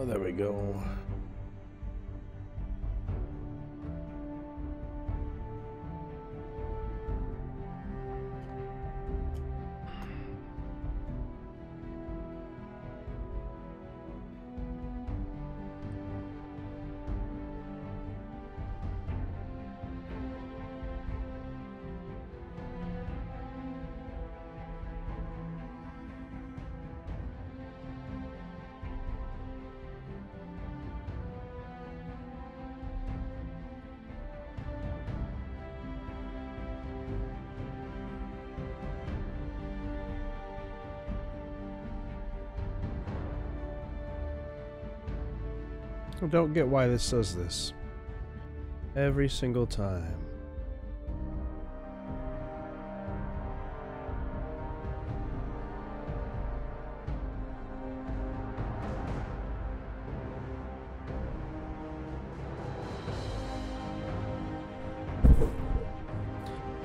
Oh, there we go. I don't get why this does this. Every single time.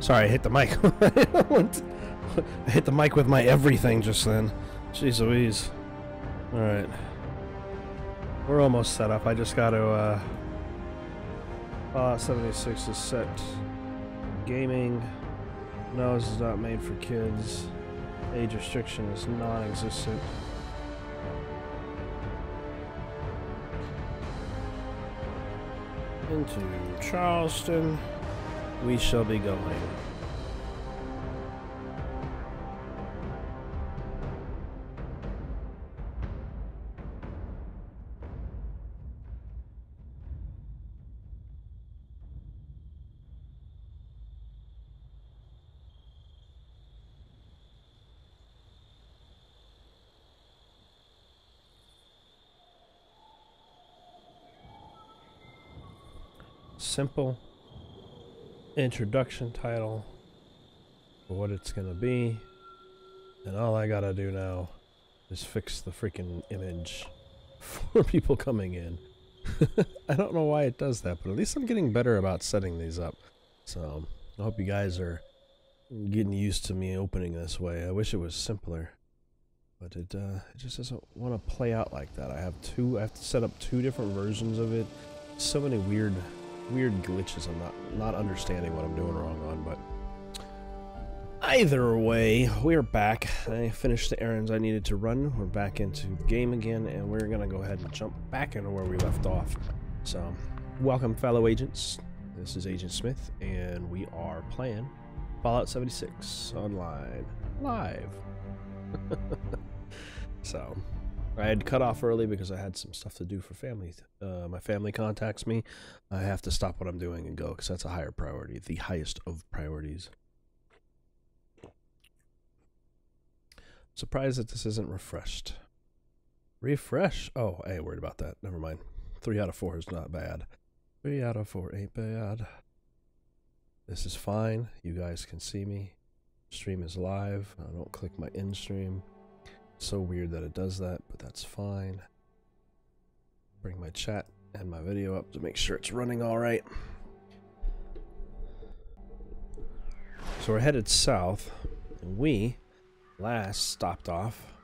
Sorry, I hit the mic. I hit the mic with my everything just then. Jeez Louise. Alright. We're almost set up. I just got to, Fallout 76 is set. Gaming. No, this is not made for kids. Age restriction is non-existent. Into Charleston. We shall be going. Simple introduction title for what it's gonna be, and all I gotta do now is fix the freaking image for people coming in. I don't know why it does that, but at least I'm getting better about setting these up. So I hope you guys are getting used to me opening this way. I wish it was simpler, but it just doesn't want to play out like that. I have to set up two different versions of it. So many weird glitches. I'm not understanding what I'm doing wrong on, but either way, we're back. I finished the errands I needed to run. We're back into the game again, and we're gonna go ahead and jump back into where we left off. So, welcome, fellow agents. This is Agent Smith, and we are playing Fallout 76 online live. So, I had cut off early because I had some stuff to do for family. My family contacts me. I have to stop what I'm doing and go because that's a higher priority, the highest of priorities. Surprised that this isn't refreshed. Refresh? Oh, I ain't worried about that. Never mind. 3 out of 4 is not bad. 3 out of 4 ain't bad. This is fine. You guys can see me. Stream is live. I don't click my end stream. So weird that it does that, but that's fine. Bring my chat and my video up to make sure it's running all right. So we're headed south, and we last stopped off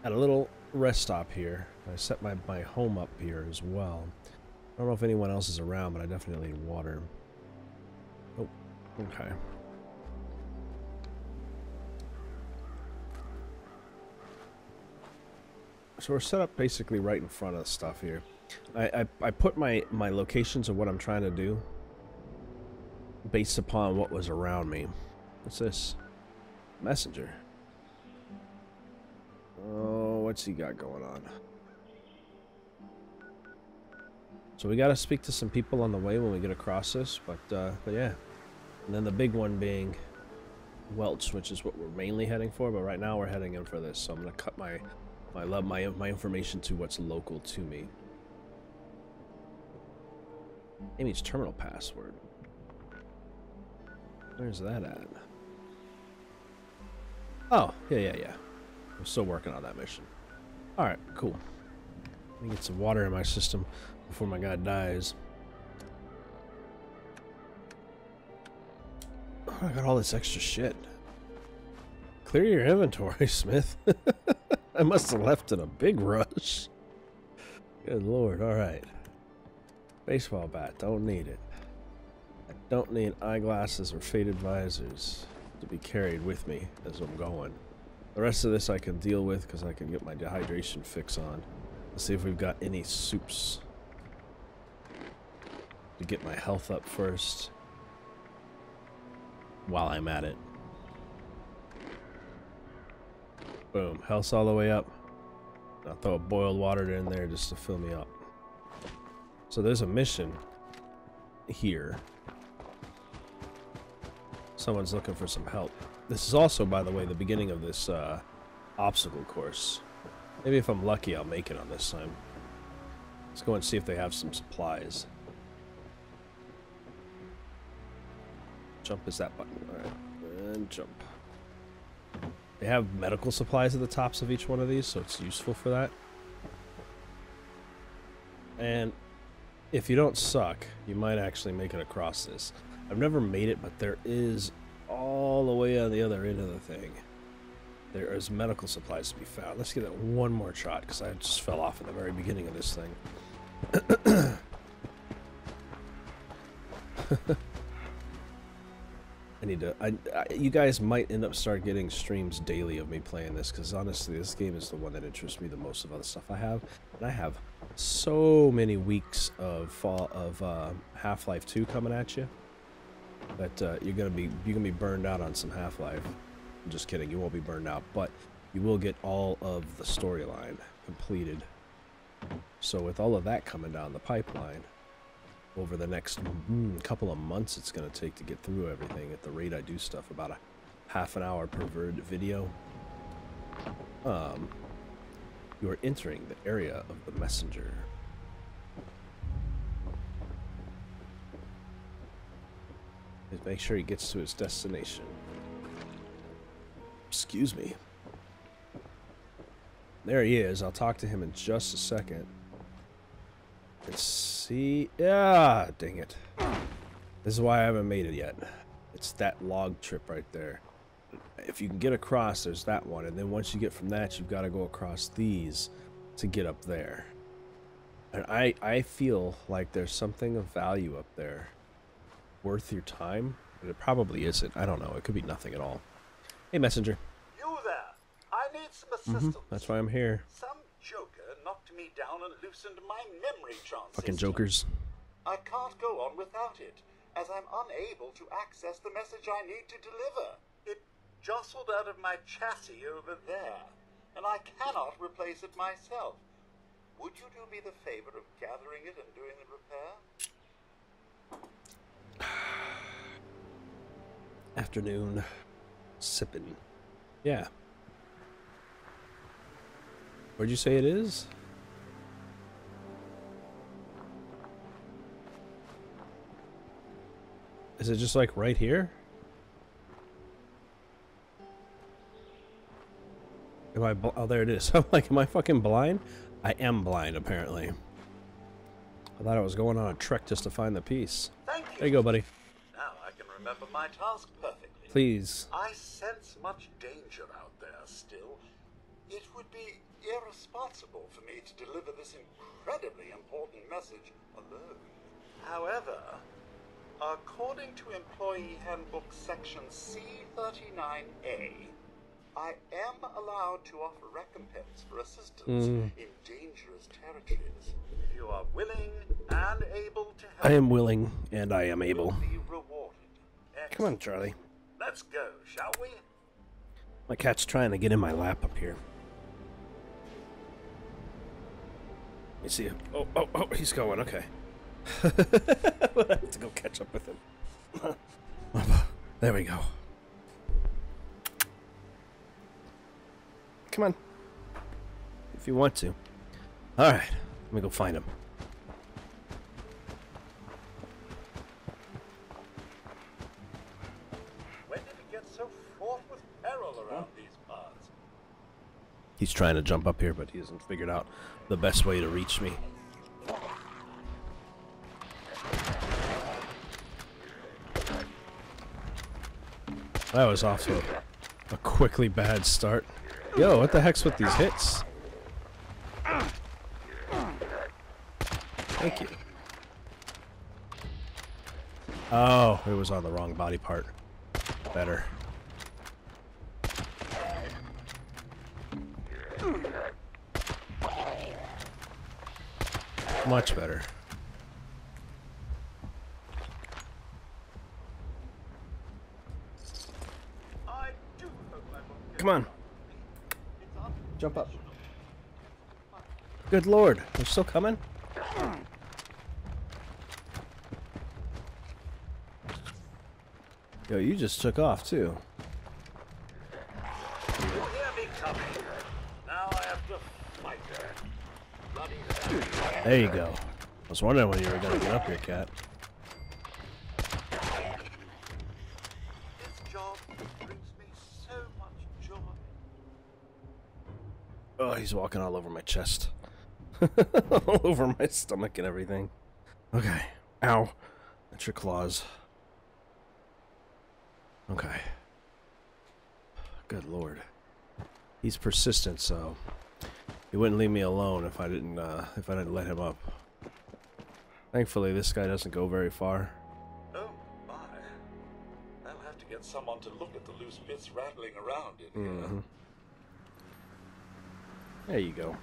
at a little rest stop here. I set my home up here as well. I don't know if anyone else is around, but I definitely need water. Oh, okay. So we're set up basically right in front of stuff here. I put my locations of what I'm trying to do based upon what was around me. What's this? Messenger. Oh, what's he got going on? So we got to speak to some people on the way when we get across this, but yeah. And then the big one being Welch, which is what we're mainly heading for, but right now we're heading in for this, so I'm going to cut my information to what's local to me. Amy's terminal password. Where's that at? Oh, yeah. I'm still working on that mission. Alright, cool. Let me get some water in my system before my guy dies. Oh, I got all this extra shit. Clear your inventory, Smith. I must have left in a big rush. Good lord, alright. Baseball bat, don't need it. I don't need eyeglasses or faded visors to be carried with me as I'm going. The rest of this I can deal with because I can get my dehydration fix on. Let's see if we've got any soups. To get my health up first. While I'm at it. Boom, health's all the way up. I'll throw a boiled water in there just to fill me up. So there's a mission here. Someone's looking for some help. This is also, by the way, the beginning of this obstacle course. Maybe if I'm lucky, I'll make it on this time. Let's go and see if they have some supplies. Jump is that button. Alright, and jump. They have medical supplies at the tops of each one of these, so it's useful for that. And if you don't suck, you might actually make it across this. I've never made it, but there is all the way on the other end of the thing. There is medical supplies to be found. Let's give it one more shot, because I just fell off at the very beginning of this thing. I need to... you guys might end up start getting streams daily of me playing this, because honestly, this game is the one that interests me the most of all the stuff I have. And I have so many weeks of Half-Life 2 coming at you that you're gonna be burned out on some Half-Life. I'm just kidding, you won't be burned out, but you will get all of the storyline completed. So with all of that coming down the pipeline, over the next couple of months it's going to take to get through everything at the rate I do stuff, about a half an hour per video. You are entering the area of the messenger. Just make sure he gets to his destination. Excuse me. There he is. I'll talk to him in just a second. Let's see. Yeah, dang it. This is why I haven't made it yet. It's that log trip right there. If you can get across, there's that one. And then once you get from that, you've got to go across these to get up there. And I feel like there's something of value up there. Worth your time? But it probably isn't. I don't know. It could be nothing at all. Hey, messenger. You there. I need some assistance. That's why I'm here. Some joker knocked me down and loosened my memory transistor. Fucking jokers. I can't go on without it, as I'm unable to access the message I need to deliver. It jostled out of my chassis over there, and I cannot replace it myself. Would you do me the favor of gathering it and doing the repair? Afternoon. Sippin'. Yeah. Where'd you say it is? Is it just like right here? Am I oh, there it is. I'm like, am I fucking blind? I am blind, apparently. I thought I was going on a trek just to find the piece. Thank you. There you go, buddy. Now I can remember my task perfectly. Please. I sense much danger out there still. It would be irresponsible for me to deliver this incredibly important message alone. However, according to Employee Handbook Section C39A, I am allowed to offer recompense for assistance in dangerous territories. If you are willing and able to help, I am willing and I am able. be rewarded. Come on, Charlie. Let's go, shall we? My cat's trying to get in my lap up here. Let me see him. Oh, he's going. Okay. I have to go catch up with him. There we go. Come on. If you want to. Alright. Let me go find him. When did it get so fraught with peril around these parts? He's trying to jump up here, but he hasn't figured out the best way to reach me. That was off to a quickly bad start. Yo, what the heck's with these hits? Thank you. Oh, it was on the wrong body part. Better. Much better. Come on. Jump up. Good lord, they're still coming? Yo, you just took off too. You hear me coming. Now I have to fight her. Bloody hell. There you go. I was wondering when you were gonna get up here, Cat. This job brings me so much joy. Oh, he's walking all over my chest. All over my stomach and everything. Okay. Ow. That's your claws. Okay. Good lord. He's persistent, so he wouldn't leave me alone if I didn't let him up. Thankfully, this guy doesn't go very far. Oh my. I'll have to get someone to look at the loose bits rattling around in here. There you go.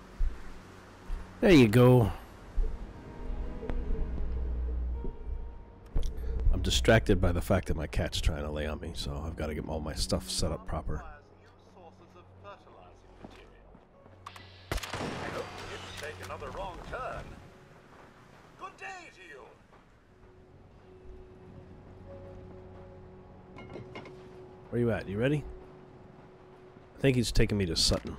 There you go. I'm distracted by the fact that my cat's trying to lay on me, so I've got to get all my stuff set up proper. I hope you didn't take another wrong turn. Good day to you. Where you at? You ready? I think he's taking me to Sutton.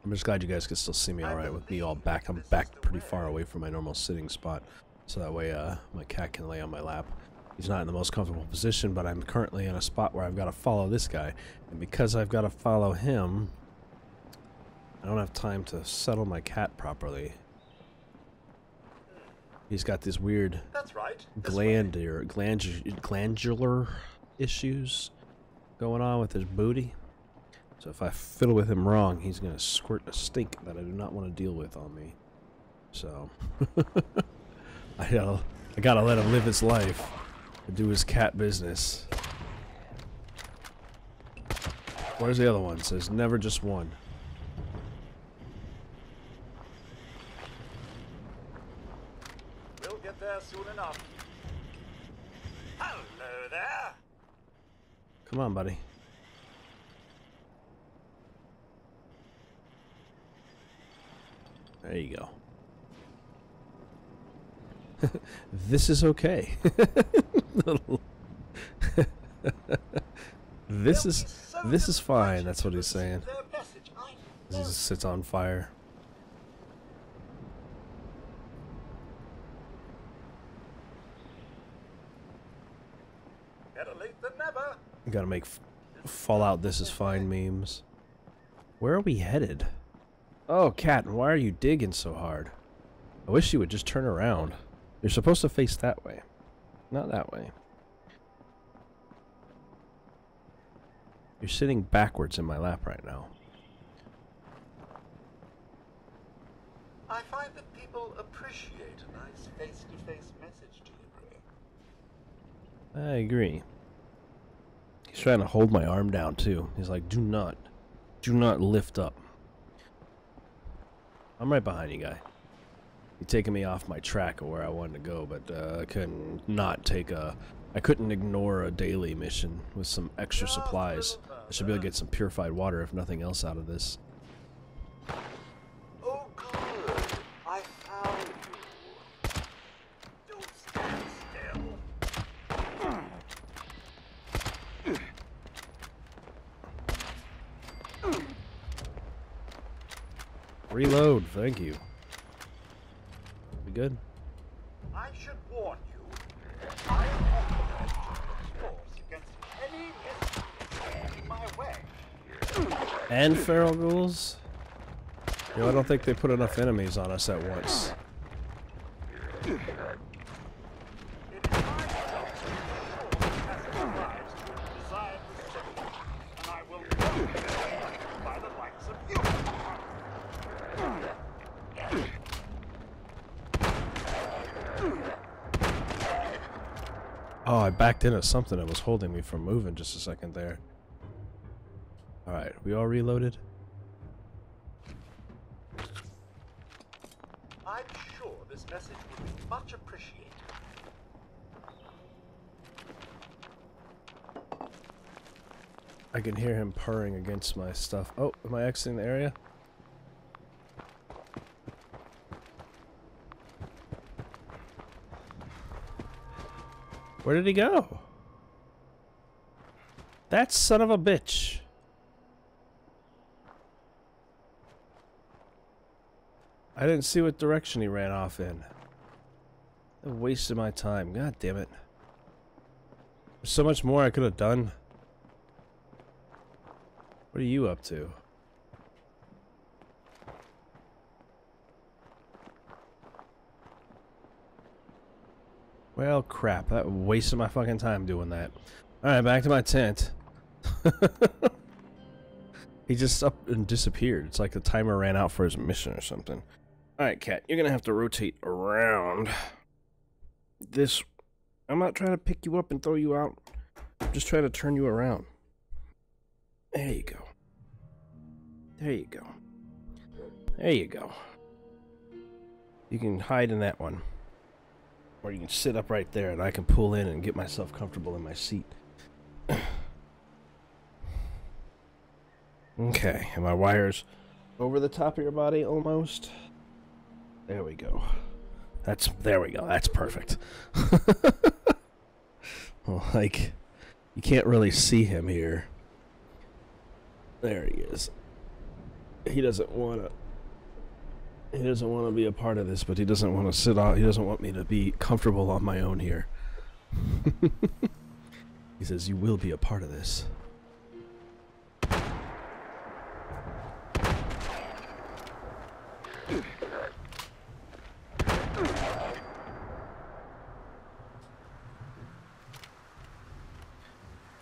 I'm just glad you guys can still see me alright with me all back. I'm back pretty far away from my normal sitting spot, so that way my cat can lay on my lap. He's not in the most comfortable position, but I'm currently in a spot where I've got to follow this guy, and because I've got to follow him, I don't have time to settle my cat properly. He's got this weird glandular issues going on with his booty. So if I fiddle with him wrong, he's going to squirt a stink that I do not want to deal with on me. So I gotta let him live his life and do his cat business. Where's the other one? It says never just one. We'll get there soon enough. Hello there. Come on, buddy. There you go. This is okay. This is fine. That's what he's saying. He just sits on fire. Better late than never. Gotta make Fallout This Is Fine memes. Where are we headed? Oh, cat, why are you digging so hard? I wish you would just turn around. You're supposed to face that way, not that way. You're sitting backwards in my lap right now. I find that people appreciate a nice face-to-face message delivery. I agree. He's trying to hold my arm down too. He's like, do not lift up. I'm right behind you, guy. You're taking me off my track of where I wanted to go, but I couldn't ignore a daily mission with some extra supplies. I should be able to get some purified water, if nothing else, out of this. Oh, good. I found you. Don't stand still. Reload, thank you. We good? I should warn you. I am authorized to force against any mystery in my way. And feral ghouls? Yo, I don't think they put enough enemies on us at once. It is my job to ensure has arrived to decide the city. Oh, I backed into something that was holding me from moving just a second there. Alright, we all reloaded? I'm sure this message will be much appreciated. I can hear him purring against my stuff. Oh, am I exiting the area? Where did he go? That son of a bitch. I didn't see what direction he ran off in. I wasted my time. God damn it. There's so much more I could have done. What are you up to? Well, crap. That wasted my fucking time doing that. Alright, back to my tent. He just up and disappeared. It's like the timer ran out for his mission or something. Alright, cat. You're gonna have to rotate around. This... I'm not trying to pick you up and throw you out. I'm just trying to turn you around. There you go. There you go. There you go. You can hide in that one. Or you can sit up right there and I can pull in and get myself comfortable in my seat. Okay, and my wire's over the top of your body almost. There we go. There we go. That's perfect. Well, like, you can't really see him here. There he is. He doesn't want to be a part of this, but he doesn't want to sit out. He doesn't want me to be comfortable on my own here. He says, "You will be a part of this."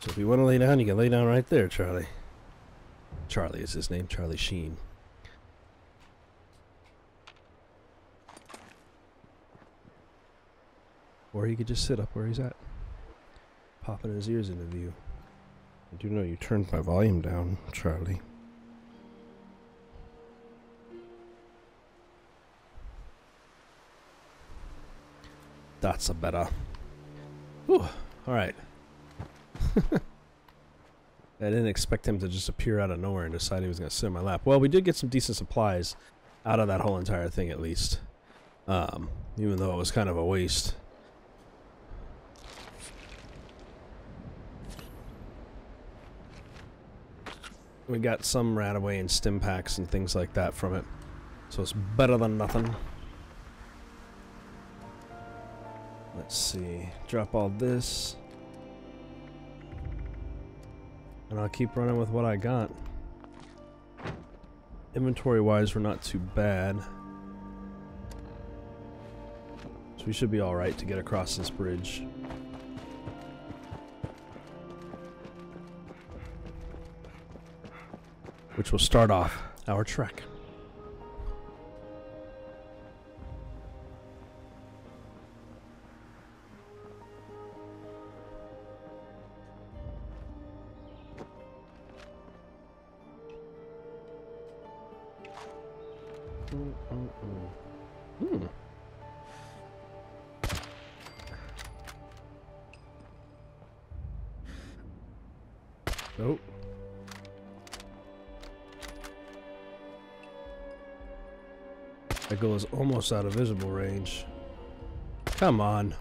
So if you want to lay down, you can lay down right there, Charlie. Charlie is his name, Charlie Sheen. Or he could just sit up where he's at, popping his ears into view. I do know you turned my volume down, Charlie. That's a better. Whew, alright. I didn't expect him to just appear out of nowhere and decide he was going to sit in my lap. Well, we did get some decent supplies out of that whole entire thing, at least. Even though it was kind of a waste. We got some Radaway and stim packs and things like that from it. So it's better than nothing. Let's see. Drop all this. And I'll keep running with what I got. Inventory-wise, we're not too bad. So we should be alright to get across this bridge. Which will start off our trek. Nope. That goal is almost out of visible range. Come on.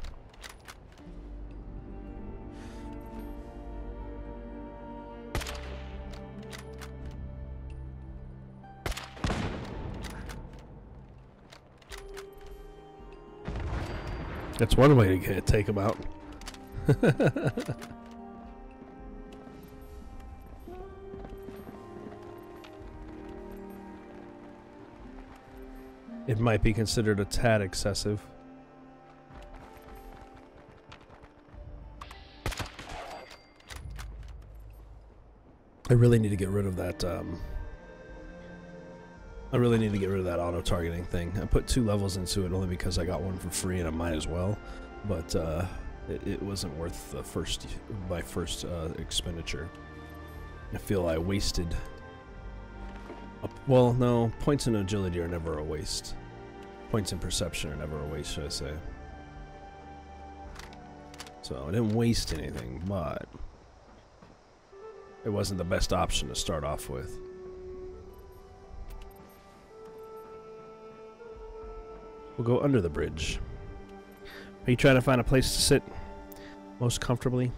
That's one way to take him out. It might be considered a tad excessive. I really need to get rid of that, I really need to get rid of that auto-targeting thing. I put 2 levels into it only because I got one for free and I might as well. But, it wasn't worth the my first expenditure. I feel I wasted. Well, no, points in agility are never a waste. Points in perception are never a waste, should I say. So I didn't waste anything, but it wasn't the best option to start off with. We'll go under the bridge. Are you trying to find a place to sit most comfortably?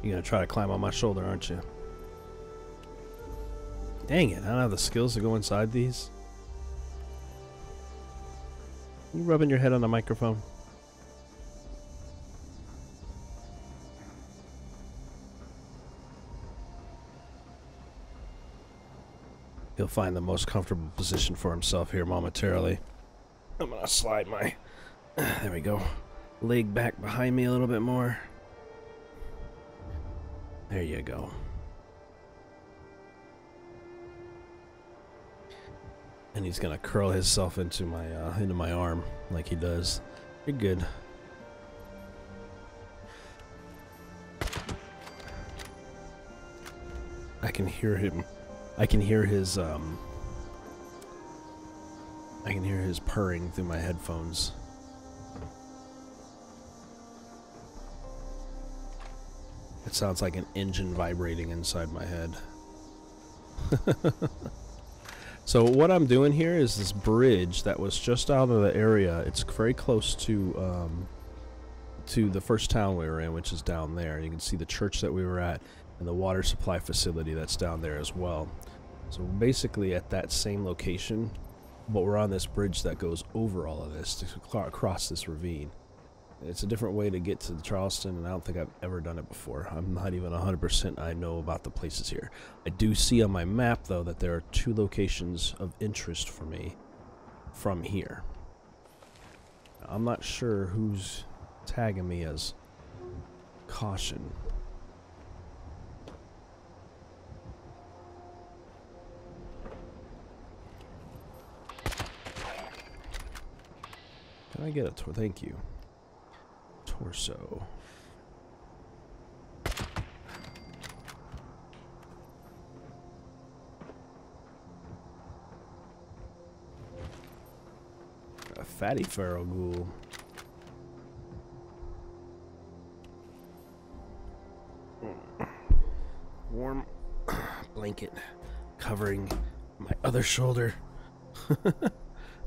You're gonna try to climb on my shoulder, aren't you? Dang it, I don't have the skills to go inside these. You rubbing your head on the microphone? He'll find the most comfortable position for himself here momentarily. I'm gonna slide my, there we go, leg back behind me a little bit more. There you go. And he's gonna curl himself into my arm like he does. You're good. I can hear him. I can hear his purring through my headphones. It sounds like an engine vibrating inside my head. So what I'm doing here is this bridge that was just out of the area. It's very close to the first town we were in, which is down there. You can see the church that we were at and the water supply facility that's down there as well. So we're basically at that same location, but we're on this bridge that goes over all of this to cross this ravine. It's a different way to get to Charleston, and I don't think I've ever done it before. I'm not even 100% I know about the places here. I do see on my map, though, that there are 2 locations of interest for me from here. I'm not sure who's tagging me as caution. Can I get a tour? Thank you. Torso. A fatty feral ghoul. Warm blanket covering my other shoulder. I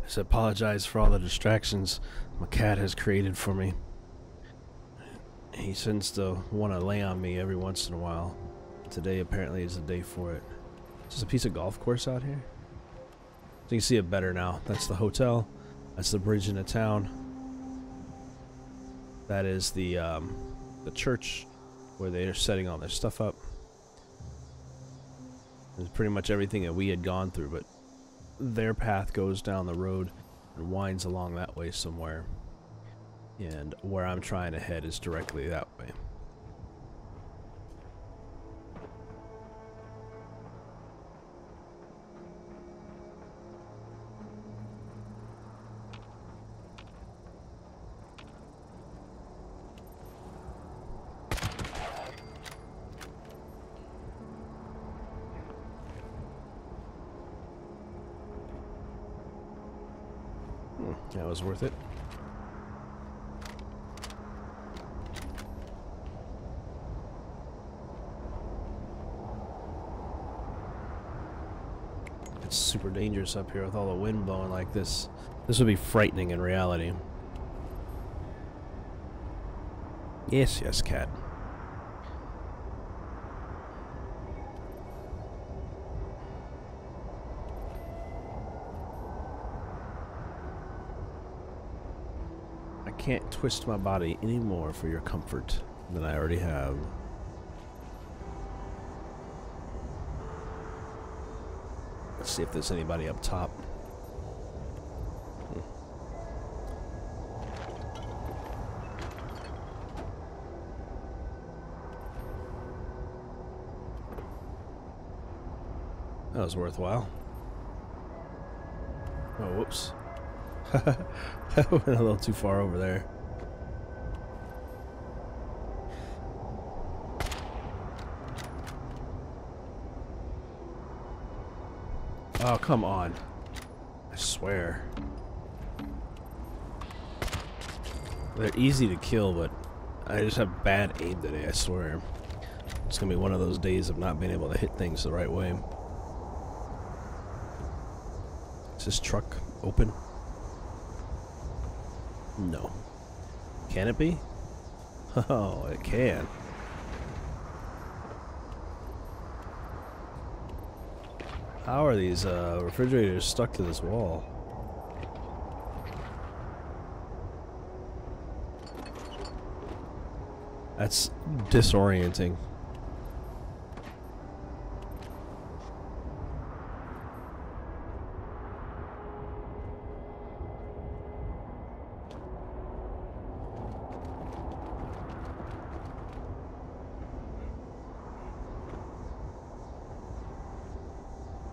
just apologize for all the distractions my cat has created for me. He tends to want to lay on me every once in a while. Today apparently is the day for it. Just a piece of golf course out here. So you can see it better now. That's the hotel. That's the bridge into town. That is the church where they are setting all their stuff up. It's pretty much everything that we had gone through, but their path goes down the road and winds along that way somewhere. And where I'm trying to head is directly that way. That was worth it. It's super dangerous up here with all the wind blowing like this. This would be frightening in reality. Yes, yes, cat. I can't twist my body any more for your comfort than I already have. Let's see if there's anybody up top. That was worthwhile. Oh, whoops. That went a little too far over there. Oh, come on. I swear. They're easy to kill, but I just have bad aim today, I swear. It's gonna be one of those days of not being able to hit things the right way. Is this truck open? No. Can it be? Oh, it can. How are these refrigerators stuck to this wall? That's disorienting.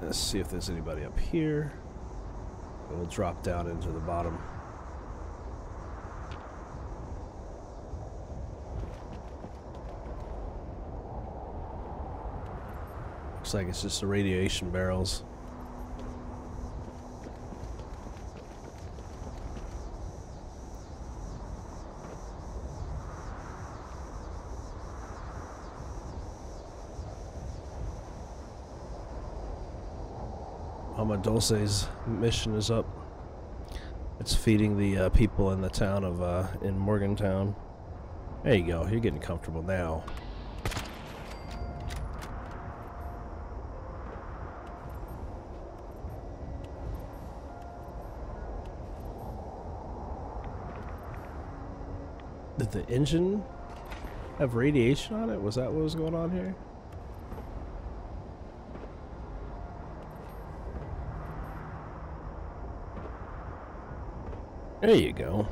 Let's see if there's anybody up here. We'll drop down into the bottom. Looks like it's just the radiation barrels. Mama Dulce's mission is up. It's feeding the people in the town of in Morgantown. There you go. You're getting comfortable now. Did the engine have radiation on it? Was that what was going on here? There you go.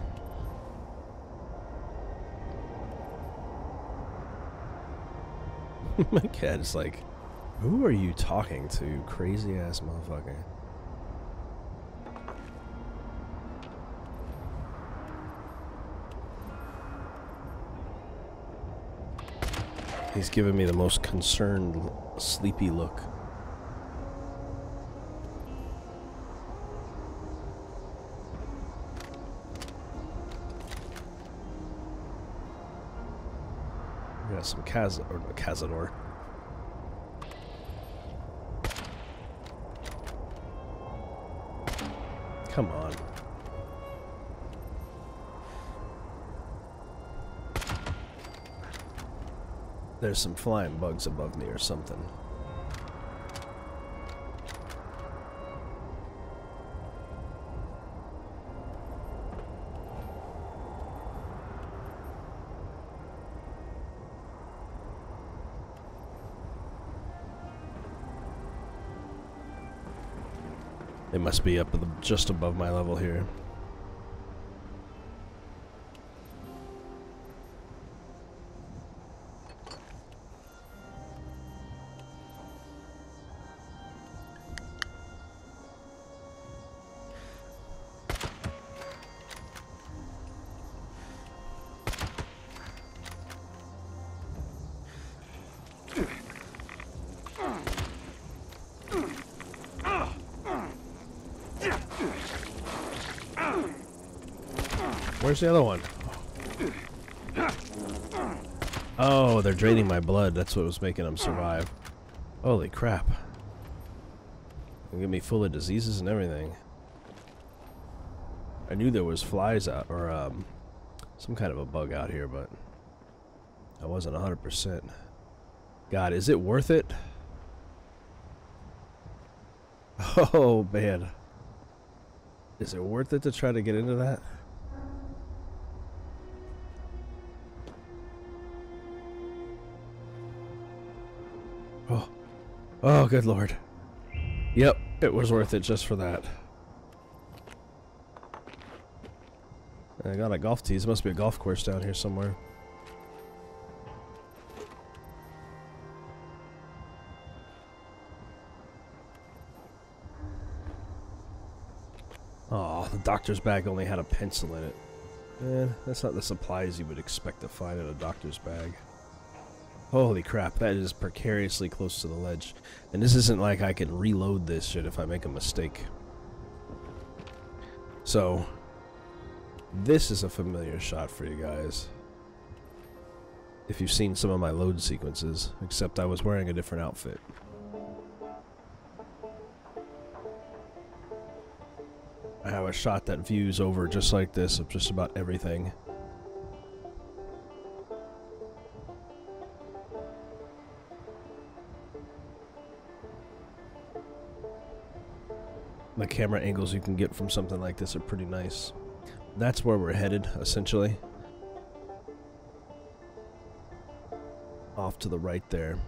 My cat is like, who are you talking to, crazy ass motherfucker? He's giving me the most concerned, sleepy look. Got some Cazador. Come on. There's some flying bugs above me or something. They must be up just above my level here. Where's the other one? Oh, they're draining my blood. That's what was making them survive. Holy crap. They get me full of diseases and everything. I knew there was flies out, or some kind of a bug out here, but I wasn't 100%. God, is it worth it? Oh, man. Is it worth it to try to get into that? Oh. Oh, good lord. Yep, it was worth it just for that. I got a golf tee. There must be a golf course down here somewhere. Oh, the doctor's bag only had a pencil in it. That's not the supplies you would expect to find in a doctor's bag. Holy crap, that is precariously close to the ledge. And this isn't like I can reload this shit if I make a mistake. So, this is a familiar shot for you guys. If you've seen some of my load sequences, except I was wearing a different outfit. I have a shot that views over just like this of just about everything. The camera angles you can get from something like this are pretty nice. That's where we're headed, essentially. Off to the right there.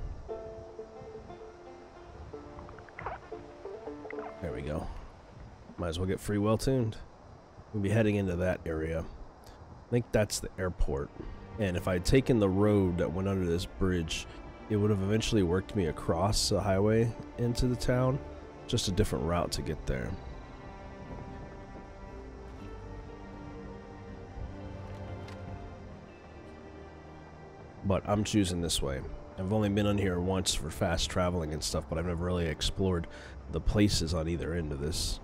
There we go. Might as well get free well tuned. We'll be heading into that area. I think that's the airport. And if I'd taken the road that went under this bridge, it would have eventually worked me across the highway into the town. Just a different route to get there. But I'm choosing this way. I've only been on here once for fast traveling and stuff, but I've never really explored the places on either end of this.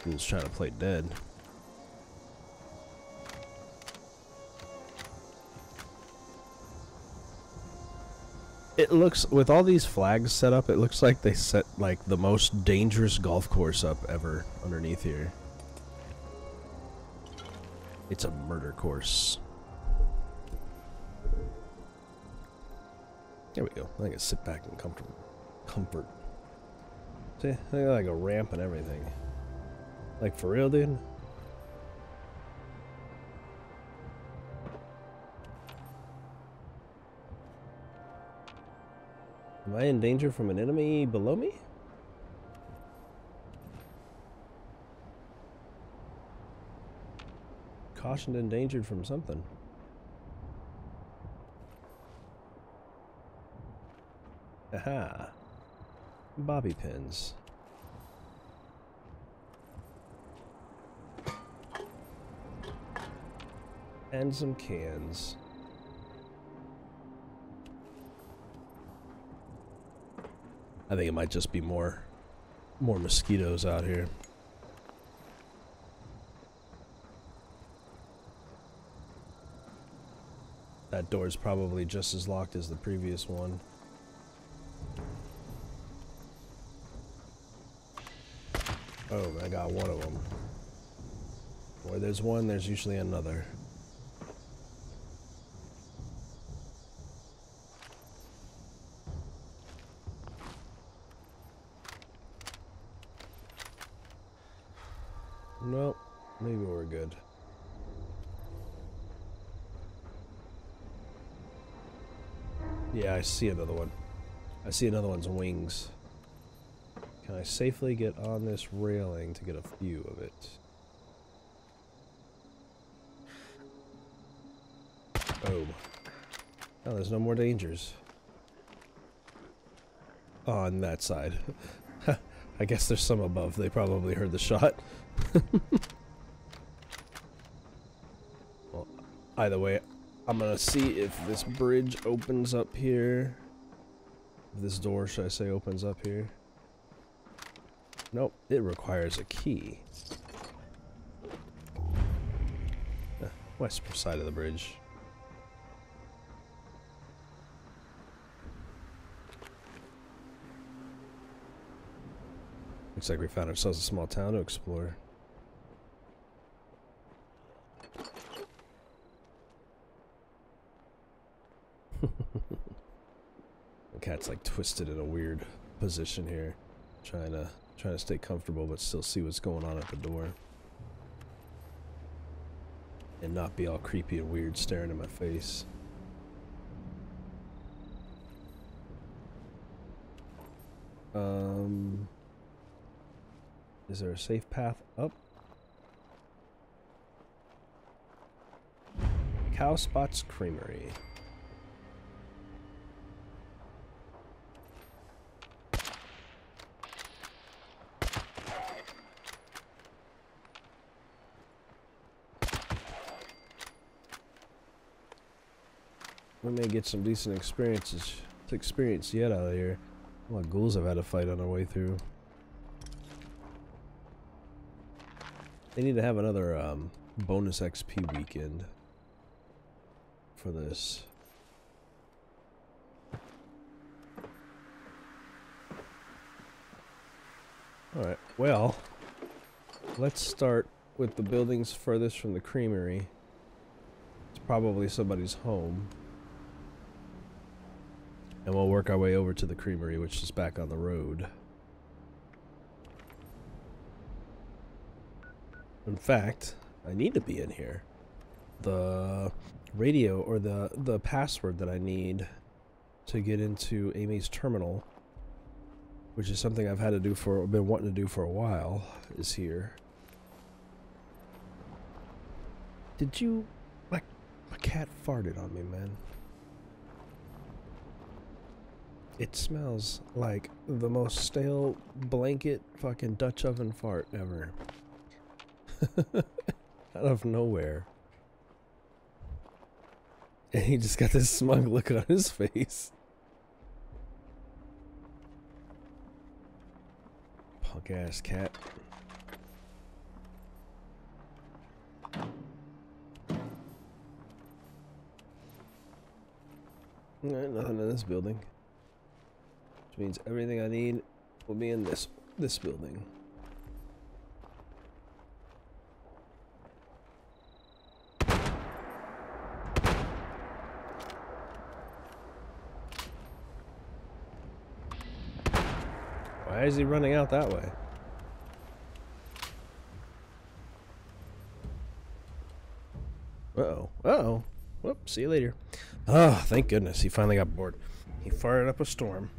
Fool's trying to play dead. It looks, with all these flags set up, it looks like they set like the most dangerous golf course up ever underneath here. It's a murder course. There we go. I can sit back in comfort. See, I got like a ramp and everything. Like for real, dude? Am I in danger from an enemy below me? Cautioned endangered from something. Aha. Bobby pins. And some cans. I think it might just be more mosquitoes out here. That door is probably just as locked as the previous one. Oh, I got one of them. Where there's one, there's usually another. Nope, maybe we're good. Yeah, I see another one. I see another one's wings. Can I safely get on this railing to get a view of it? Oh. Oh, there's no more dangers. On that side. I guess there's some above. They probably heard the shot. Well, either way, I'm gonna see if this bridge opens up here. If this door, should I say, opens up here. Nope, it requires a key. West side of the bridge. Looks like we found ourselves a small town to explore. The cat's like twisted in a weird position here, trying to stay comfortable but still see what's going on at the door. And not be all creepy and weird staring in my face. Is there a safe path up? Cow Spot's Creamery. we may get some decent experience yet out of here. What ghouls I've had to fight on our way through. They need to have another bonus XP weekend for this. Alright, well, let's start with the buildings furthest from the creamery. It's probably somebody's home. And we'll work our way over to the creamery, which is back on the road. In fact, I need to be in here. The radio, or the password that I need to get into Amy's terminal, which is something I've had to do been wanting to do for a while, is here. Did you... My cat farted on me, man. It smells like the most stale blanket fucking Dutch oven fart ever. Out of nowhere. And he just got this smug look on his face. Punk ass cat. Nothing in this building. Which means everything I need will be in this building. Why is he running out that way? Uh-oh. Uh-oh. Whoop, see you later. Oh, thank goodness. He finally got bored. He fired up a storm.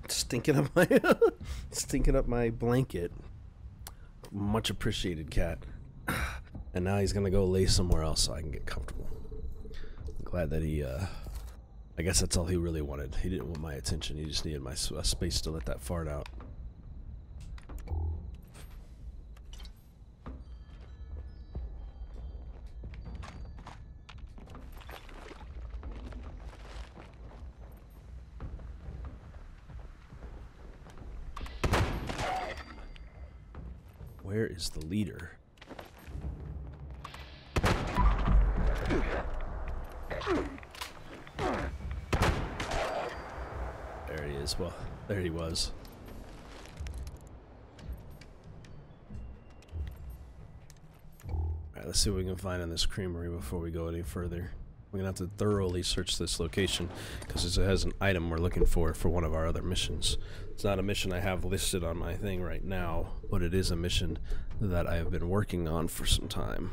Stinking up my stinking up my blanket. Much appreciated, cat. And now he's gonna go lay somewhere else so I can get comfortable. I'm glad that he I guess that's all he really wanted. He didn't want my attention. He just needed my space to let that fart out. Where is the leader? There he is. Well, there he was. Alright, let's see what we can find in this creamery before we go any further. We're gonna have to thoroughly search this location because it has an item we're looking for one of our other missions. It's not a mission I have listed on my thing right now, but it is a mission that I have been working on for some time.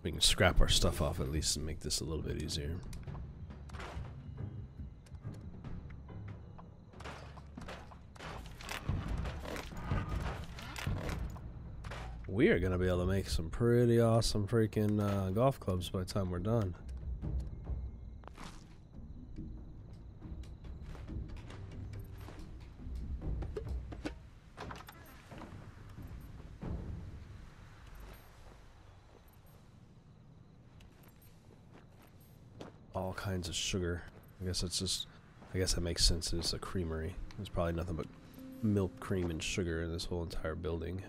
We can scrap our stuff off at least and make this a little bit easier. We are going to be able to make some pretty awesome freaking golf clubs by the time we're done. All kinds of sugar. I guess that makes sense. It's a creamery. There's probably nothing but milk, cream, and sugar in this whole entire building.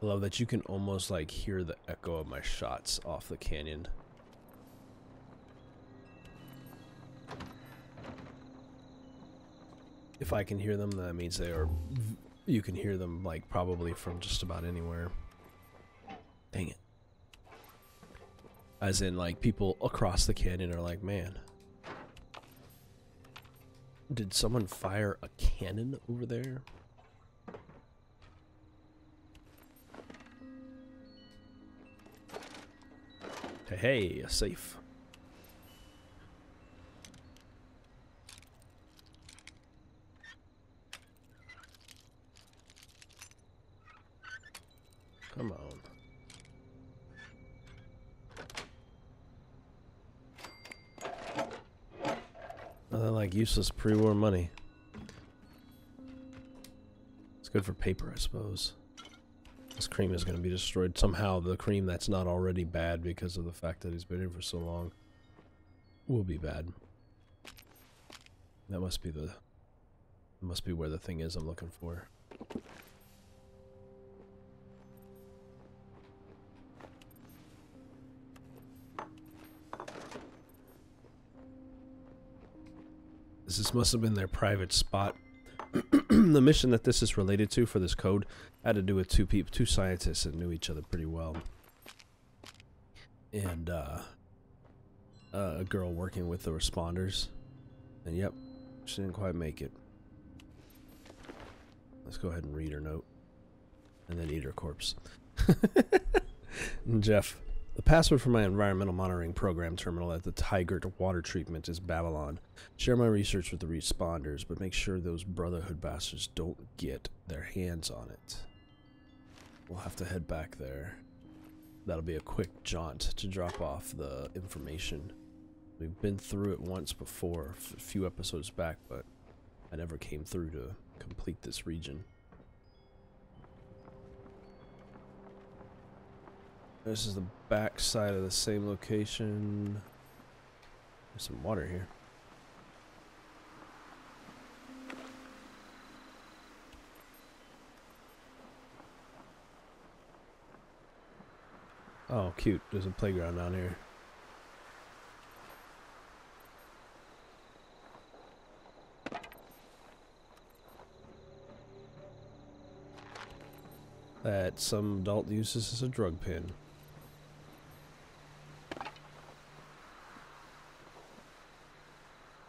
I love that you can almost like hear the echo of my shots off the canyon. If I can hear them, that means they are. You can hear them like probably from just about anywhere. Dang it. As in, like, people across the canyon are like, man, did someone fire a cannon over there? Hey, a safe. Come on. like useless pre-war money. It's good for paper, I suppose. This cream is going to be destroyed. Somehow the cream that's not already bad because of the fact that he's been here for so long will be bad. That must be where the thing is I'm looking for. This must have been their private spot. The mission that this is related to for this code had to do with two scientists that knew each other pretty well. And a girl working with the responders. And yep, she didn't quite make it. Let's go ahead and read her note. And then eat her corpse. Jeff, the password for my environmental monitoring program terminal at the Tigert water treatment is Babylon. Share my research with the responders, but make sure those Brotherhood bastards don't get their hands on it. We'll have to head back there. That'll be a quick jaunt to drop off the information. We've been through it once before, a few episodes back, but I never came through to complete this region. This is the back side of the same location. There's some water here. Oh, cute. There's a playground down here. That some adult uses as a drug pen.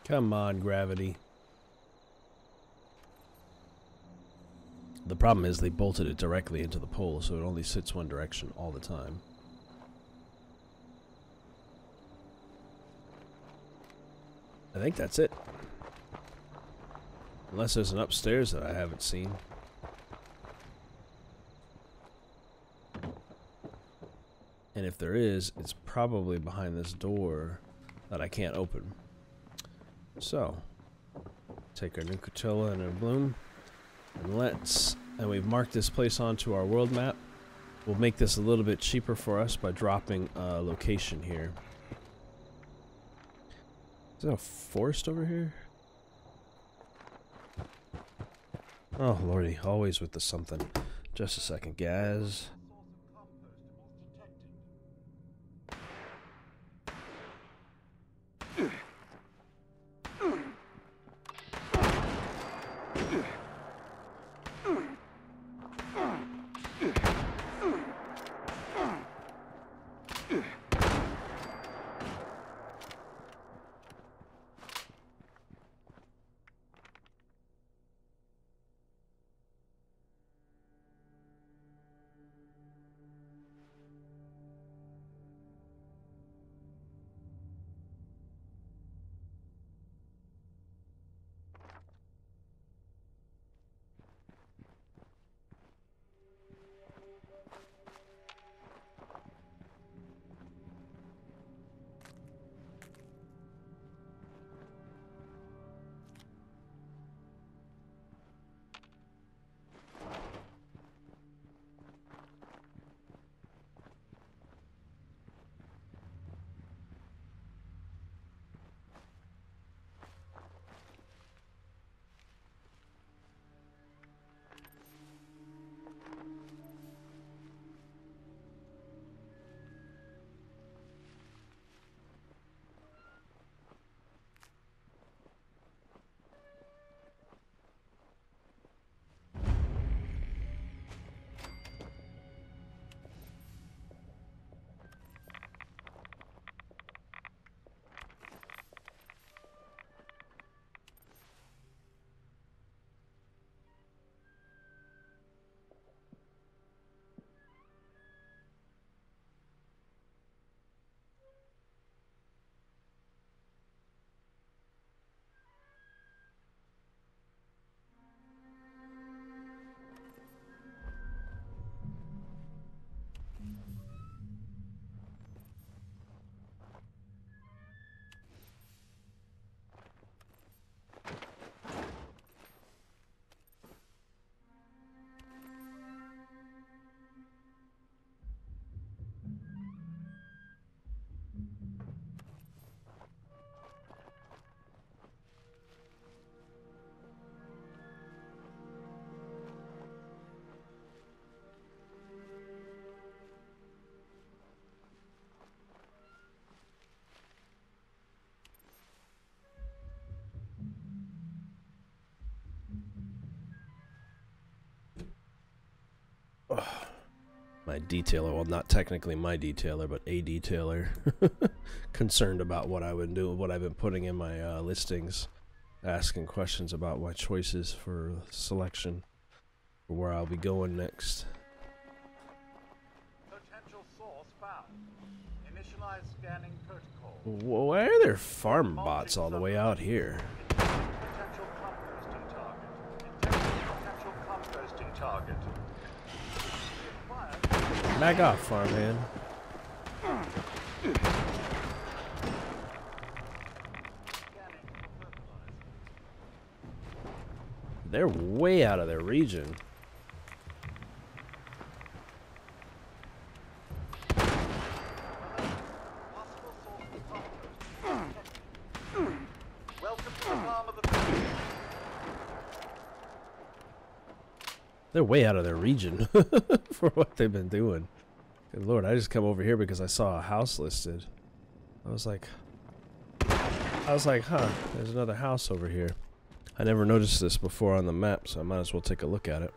Come on, gravity. The problem is they bolted it directly into the pole, so it only sits one direction all the time. I think that's it. Unless there's an upstairs that I haven't seen. And if there is, it's probably behind this door that I can't open. So, take our Nucatilla and our Bloom, and we've marked this place onto our world map. We'll make this a little bit cheaper for us by dropping a location here. Is there a forest over here? Oh lordy, always with the something. Just a second, guys. my detailer, well, not technically my detailer, but a detailer, concerned about what I would do, what I've been putting in my listings, asking questions about my choices for selection, for where I'll be going next. Potential source found. Initialize scanning protocol. Why are there farm bots all the way out here? Potential composting target. Potential composting target. Back off, farmhand. They're way out of their region. They're way out of their region for what they've been doing. Good lord, I just come over here because I saw a house listed. I was like, huh, there's another house over here. I never noticed this before on the map, so I might as well take a look at it.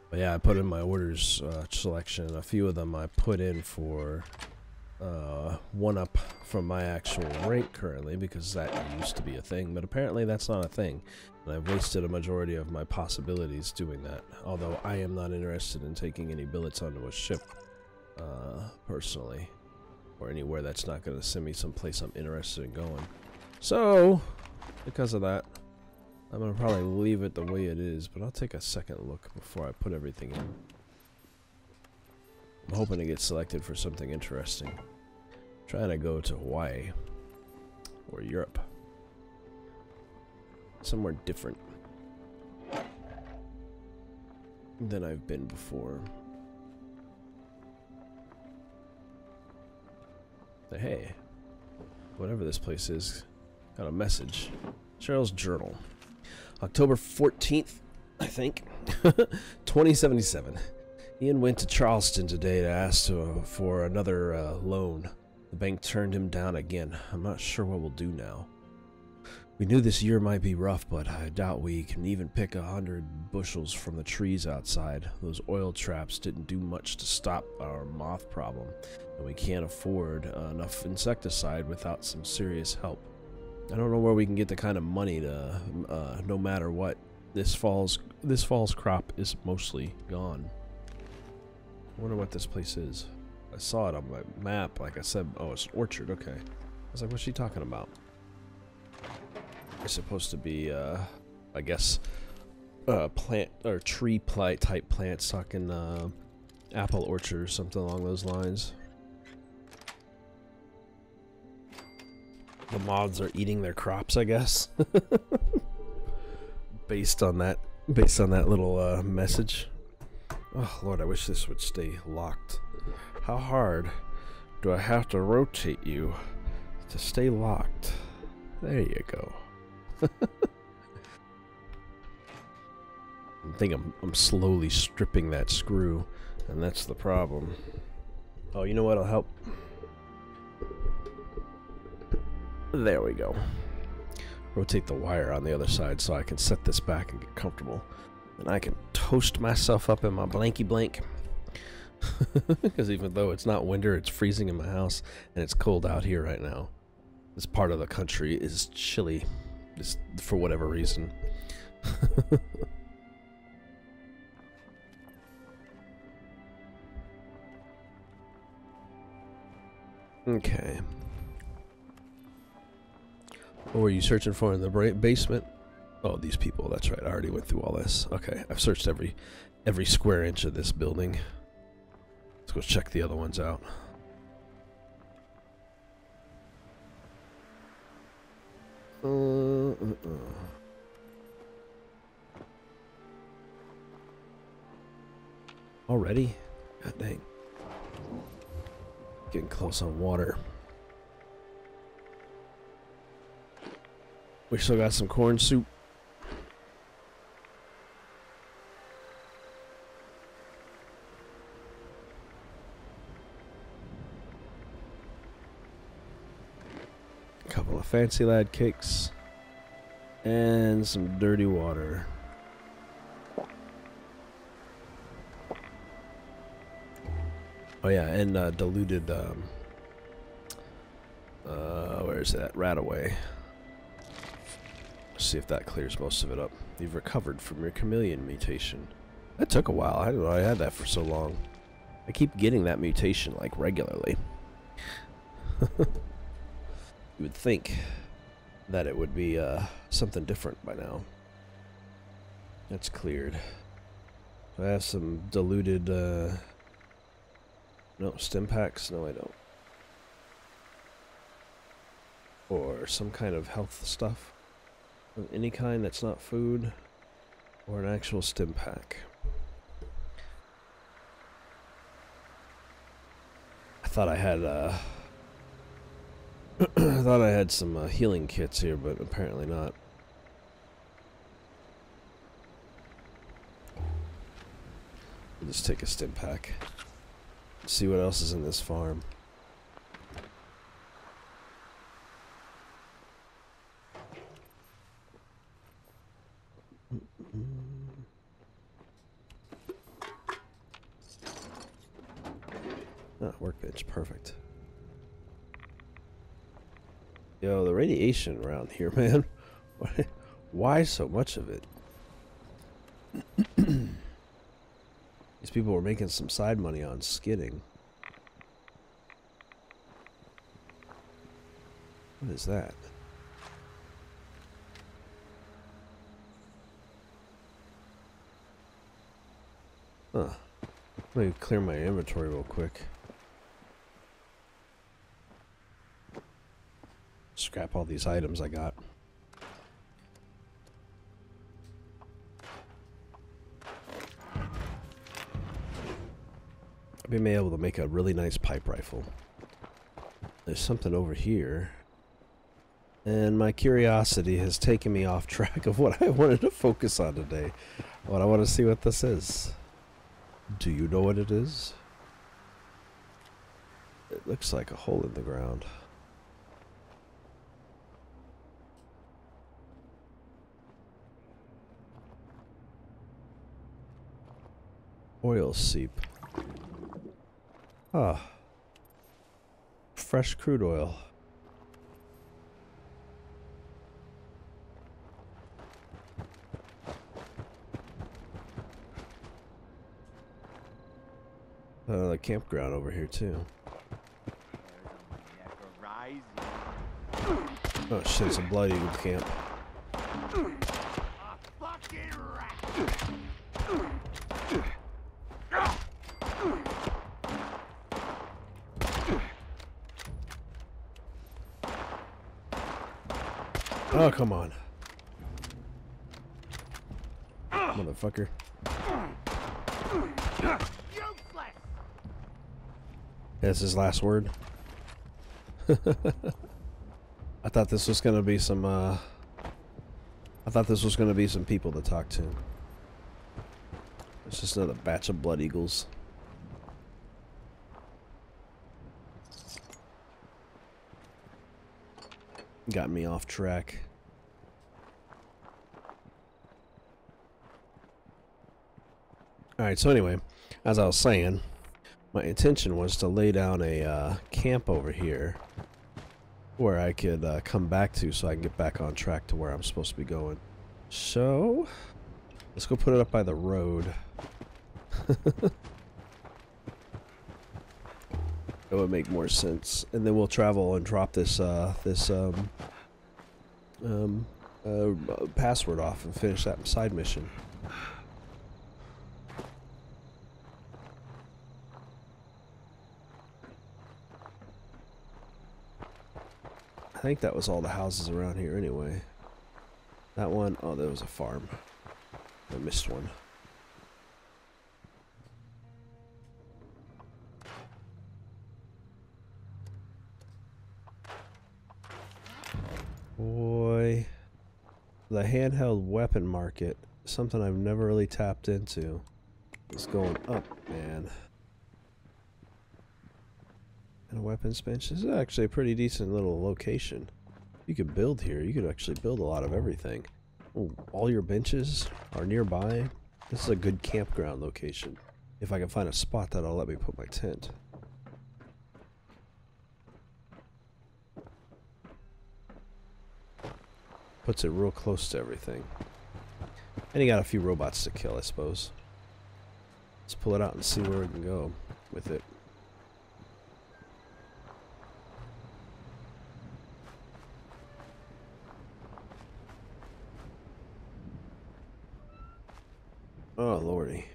But yeah, I put in my orders selection. A few of them I put in for 1-up from my actual rank currently, because that used to be a thing, but apparently that's not a thing. And I've wasted a majority of my possibilities doing that, although I am not interested in taking any billets onto a ship, personally, or anywhere that's not going to send me someplace I'm interested in going. So, because of that, I'm going to probably leave it the way it is, but I'll take a second look before I put everything in. I'm hoping to get selected for something interesting. I'm trying to go to Hawaii or Europe. Somewhere different than I've been before. But hey, whatever this place is, got a message. Cheryl's journal. October 14th, I think, 2077. Ian went to Charleston today to ask for another loan. The bank turned him down again. I'm not sure what we'll do now. We knew this year might be rough, but I doubt we can even pick 100 bushels from the trees outside. Those oil traps didn't do much to stop our moth problem, and we can't afford enough insecticide without some serious help. I don't know where we can get the kind of money to, no matter what. This fall's crop is mostly gone. I wonder what this place is. I saw it on my map, like I said. Oh, it's an orchard, okay. I was like, what's she talking about? It's supposed to be, I guess, plant or tree type plants, talking apple orchard or something along those lines. The moths are eating their crops, I guess. based on that little message. Oh Lord, I wish this would stay locked. How hard do I have to rotate you to stay locked? There you go. I think I'm slowly stripping that screw, and that's the problem. Oh, you know what'll help? There we go. Rotate the wire on the other side so I can set this back and get comfortable. And I can toast myself up in my blanky blank. Because even though it's not winter, it's freezing in my house, and it's cold out here right now. This part of the country is chilly, just for whatever reason. Okay. What were you searching for in the basement? Oh, these people, that's right. I already went through all this. Okay, I've searched every square inch of this building. Let's go check the other ones out. Already? God dang. Getting close on water. We still got some corn soup. A couple of fancy lad cakes. And some dirty water. Oh yeah, and diluted, where's that? Rataway. Let's see if that clears most of it up. You've recovered from your chameleon mutation. That took a while. I didn't know I had that for so long. I keep getting that mutation, like, regularly. You would think that it would be, something different by now. That's cleared. So I have some diluted, no, stim packs? No, I don't. Or some kind of health stuff. Of any kind that's not food. Or an actual stim pack. I thought I had, I thought I had some healing kits here, but apparently not. I'll just take a stim pack. See what else is in this farm. Ah, workbench, perfect. Yo, the radiation around here, man. Why so much of it? These people were making some side money on skidding. What is that? Huh. Let me clear my inventory real quick. Scrap all these items I got. I may be able to make a really nice pipe rifle. There's something over here. And my curiosity has taken me off track of what I wanted to focus on today. What I want to see what this is. Do you know what it is? It looks like a hole in the ground. Oil seep. Ah. Fresh crude oil. The campground over here too. Oh shit, it's a Blood Eagle camp. Oh, come on. Motherfucker. That's his last word. I thought this was gonna be some, I thought this was gonna be some people to talk to. It's just another batch of Blood Eagles. Got me off track. Alright, so anyway, as I was saying, my intention was to lay down a camp over here where I could come back to so I can get back on track to where I'm supposed to be going. So, let's go put it up by the road. It would make more sense, and then we'll travel and drop this password off and finish that side mission. I think that was all the houses around here anyway. That one, oh, there was a farm. I missed one. Boy, the handheld weapon market, something I've never really tapped into, is going up, man. And a weapons bench. This is actually a pretty decent little location. You could build here. You could actually build a lot of everything. Oh, all your benches are nearby. This is a good campground location. If I can find a spot that'll let me put my tent. puts it real close to everything. And you got a few robots to kill, I suppose. Let's pull it out and see where we can go with it. Oh, lordy.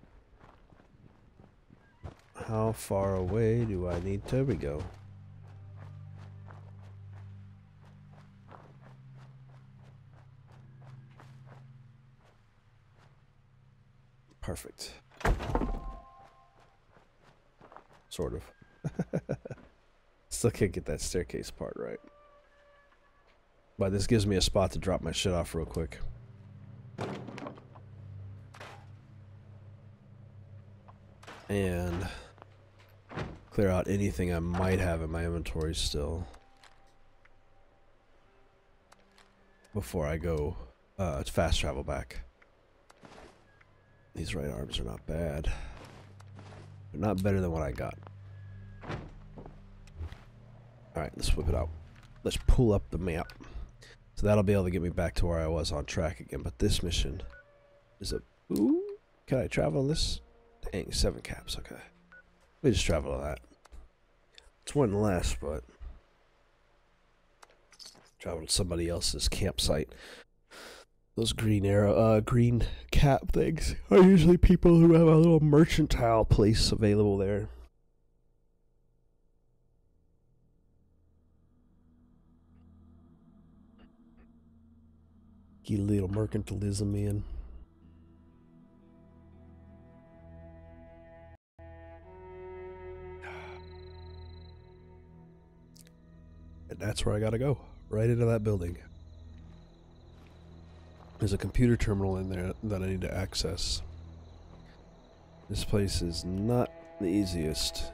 How far away do I need to go? Perfect. Sort of. Still can't get that staircase part right. But this gives me a spot to drop my shit off real quick. And clear out anything I might have in my inventory still before I go fast travel back. These right arms are not bad. They're not better than what I got. Alright, let's whip it out. Let's pull up the map. So that'll be able to get me back to where I was on track again. But this mission is a... Ooh, can I travel on this? Dang, 7 caps, okay. Let me just travel on that. It's one less, but... travel to somebody else's campsite. Those green arrow, green cap things are usually people who have a little mercantile place available there. Get a little mercantilism in. And that's where I gotta go. Right into that building. There's a computer terminal in there that I need to access. This place is not the easiest.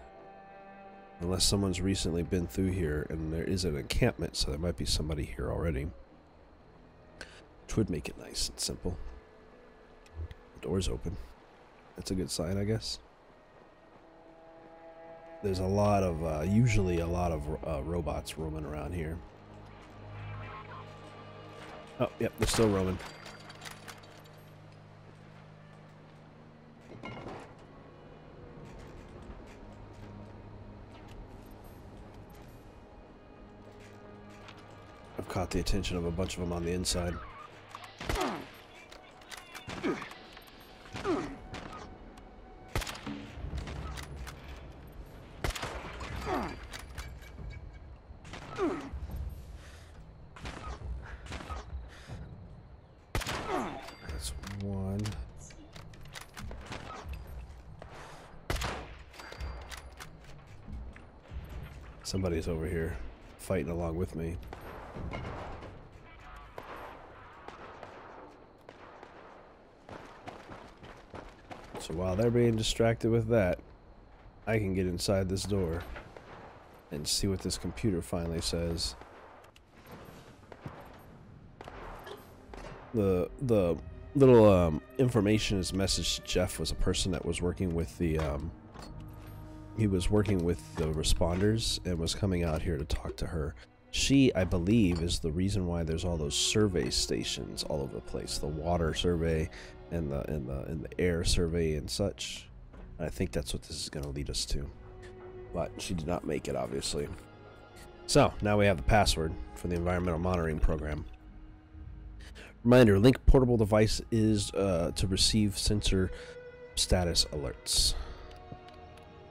Unless someone's recently been through here and there is an encampment, so there might be somebody here already. Which would make it nice and simple. The door's open. That's a good sign, I guess. There's a lot of, usually a lot of robots roaming around here. Oh, yep, they're still roaming. I've caught the attention of a bunch of them on the inside. That's one. Somebody's over here fighting along with me. So while they're being distracted with that, I can get inside this door and see what this computer finally says. The little information is message to Jeff was a person that was working with the he was working with the responders and was coming out here to talk to her. She, I believe, is the reason why there's all those survey stations all over the place. The water survey and the air survey and such. And I think that's what this is going to lead us to. But she did not make it, obviously. So, now we have the password for the environmental monitoring program. Reminder, link portable device is to receive sensor status alerts.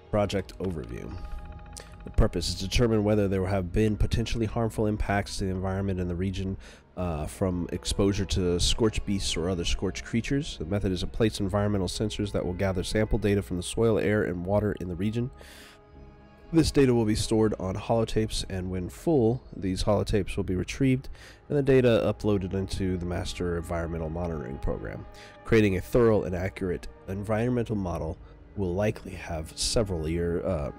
Project overview. The purpose is to determine whether there have been potentially harmful impacts to the environment in the region from exposure to scorched beasts or other scorched creatures. The method is to place environmental sensors that will gather sample data from the soil, air, and water in the region. This data will be stored on holotapes, and when full, these holotapes will be retrieved and the data uploaded into the master environmental monitoring program. Creating a thorough and accurate environmental model will likely have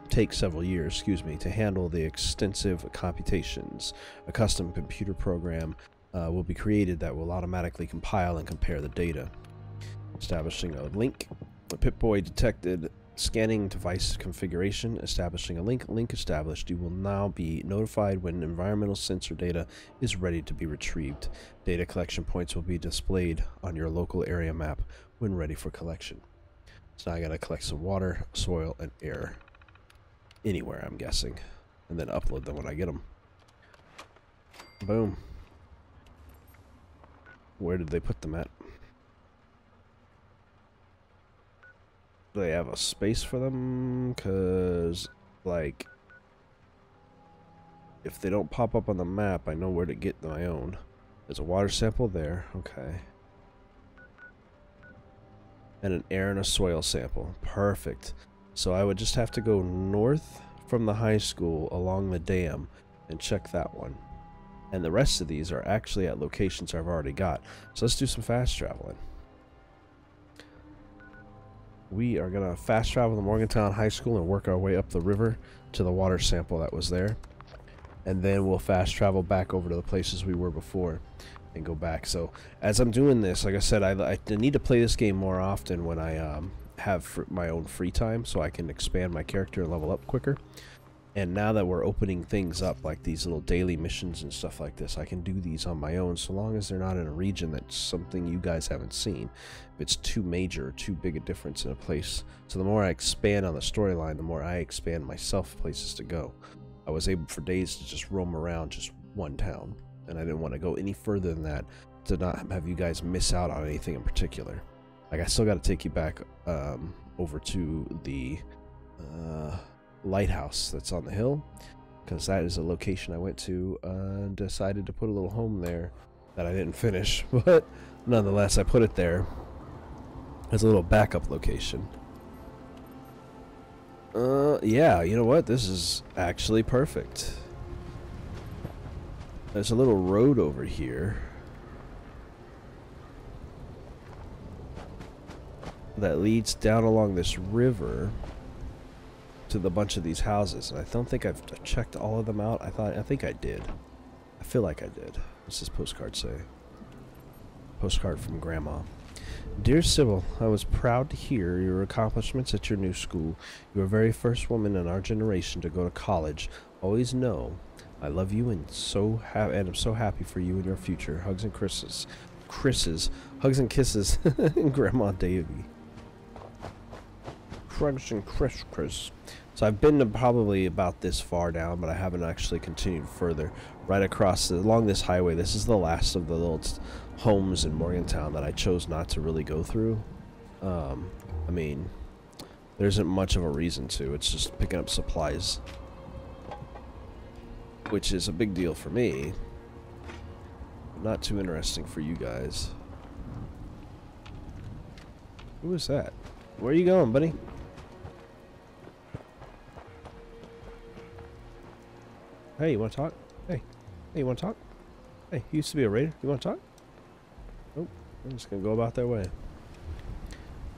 take several years, to handle the extensive computations. A custom computer program will be created that will automatically compile and compare the data. Establishing a link. The Pip-Boy detected Scanning device configuration, establishing a link. Link established. You will now be notified when environmental sensor data is ready to be retrieved. Data collection points will be displayed on your local area map when ready for collection. So now I gotta collect some water, soil, and air. Anywhere, I'm guessing. And then upload them when I get them. Boom. Where did they put them at? Do they have a space for them? Because, like, if they don't pop up on the map, I know where to get my own. There's a water sample there. Okay. And an air and a soil sample. Perfect. So I would just have to go north from the high school along the dam and check that one. And the rest of these are actually at locations I've already got. So let's do some fast traveling. We are going to fast travel to Morgantown High School and work our way up the river to the water sample that was there. And then we'll fast travel back over to the places we were before and go back. So as I'm doing this, like I said, I need to play this game more often when I have my own free time so I can expand my character and level up quicker. And now that we're opening things up, like these little daily missions and stuff like this, I can do these on my own, so long as they're not in a region that's something you guys haven't seen. If it's too major or too big a difference in a place. So the more I expand on the storyline, the more I expand myself places to go. I was able for days to just roam around just one town, and I didn't want to go any further than that to not have you guys miss out on anything in particular. Like, I still got to take you back over to the lighthouse that's on the hill, because that is a location I went to and decided to put a little home there that I didn't finish, but nonetheless I put it there as a little backup location. Yeah, you know what, this is actually perfect. There's a little road over here that leads down along this river to the bunch of these houses, and I don't think I've checked all of them out. I think I did. I feel like I did. What's this postcard say? Postcard from Grandma. Dear Sybil, I was proud to hear your accomplishments at your new school. You were the very first woman in our generation to go to college. Always know I love you and I'm so happy for you and your future. Hugs and kisses. Hugs and kisses. Grandma Davy. Crunch and Chris. So I've been to probably about this far down, but I haven't actually continued further. Right across along this highway, this is the last of the little homes in Morgantown that I chose not to really go through. I mean, there isn't much of a reason to. It's just picking up supplies, which is a big deal for me, but not too interesting for you guys. Who is that? Where are you going, buddy? Hey, you want to talk? Hey, you want to talk? Hey, you used to be a raider. You want to talk? Nope. I'm just going to go about their way.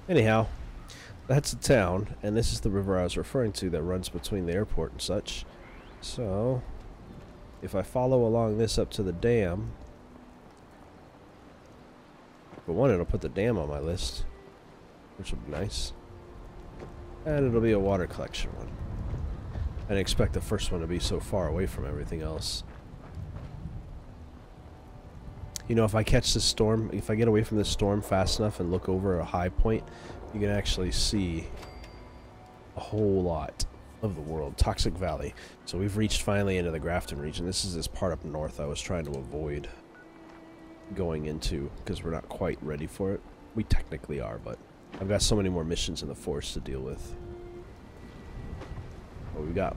Anyhow, that's the town, and this is the river I was referring to that runs between the airport and such. So, if I follow along this up to the dam, for one, it'll put the dam on my list, which will be nice. And it'll be a water collection one. I didn't expect the first one to be so far away from everything else. You know, if I catch this storm, if I get away from this storm fast enough and look over a high point, you can actually see a whole lot of the world. Toxic Valley. So we've reached finally into the Grafton region. This is this part up north I was trying to avoid going into because we're not quite ready for it. We technically are, but I've got so many more missions in the forest to deal with. But we got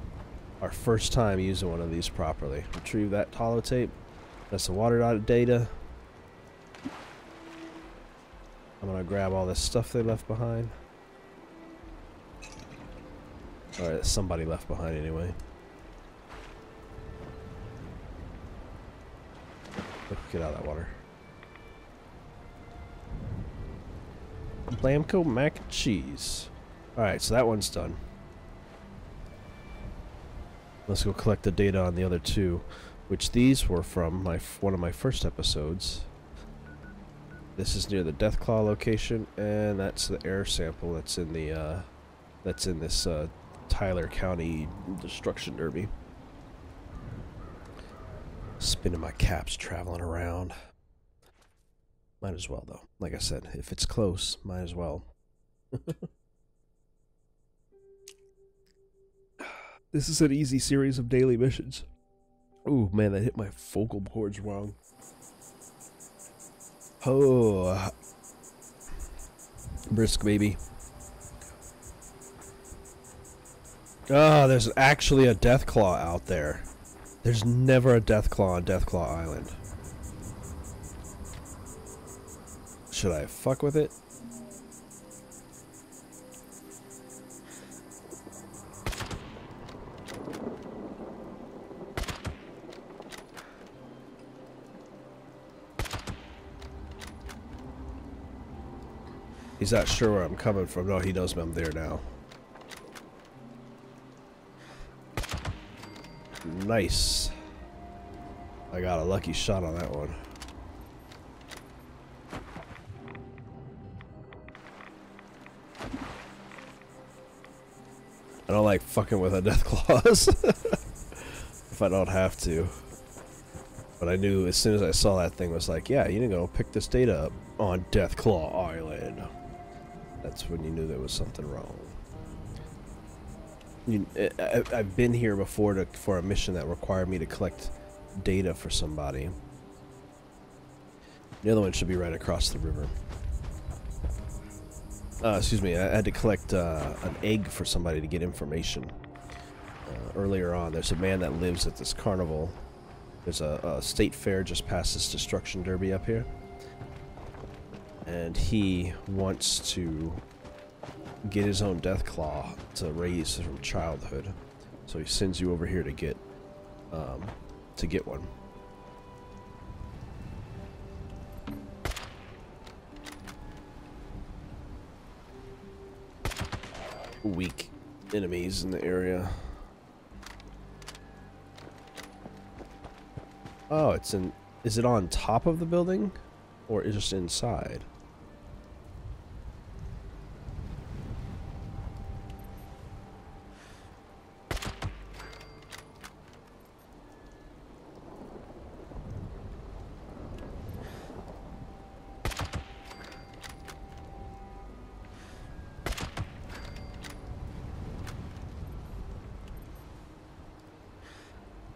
our first time using one of these properly. Retrieve that holotape. That's the water data. I'm gonna grab all this stuff they left behind. Alright, somebody left behind anyway. Get out of that water. Blamco mac and cheese. Alright, so that one's done. Let's go collect the data on the other two, which these were from one of my first episodes. This is near the Deathclaw location, and that's the air sample that's in the that's in this Tyler County Destruction Derby. Spinning my caps, traveling around. Might as well, though. Like I said, if it's close, might as well. This is an easy series of daily missions. Ooh, man, that hit my vocal cords wrong. Oh, brisk, baby. Ah, there's actually a Deathclaw out there. There's never a Deathclaw on Deathclaw Island. Should I fuck with it? He's not sure where I'm coming from. No, he knows I'm there now. Nice. I got a lucky shot on that one. I don't like fucking with a Deathclaws if I don't have to. But I knew as soon as I saw that thing, was like, yeah, you need to go pick this data up on Deathclaw Island. That's when you knew there was something wrong. I've been here before for a mission that required me to collect data for somebody. The other one should be right across the river. Excuse me, I had to collect an egg for somebody to get information. Earlier on, there's a man that lives at this carnival. There's a state fair just past this destruction derby up here. And he wants to get his own Deathclaw to raise from childhood. So he sends you over here to get one. Weak enemies in the area. Oh, it's in... Is it on top of the building? Or is it just inside?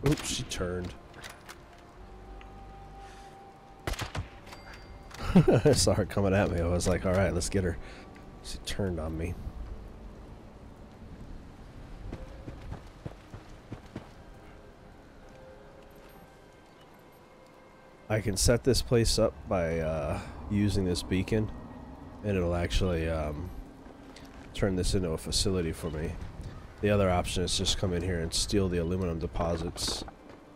Oops, she turned. I saw her coming at me. I was like, alright, let's get her. She turned on me. I can set this place up by using this beacon, and it'll actually turn this into a facility for me. The other option is just come in here and steal the aluminum deposits.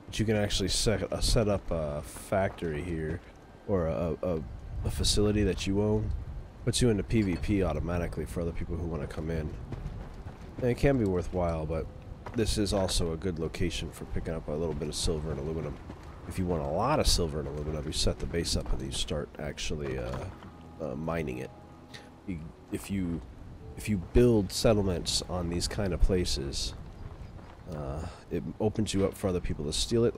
But you can actually set up a factory here, or a facility that you own. Puts you into PvP automatically for other people who want to come in. And it can be worthwhile, but this is also a good location for picking up a little bit of silver and aluminum. If you want a lot of silver and aluminum, you set the base up and you start actually mining it. If you build settlements on these kind of places, it opens you up for other people to steal it,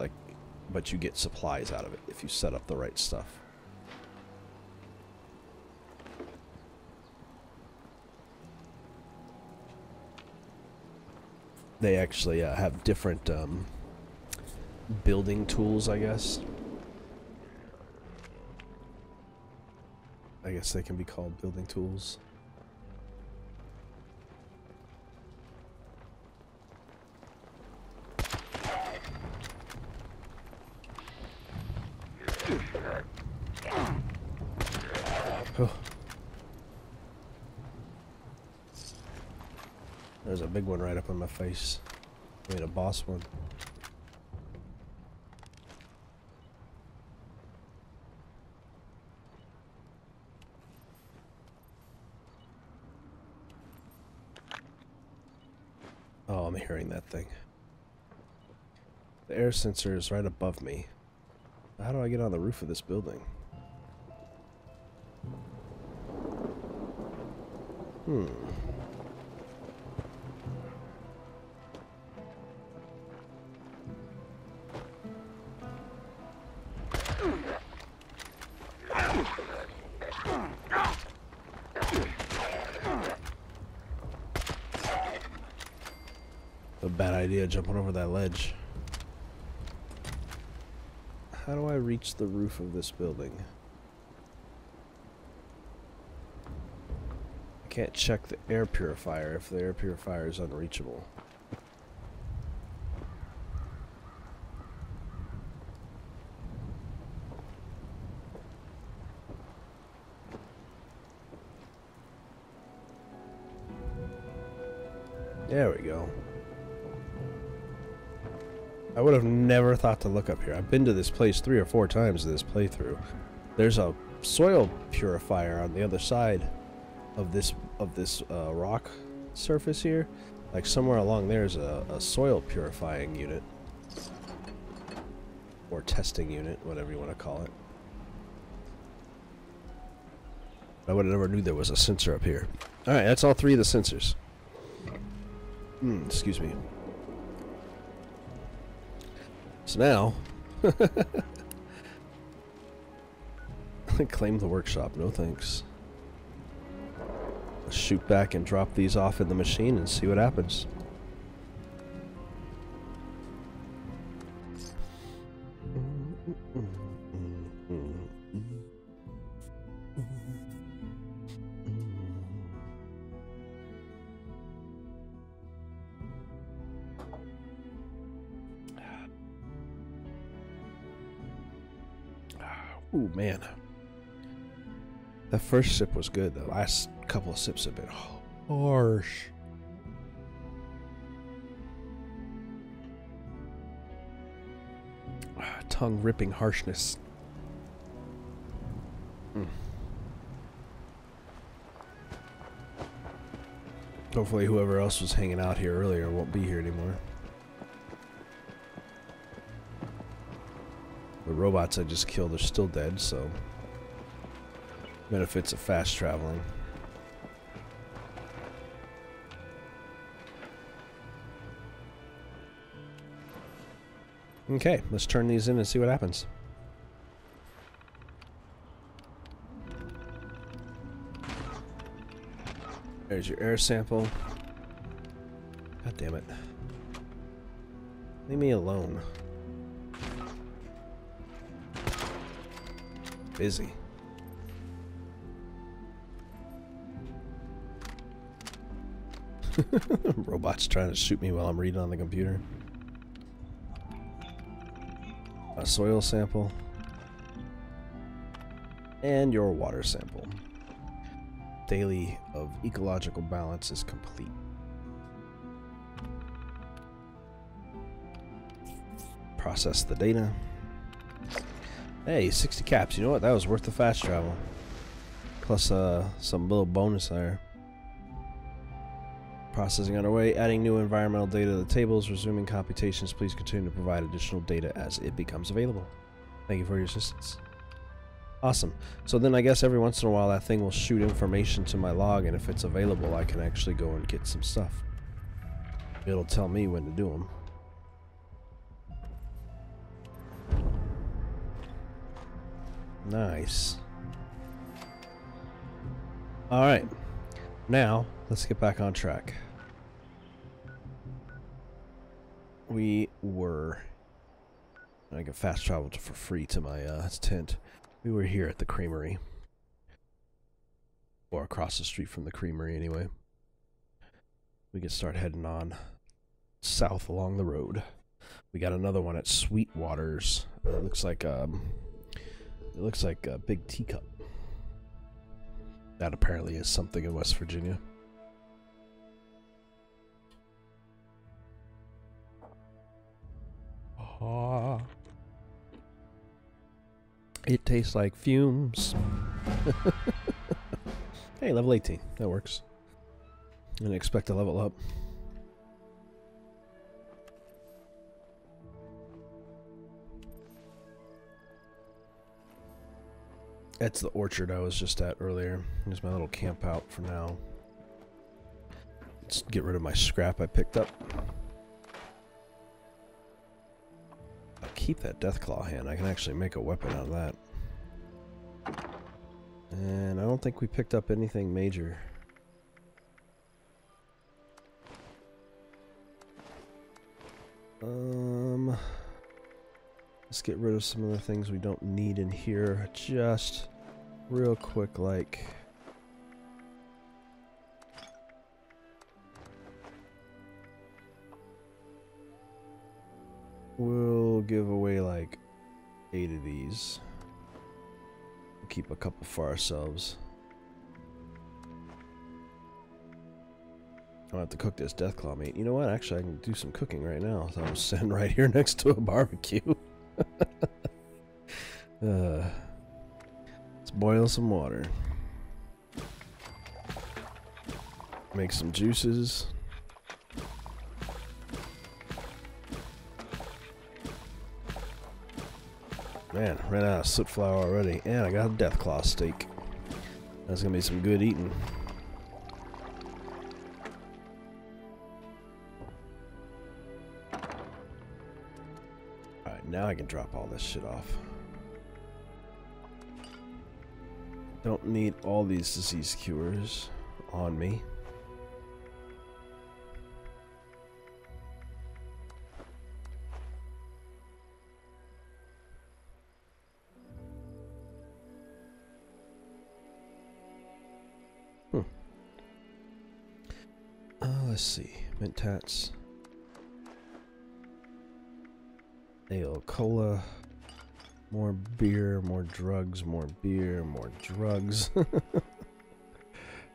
but you get supplies out of it if you set up the right stuff. They actually have different building tools, I guess. I guess they can be called building tools. Oh. There's a big one right up in my face. I mean, a boss one. Oh, I'm hearing that thing. The air sensor is right above me. How do I get on the roof of this building? A bad idea jumping over that ledge. How do I reach the roof of this building? I can't check the air purifier if the air purifier is unreachable. There we go. I would have never thought to look up here. I've been to this place 3 or 4 times in this playthrough. There's a soil purifier on the other side of this rock surface here. Like somewhere along there's a soil purifying unit. Or testing unit, whatever you want to call it. I would have never knew there was a sensor up here. Alright, that's all 3 of the sensors. Excuse me. So now, claim the workshop. No thanks. Let's shoot back and drop these off in the machine and see what happens. Ooh, man. That first sip was good. The last couple of sips have been harsh. Tongue-ripping harshness. Hopefully whoever else was hanging out here earlier won't be here anymore. The robots I just killed are still dead, so benefits of fast traveling. Okay, let's turn these in and see what happens. There's your air sample. God damn it. Leave me alone. Busy. Robot's trying to shoot me while I'm reading on the computer. A soil sample. And your water sample. Daily of ecological balance is complete. Process the data. Hey, 60 caps. You know what? That was worth the fast travel. Plus some little bonus there. Processing underway. Adding new environmental data to the tables. Resuming computations. Please continue to provide additional data as it becomes available. Thank you for your assistance. Awesome. So then I guess every once in a while that thing will shoot information to my log, and if it's available I can actually go and get some stuff. It'll tell me when to do them. Nice. Alright. Now, let's get back on track. We were... I can fast travel for free to my tent. We were here at the creamery. Or across the street from the creamery, anyway. We can start heading on south along the road. We got another one at Sweetwater's. It looks like a big teacup. That apparently is something in West Virginia. It tastes like fumes. Hey, level 18. That works. And expect to level up. That's the orchard I was just at earlier. Here's my little camp out for now. Let's get rid of my scrap I picked up. I'll keep that Deathclaw hand. I can actually make a weapon out of that. And I don't think we picked up anything major. Let's get rid of some of the things we don't need in here. Just real quick, like... We'll give away like 8 of these. Keep a couple for ourselves. I don't have to cook this deathclaw meat. You know what? Actually, I can do some cooking right now. So I'm sitting right here next to a barbecue. Let's boil some water. Make some juices. Man, ran out of soot flour already, and I got a deathclaw steak. That's gonna be some good eating. Alright, now I can drop all this shit off. Don't need all these disease cures on me. Let's see. Mint tats. Ale cola. More beer, more drugs, more beer, more drugs.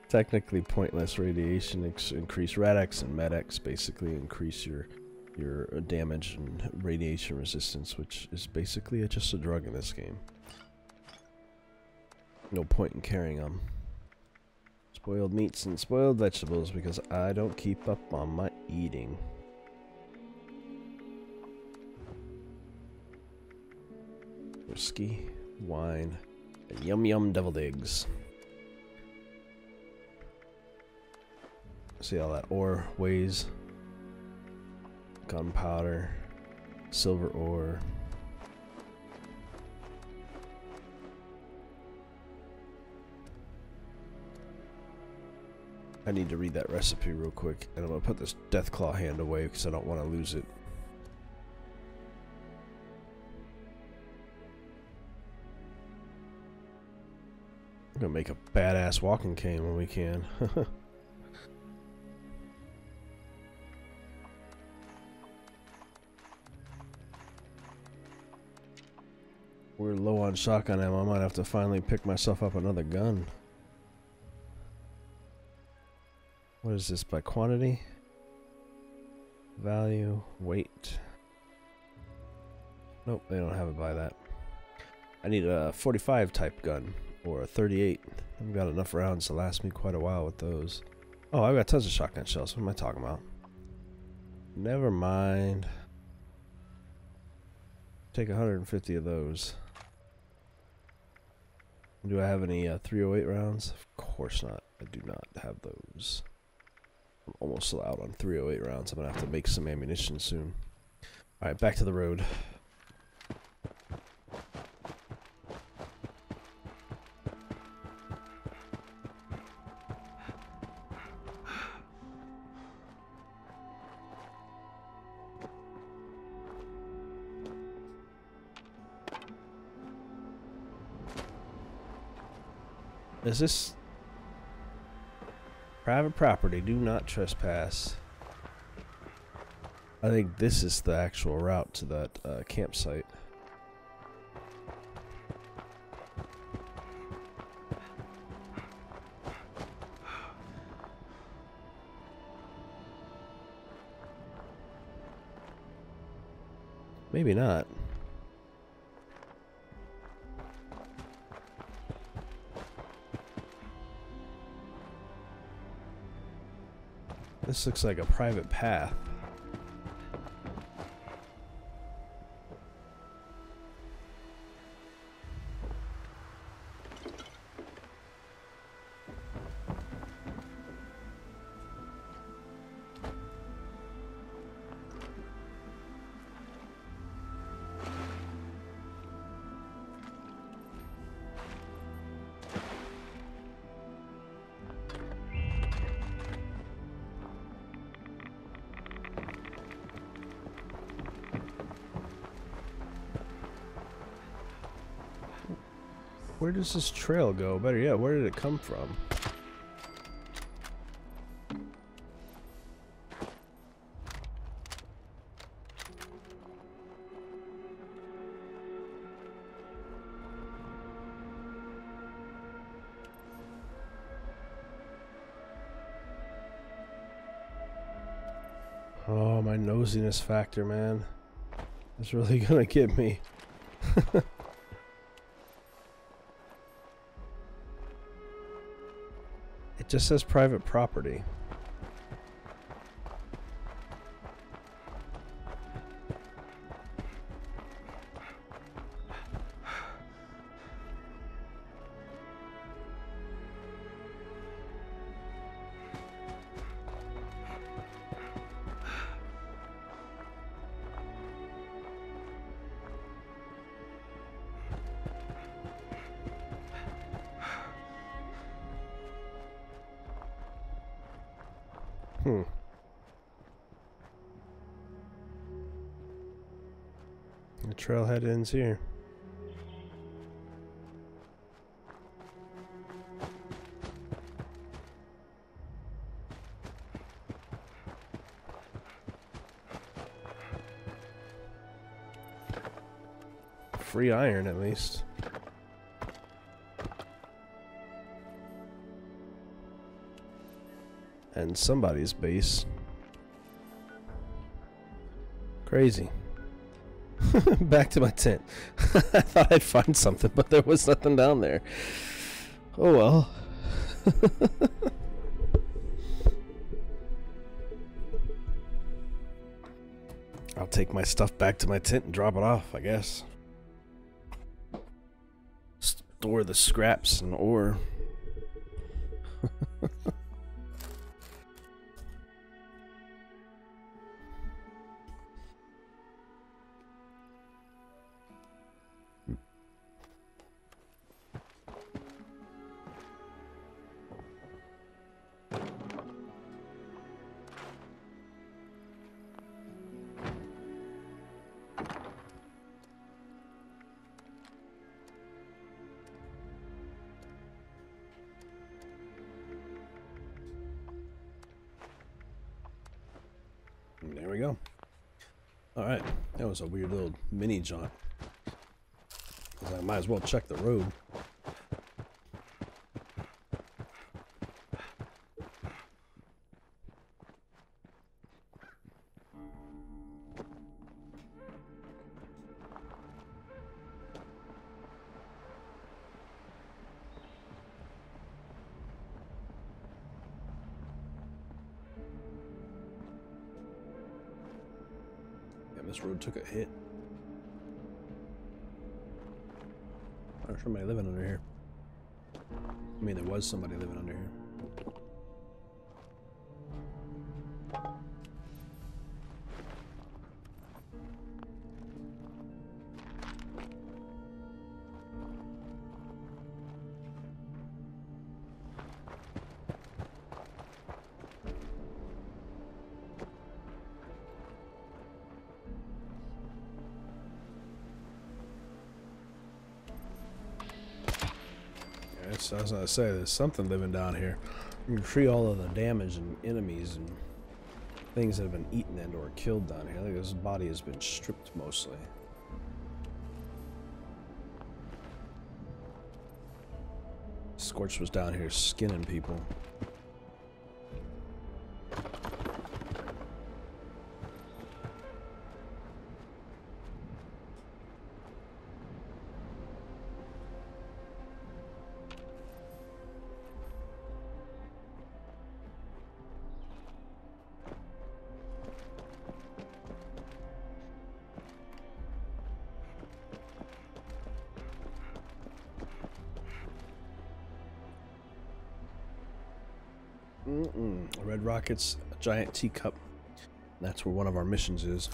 Technically pointless. Radiation increase Rad-X and Med-X basically increase your damage and radiation resistance, which is basically just a drug in this game. No point in carrying them. Spoiled meats and spoiled vegetables because I don't keep up on my eating. Whiskey, wine, and yum yum deviled eggs. See how that ore weighs? Gunpowder, silver ore. I need to read that recipe real quick, and I'm going to put this deathclaw hand away because I don't want to lose it. I'm going to make a badass walking cane when we can. We're low on shotgun ammo. I might have to finally pick myself up another gun. What is this by quantity? Value, weight. Nope, they don't have it by that. I need a 45 type gun or a 38. I've got enough rounds to last me quite a while with those. Oh, I've got tons of shotgun shells. What am I talking about? Never mind. Take 150 of those. Do I have any 308 rounds? Of course not. I do not have those. I'm almost out on 308 rounds. I'm gonna have to make some ammunition soon. Alright, back to the road. Is this private property? Do not trespass. I think this is the actual route to that campsite. Maybe not. This looks like a private path. Where does this trail go? Better yet, where did it come from? Oh, my nosiness factor, man. It's really gonna get me. It just says private property. The trailhead ends here. Free iron, at least. And somebody's base. Crazy. Back to my tent. I thought I'd find something, but there was nothing down there. Oh well. I'll take my stuff back to my tent and drop it off, I guess. Store the scraps and ore. There we go. Alright, that was a weird little mini jaunt. I might as well check the road. This road took a hit. There's somebody living under here. I mean, there was somebody living under here. So I was gonna say, there's something living down here. You can free all of the damage and enemies and things that have been eaten and or killed down here. I think this body has been stripped mostly. Scorched was down here skinning people. Red rockets, a giant teacup. That's where one of our missions is.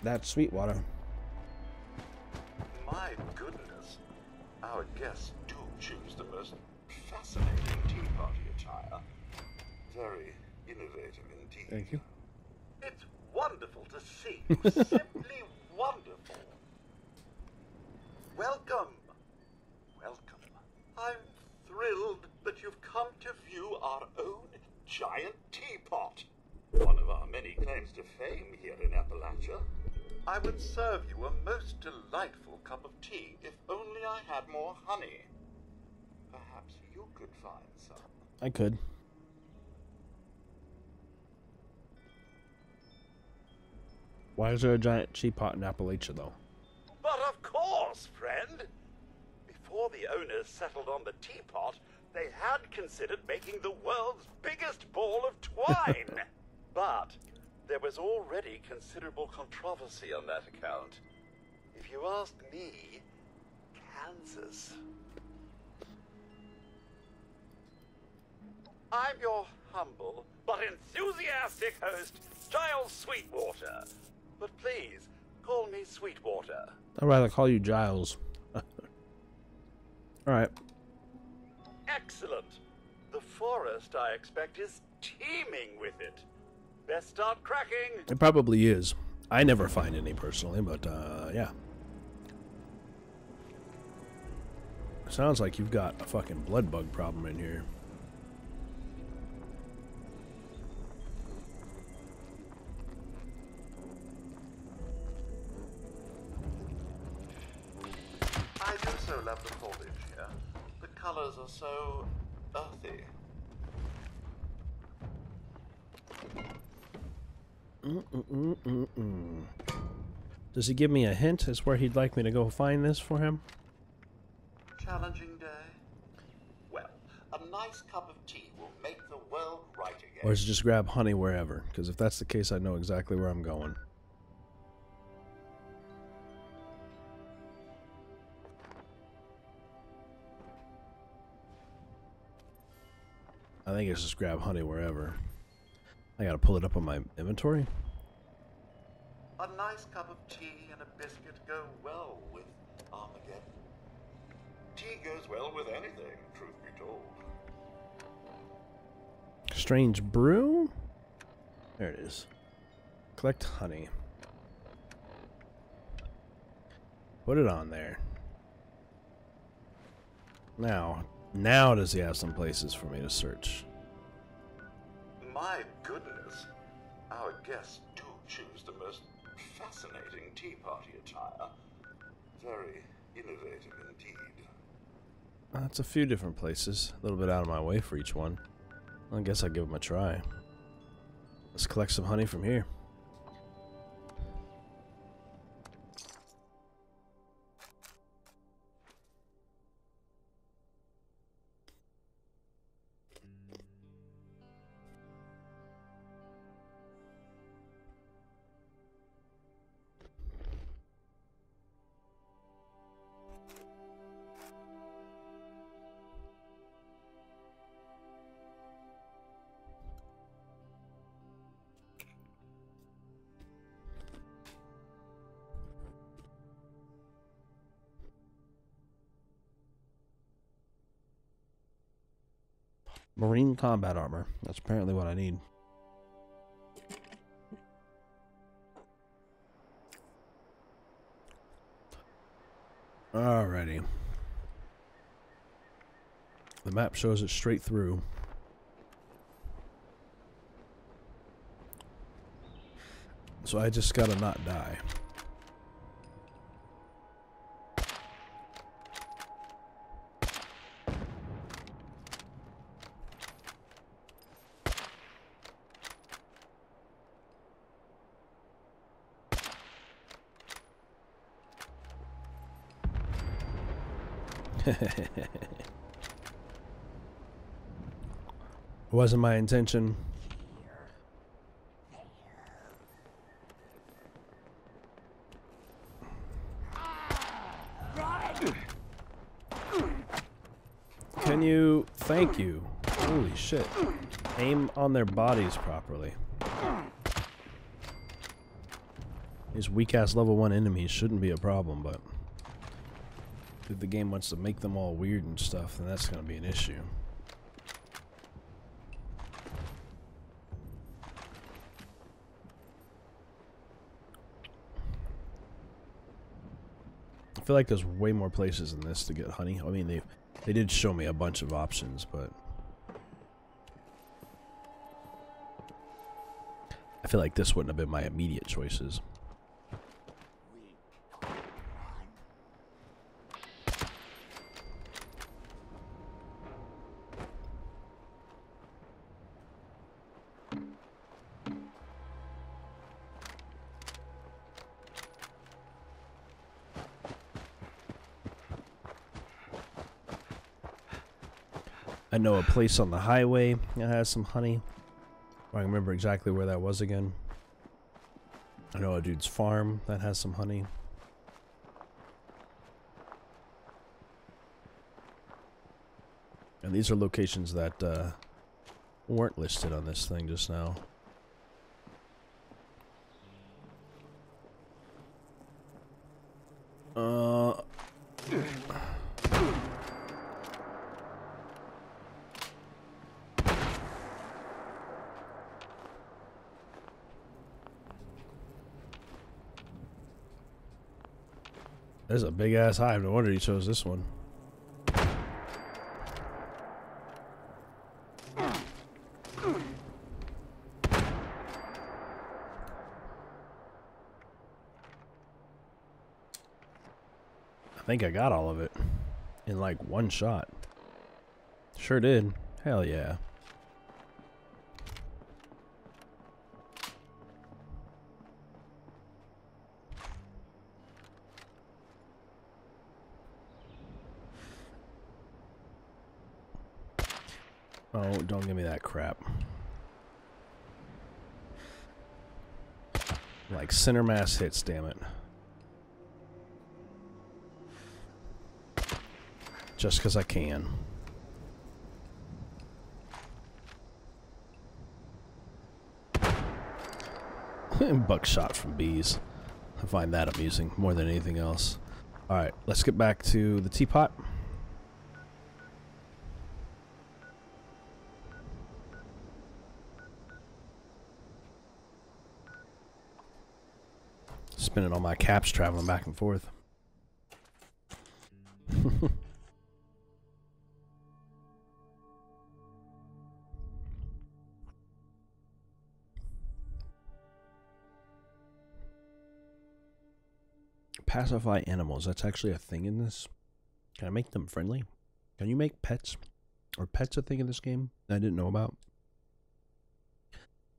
That's Sweetwater. My goodness. Our guest most fascinating tea party attire. Very innovative indeed. Thank you. It's wonderful to see you. Simply wonderful. Welcome. Welcome. I'm thrilled that you've come to view our own giant teapot. One of our many claims to fame here in Appalachia. I would serve you a most delightful cup of tea if only I had more honey. Perhaps you could find some. I could. Why is there a giant teapot in Appalachia, though? But of course, friend. Before the owners settled on the teapot, they had considered making the world's biggest ball of twine. But there was already considerable controversy on that account. If you ask me, Kansas. I'm your humble but enthusiastic host, Giles Sweetwater. But please, call me Sweetwater. I'd rather call you Giles. Alright. Excellent. The forest, I expect, is teeming with it. Best start cracking. It probably is. I never find any personally, but yeah. Sounds like you've got a fucking blood bug problem in here. I do so love the foliage here. The colors are so earthy. Does he give me a hint as where he'd like me to go find this for him? Challenging day. Well, a nice cup of tea will make the world right again. Or is it just grab honey wherever? Because if that's the case, I know exactly where I'm going. I think it's just grab honey wherever. I gotta pull it up on my inventory. A nice cup of tea and a biscuit go well with Armageddon. Tea goes well with anything, truth be told. Strange brew? There it is. Collect honey. Put it on there. Now does he have some places for me to search? My goodness. Our guests do choose the most fascinating tea party attire. Very innovative indeed. That's a few different places. A little bit out of my way for each one. I guess I'll give them a try. Let's collect some honey from here. Marine combat armor. That's apparently what I need. Alrighty. The map shows it straight through. So I just gotta not die. It wasn't my intention. Can you? Thank you. Holy shit. Aim on their bodies properly. These weak-ass level 1 enemies shouldn't be a problem, but... if the game wants to make them all weird and stuff, then that's going to be an issue. I feel like there's way more places in this to get honey. I mean, they did show me a bunch of options, but I feel like this wouldn't have been my immediate choices. I know a place on the highway that has some honey. I remember exactly where that was again. I know a dude's farm that has some honey. And these are locations that weren't listed on this thing just now. There's a big ass hive. No wonder he chose this one. I think I got all of it in like one shot. Sure did. Hell yeah. Oh, don't give me that crap. Like center mass hits, damn it. Just because I can. Buckshot from bees. I find that amusing more than anything else. Alright, let's get back to the teapot. Spinning all my caps, traveling back and forth. Pacify animals. That's actually a thing in this. Can I make them friendly? Can you make pets? Are pets a thing in this game that I didn't know about?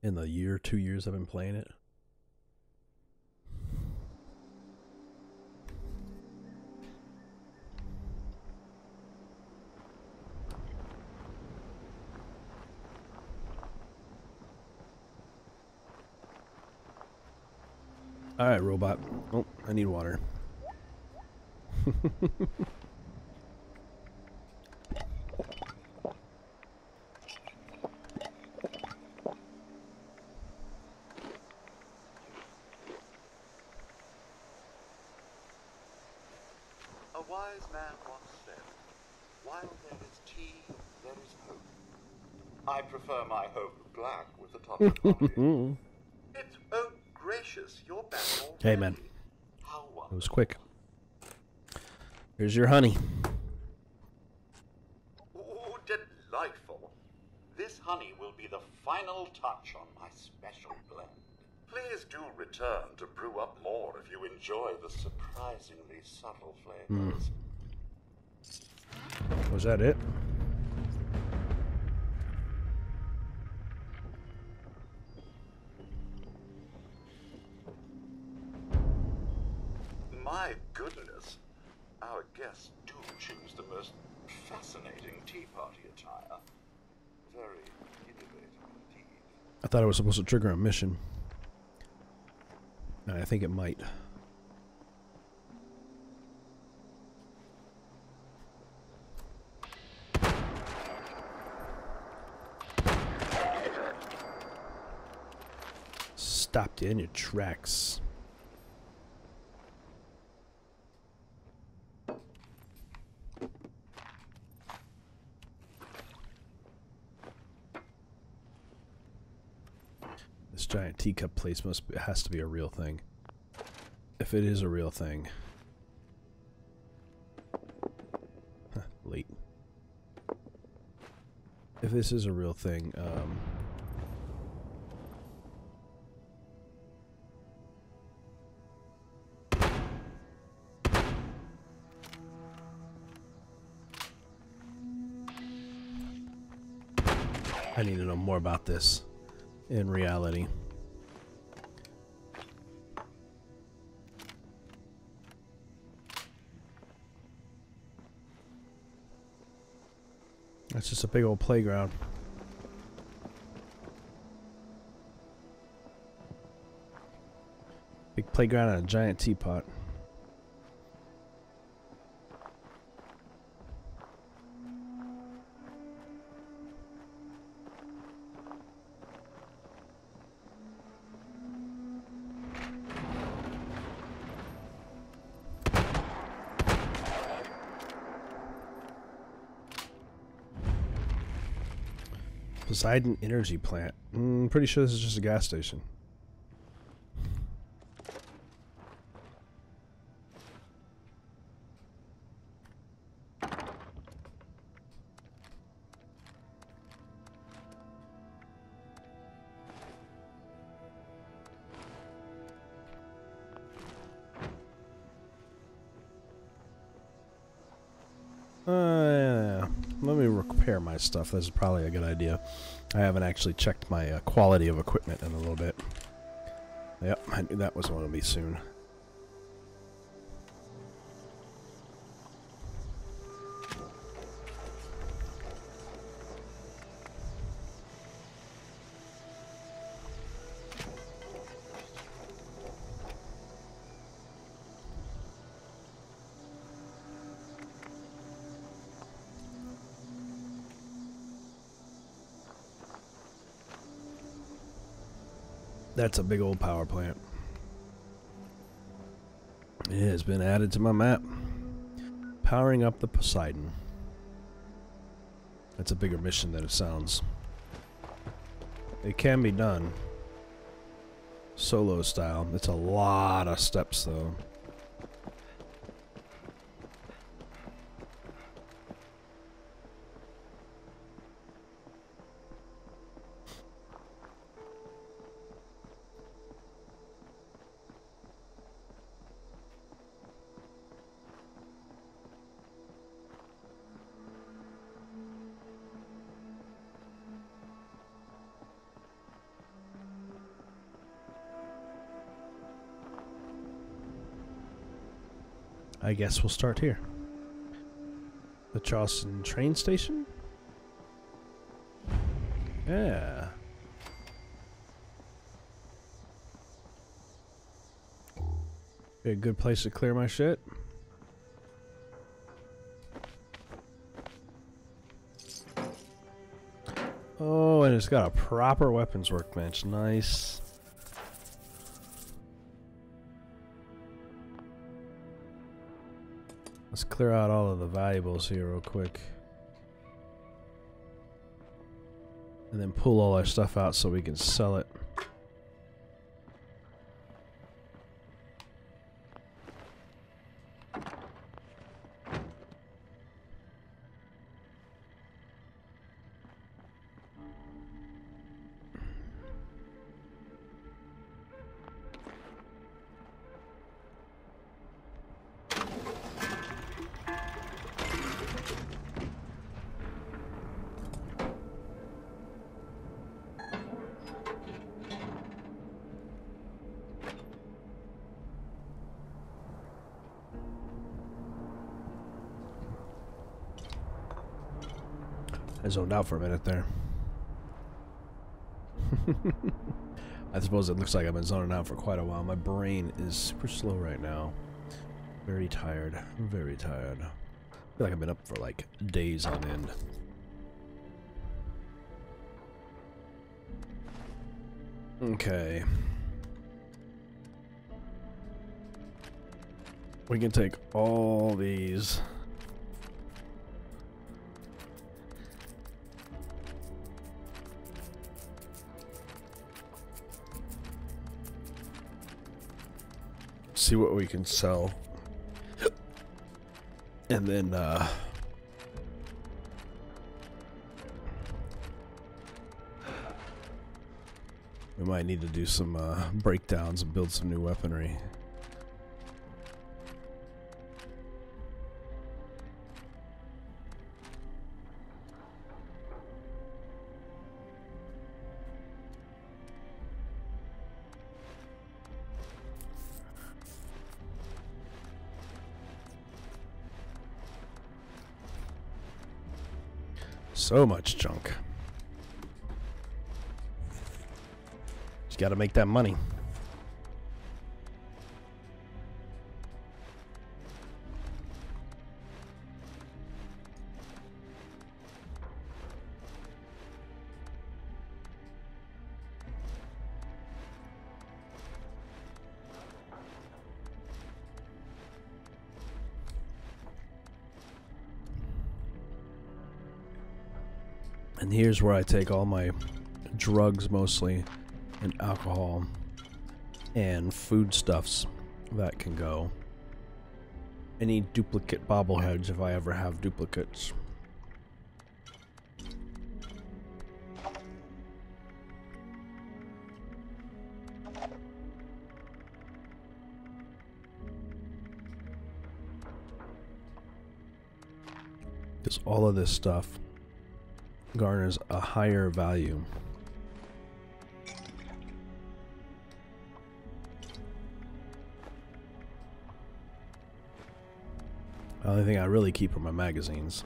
In the year, 2 years I've been playing it. Alright, robot. Oh, I need water. A wise man once said, while there is tea, there is hope. I prefer my hope black with a touch of honey. It's, oh gracious, you're back already. Hey man, How it wonderful. was quick. Here's your honey. Ooh, delightful. This honey will be the final touch on my special blend. Please do return to brew up more if you enjoy the surprisingly subtle flavors. Was that it? My goodness, our guests do choose the most fascinating tea party attire. Very innovative indeed. I thought it was supposed to trigger a mission. And I think it might. Stopped you in your tracks. This giant teacup place has to be a real thing. If it is a real thing. Huh, late. If this is a real thing, I need to know more about this in reality. That's just a big old playground. Big playground and a giant teapot. Poseidon Energy Plant. Pretty sure this is just a gas station. Let me repair my stuff. This is probably a good idea. I haven't actually checked my quality of equipment in a little bit. Yep, I knew that was going to be soon. That's a big old power plant. It has been added to my map. Powering up the Poseidon. That's a bigger mission than it sounds. It can be done. Solo style. It's a lot of steps though. I guess we'll start here. The Charleston train station? Yeah. Be a good place to clear my shit. Oh, and it's got a proper weapons workbench. Nice. Let's clear out all of the valuables here real quick. And then pull all our stuff out so we can sell it. I zoned out for a minute there. I suppose it looks like I've been zoning out for quite a while. My brain is super slow right now. Very tired. Very tired. I feel like I've been up for like days on end. Okay. We can take all these. see what we can sell. And then, we might need to do some breakdowns and build some new weaponry. So much junk. Just gotta make that money. And here's where I take all my drugs mostly, and alcohol, and foodstuffs that can go. Any duplicate bobbleheads if I ever have duplicates. Because all of this stuff garners a higher value. The only thing I really keep are my magazines.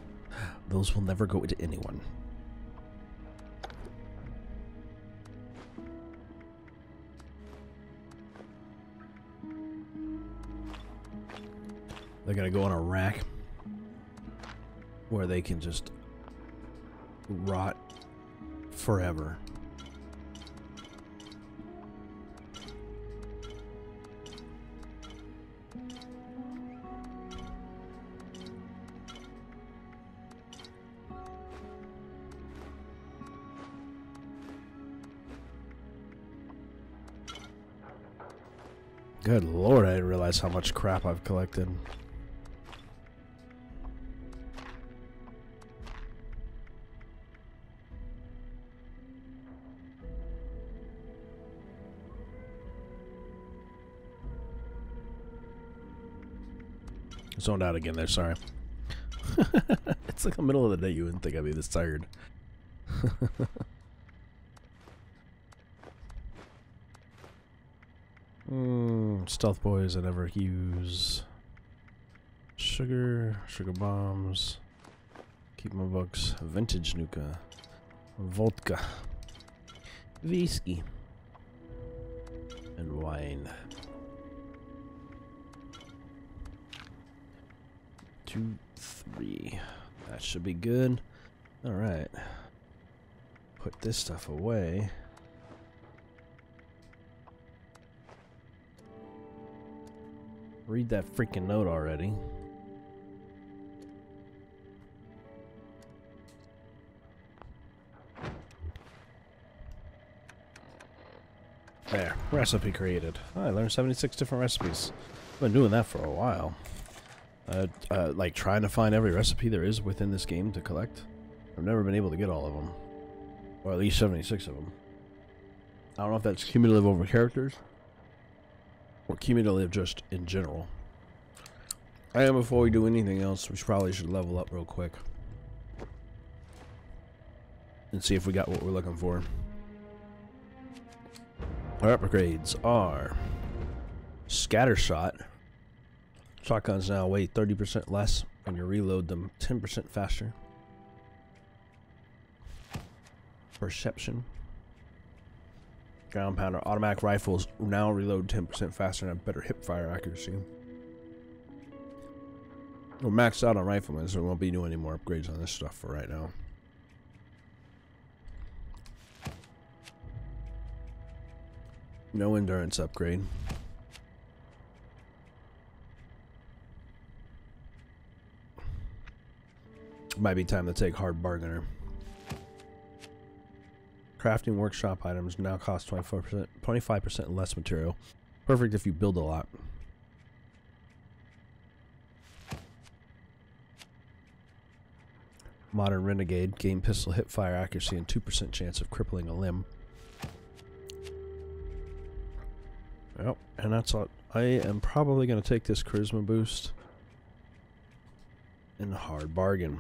Those will never go to anyone. They're gonna go on a rack where they can just rot forever. Good Lord, I didn't realize how much crap I've collected. Zoned out again there, sorry. It's like the middle of the day, you wouldn't think I'd be this tired. Stealth boys I never use. Sugar bombs. Keep my books. Vintage nuka. Vodka. Whiskey. And wine. 2, 3. That should be good. Alright. Put this stuff away. Read that freaking note already. There. Recipe created. Oh, I learned 76 different recipes. I've been doing that for a while. Like trying to find every recipe there is within this game to collect. I've never been able to get all of them. Or at least 76 of them. I don't know if that's cumulative over characters. Or cumulative just in general. And before we do anything else, we probably should level up real quick. And see if we got what we're looking for. Our upgrades are Scatter Shot. Shotguns now weigh 30% less when you reload them 10% faster. Perception. Ground Pounder. Automatic rifles now reload 10% faster and have better hip fire accuracy. We're maxed out on riflemen, so we won't be doing any more upgrades on this stuff for right now. No endurance upgrade. Might be time to take Hard Bargainer. Crafting workshop items now cost 25% less material. Perfect if you build a lot. Modern Renegade. Gain pistol hip fire accuracy and 2% chance of crippling a limb. Yep, and that's all. I am probably going to take this charisma boost in a hard bargain.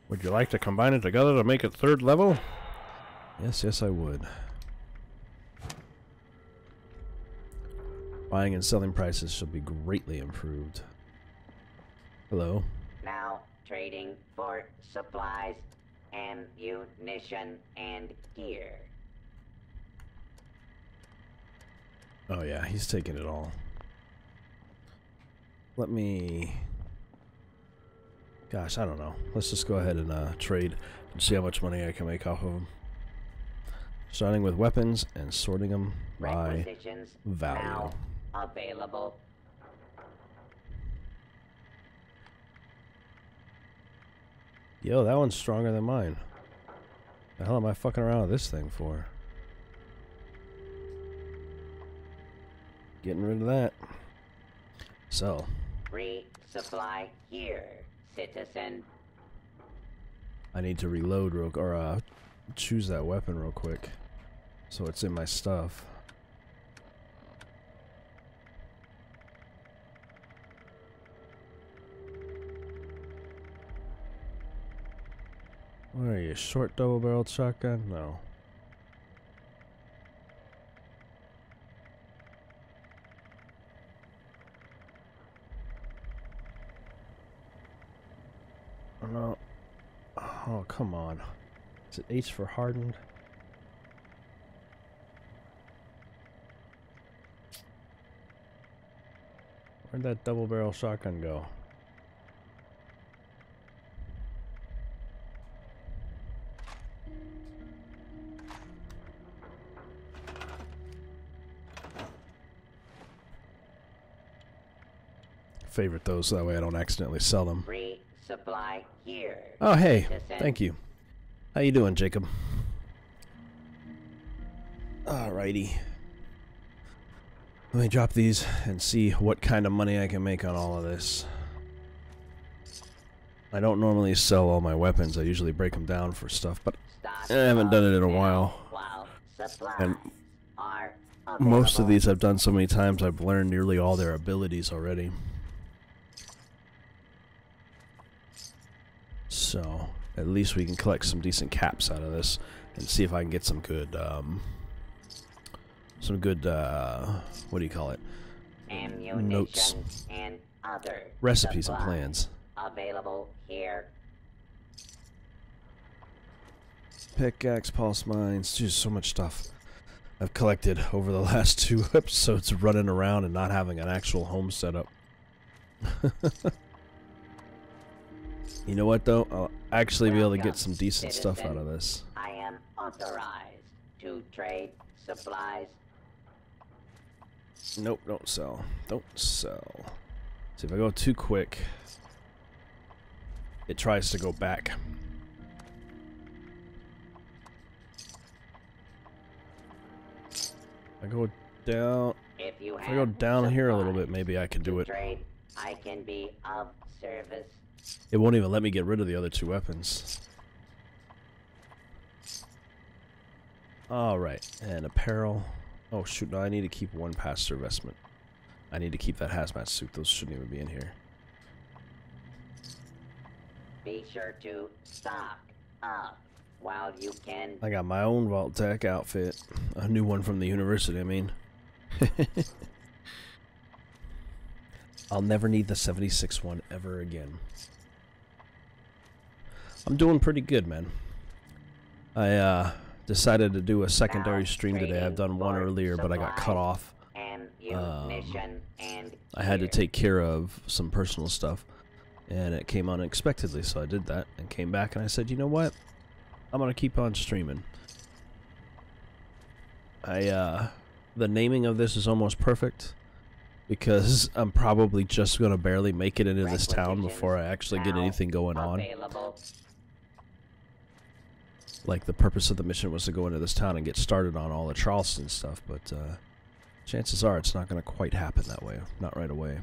Would you like to combine it together to make it 3rd level? Yes, yes I would. Buying and selling prices shall be greatly improved. Hello. Now trading for supplies, ammunition, and gear. Oh yeah, he's taking it all. Let me... Gosh, I don't know. Let's just go ahead and trade and see how much money I can make off of them. Starting with weapons and sorting them by value. Now available. Yo, that one's stronger than mine. The hell am I fucking around with this thing for? Getting rid of that. So. Resupply here, citizen. I need to reload real, or choose that weapon real quick, so it's in my stuff. What are you, short double-barreled shotgun? No. Oh, no. Oh, come on. Is it H for hardened? Where'd that double-barrel shotgun go? Favorite those so that way I don't accidentally sell them. Resupply here. Oh hey, citizen. thank you. How you doing, Jacob? Alrighty. Let me drop these and see what kind of money I can make on all of this. I don't normally sell all my weapons. I usually break them down for stuff, but I haven't done it in a while. And most of these I've done so many times I've learned nearly all their abilities already. So, at least we can collect some decent caps out of this and see if I can get some good, what do you call it? Notes, and other recipes and plans. Available here. Pickaxe, pulse mines, just so much stuff I've collected over the last 2 episodes of running around and not having an actual home set up. You know what though? I'll actually be able to get some decent stuff out of this. I am authorized to trade supplies. Nope, don't sell. Don't sell. See, if I go too quick, it tries to go back. I go down. If I go down here a little bit, maybe I can do it. I can be of service. It won't even let me get rid of the other 2 weapons. Alright, and apparel. Oh shoot, no, I need to keep 1 passenger vestment. I need to keep that hazmat suit. Those shouldn't even be in here. Be sure to stock up while you can. I got my own Vault-Tec outfit. A new one from the university, I mean. I'll never need the 76 one ever again. I'm doing pretty good, man. I decided to do a secondary stream today. I've done one earlier, but I got cut off. I had to take care of some personal stuff, and it came unexpectedly, so I did that and came back and I said, you know what? I'm gonna keep on streaming. The naming of this is almost perfect because I'm probably just gonna barely make it into this town before I actually get anything going on. Like, the purpose of the mission was to go into this town and get started on all the Charleston stuff, but chances are it's not going to quite happen that way. Not right away.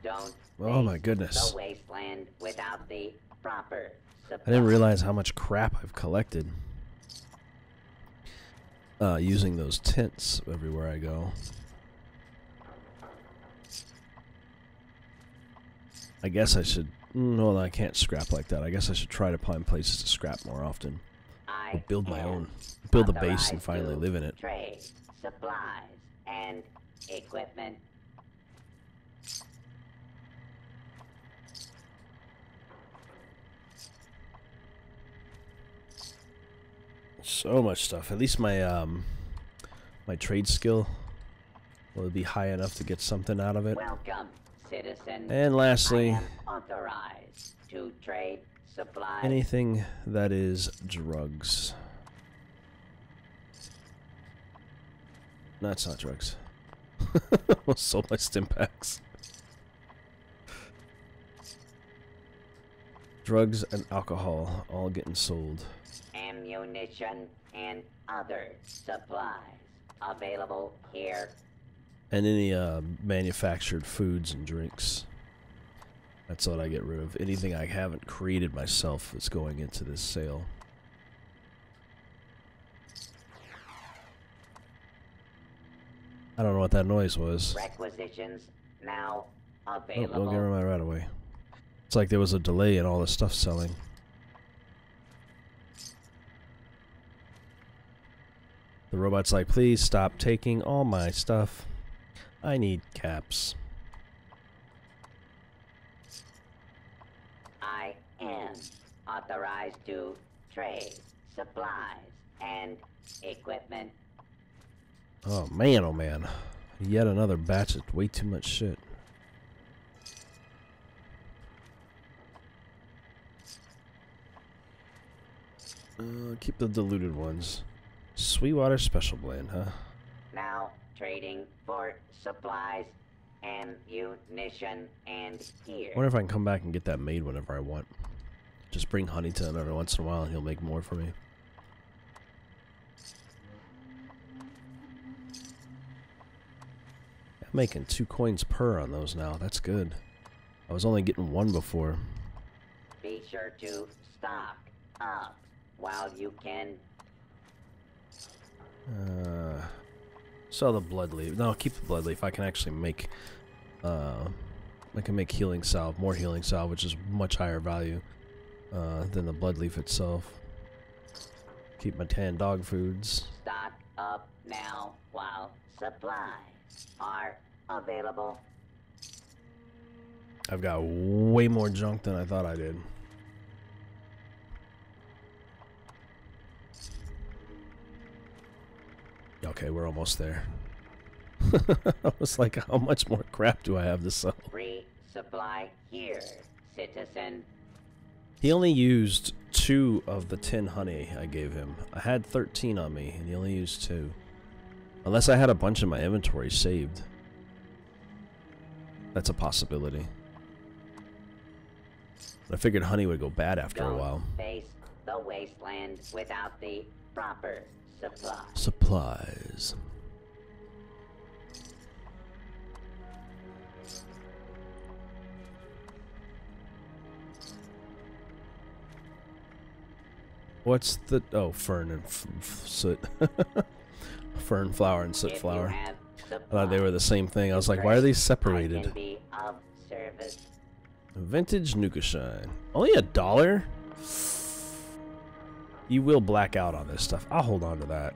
Don't Oh my face goodness. the wasteland without the proper supply. I didn't realize how much crap I've collected. Using those tents everywhere I go. I guess I should... No, I can't scrap like that. I guess I should try to find places to scrap more often. Or build my own. Build a base and finally live in it. Trade, supplies, and equipment. So much stuff. At least my my trade skill will be high enough to get something out of it. Welcome, citizen. And lastly, I am authorized to trade supplies. anything that is drugs. No, it's not drugs. Almost sold my stim packs. Drugs and alcohol all getting sold. Ammunition and other supplies available here. And any manufactured foods and drinks. That's what I get rid of. Anything I haven't created myself is going into this sale. I don't know what that noise was. Requisitions now Oh, available. don't get rid of my right away. It's like there was a delay in all the stuff selling. The robot's like, please stop taking all my stuff. I need caps. I am authorized to trade supplies and equipment. Oh man, yet another batch of way too much shit. Keep the diluted ones. Sweetwater special blend, huh? Now trading for supplies, ammunition, and gear. I wonder if I can come back and get that made whenever I want. Just bring honey to him every once in a while and he'll make more for me. I'm making 2 coins per on those now. That's good. I was only getting 1 before. Be sure to stock up while you can. Sell the blood leaf. No, keep the blood leaf. I can actually make I can make healing salve, more healing salve, which is much higher value than the blood leaf itself. Keep my 10 dog foods. Stock up now while supplies are available. I've got way more junk than I thought I did. Okay, we're almost there. I was like, how much more crap do I have to sell? Resupply here, citizen. He only used 2 of the 10 honey I gave him. I had 13 on me, and he only used 2. Unless I had a bunch in my inventory saved. That's a possibility. But I figured honey would go bad after a while. Face the wasteland without the proper supply. Supplies. What's the... Oh, fern and soot. Fern flower and soot flower. I thought they were the same thing. I was like, why are these separated? Be of service. Vintage Nuka Shine. Only $1? You will black out on this stuff. I'll hold on to that.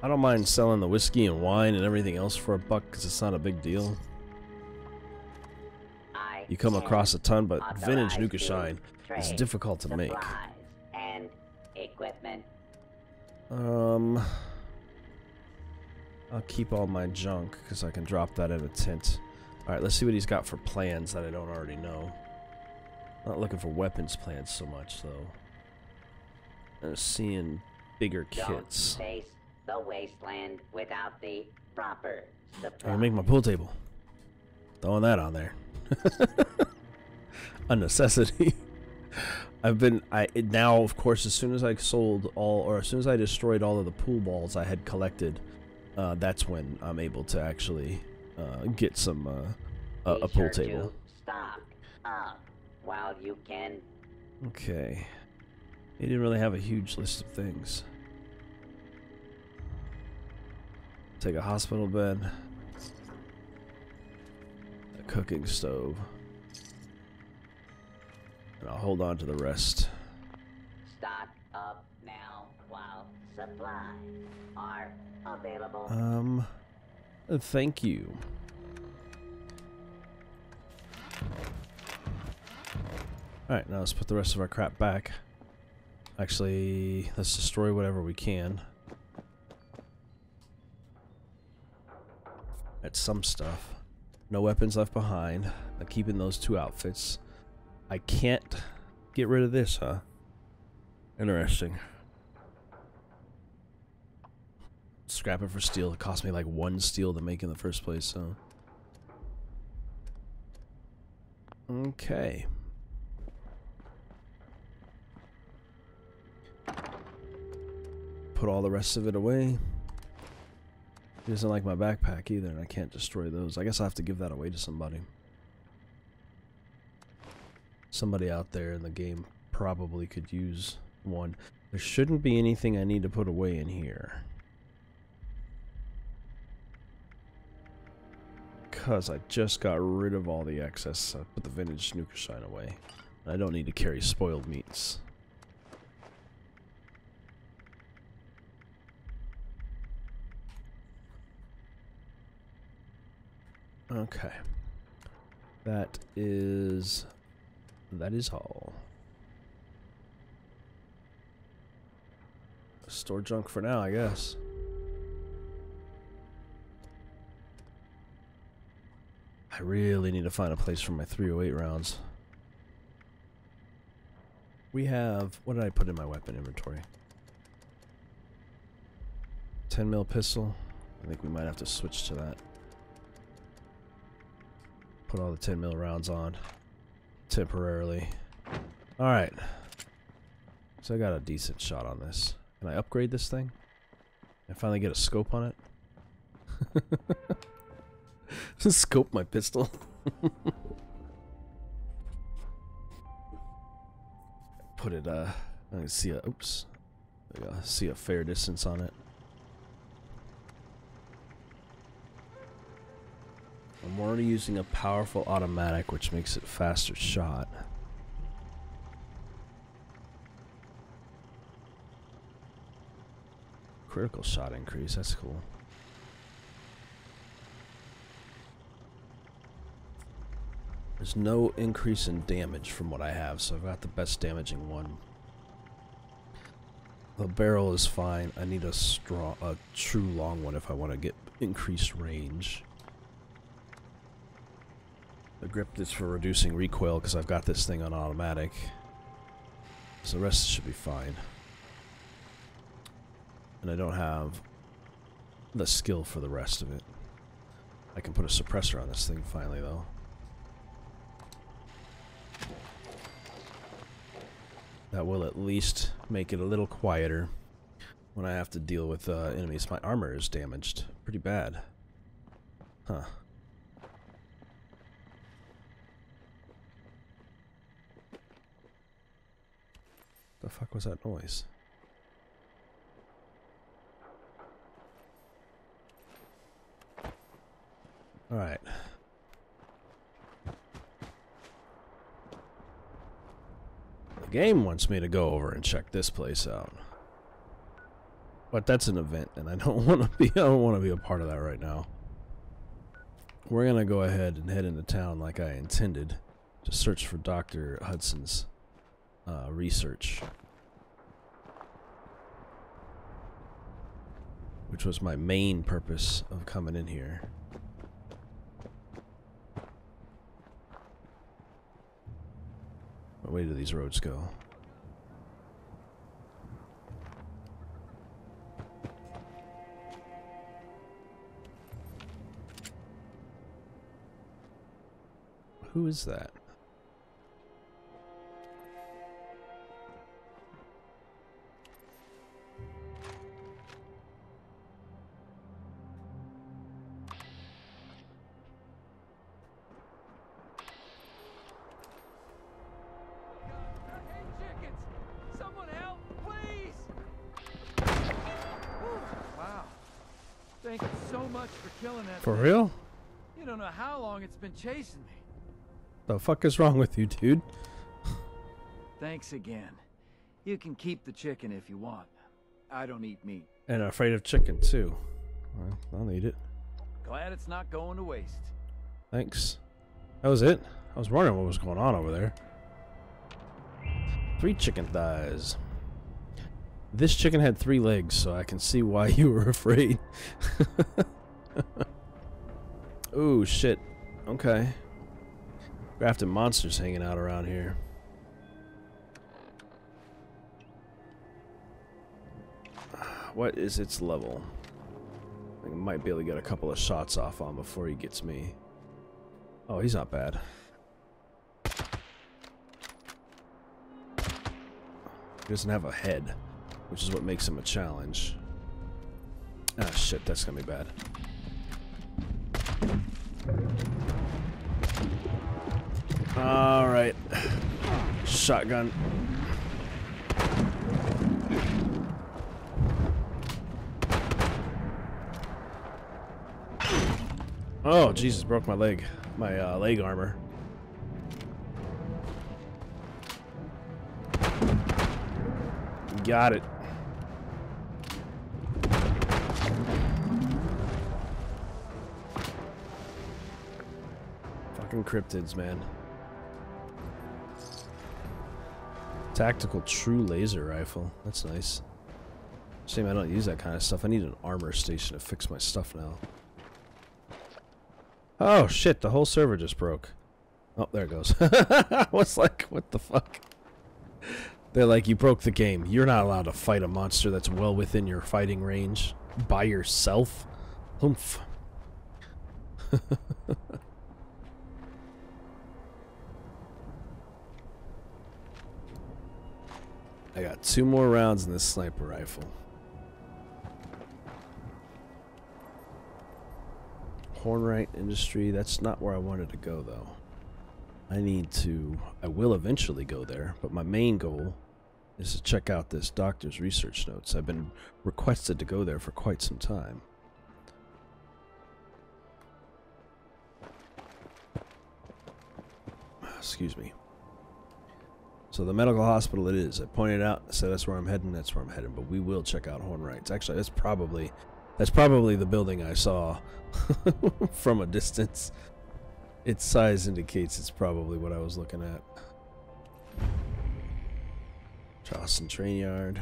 I don't mind selling the whiskey and wine and everything else for $1 because it's not a big deal. You come across a ton, but vintage Nuka Shine is difficult to make. And equipment. I'll keep all my junk because I can drop that in a tent. Alright, let's see what he's got for plans that I don't already know. Not looking for weapons plans so much, though. I'm seeing bigger kits. Don't face the wasteland without the proper supply. I'm gonna make my pool table. Throwing that on there. A necessity. Now, of course, as soon as I sold all, or as soon as I destroyed all of the pool balls I had collected, that's when I'm able to actually get some Be a pool sure table. to stock up while you can. Okay. They didn't really have a huge list of things. Take a hospital bed, a cooking stove, and I'll hold on to the rest. Stock up now while supplies are available. Thank you. Alright, now let's put the rest of our crap back. Actually, let's destroy whatever we can. That's some stuff. No weapons left behind. I'm keeping those 2 outfits. I can't get rid of this, huh? Interesting. Scrap it for steel. It cost me like 1 steel to make in the first place, so. Okay. Put all the rest of it away. He doesn't like my backpack either, and I can't destroy those. I guess I'll have to give that away to somebody. Somebody out there in the game probably could use one. There shouldn't be anything I need to put away in here. Because I just got rid of all the excess. I put the vintage snooker shine away. I don't need to carry spoiled meats. Okay. That is all. Store junk for now, I guess. I really need to find a place for my 308 rounds. We have... What did I put in my weapon inventory? 10mm pistol. I think we might have to switch to that. Put all the 10mm rounds on. Temporarily. Alright. So I got a decent shot on this. Can I upgrade this thing? Can I finally get a scope on it? Just scope my pistol. Put it, I can see a, oops. See a fair distance on it. I'm already using a powerful automatic, which makes it faster shot. Critical shot increase, that's cool. There's no increase in damage from what I have, so I've got the best damaging one. The barrel is fine. I need a true long one if I want to get increased range. The grip is for reducing recoil because I've got this thing on automatic. So the rest should be fine. And I don't have the skill for the rest of it. I can put a suppressor on this thing finally though. That will at least make it a little quieter when I have to deal with enemies. My armor is damaged pretty bad. Huh. The fuck was that noise? Alright. The game wants me to go over and check this place out. But that's an event and I don't want to be a part of that right now. We're going to go ahead and head into town like I intended to search for Dr. Hudson's research, which was my main purpose of coming in here. What way do these roads go? Who is that? so much for killing that For thing. real? You don't know how long it's been chasing me. The fuck is wrong with you, dude? Thanks again. You can keep the chicken if you want. I don't eat meat. And afraid of chicken, too. Well, I'll eat it. Glad it's not going to waste. Thanks. That was it? I was wondering what was going on over there. 3 chicken thighs. This chicken had 3 legs, so I can see why you were afraid. Ooh, shit. Okay. Grafted monsters hanging out around here. What is its level? I might be able to get a couple of shots off on before he gets me. Oh, he's not bad. He doesn't have a head, which is what makes him a challenge. Ah, shit, that's gonna be bad. Alright. Shotgun. Oh, Jesus, broke my leg. My leg armor. Got it. Fucking cryptids, man. Tactical true laser rifle. That's nice. Shame I don't use that kind of stuff. I need an armor station to fix my stuff now. Oh shit, the whole server just broke. Oh, there it goes. I was like, what the fuck? They're like, you broke the game. You're not allowed to fight a monster that's well within your fighting range by yourself. Humph. I got 2 more rounds in this sniper rifle. Hornwright industry, that's not where I wanted to go though. I will eventually go there, but my main goal is to check out this doctor's research notes. I've been requested to go there for quite some time. Excuse me. So the medical hospital it is. I pointed out, I said that's where I'm heading, but we will check out Hornwright's. Actually, that's probably the building I saw from a distance. Its size indicates it's probably what I was looking at. Charleston train yard.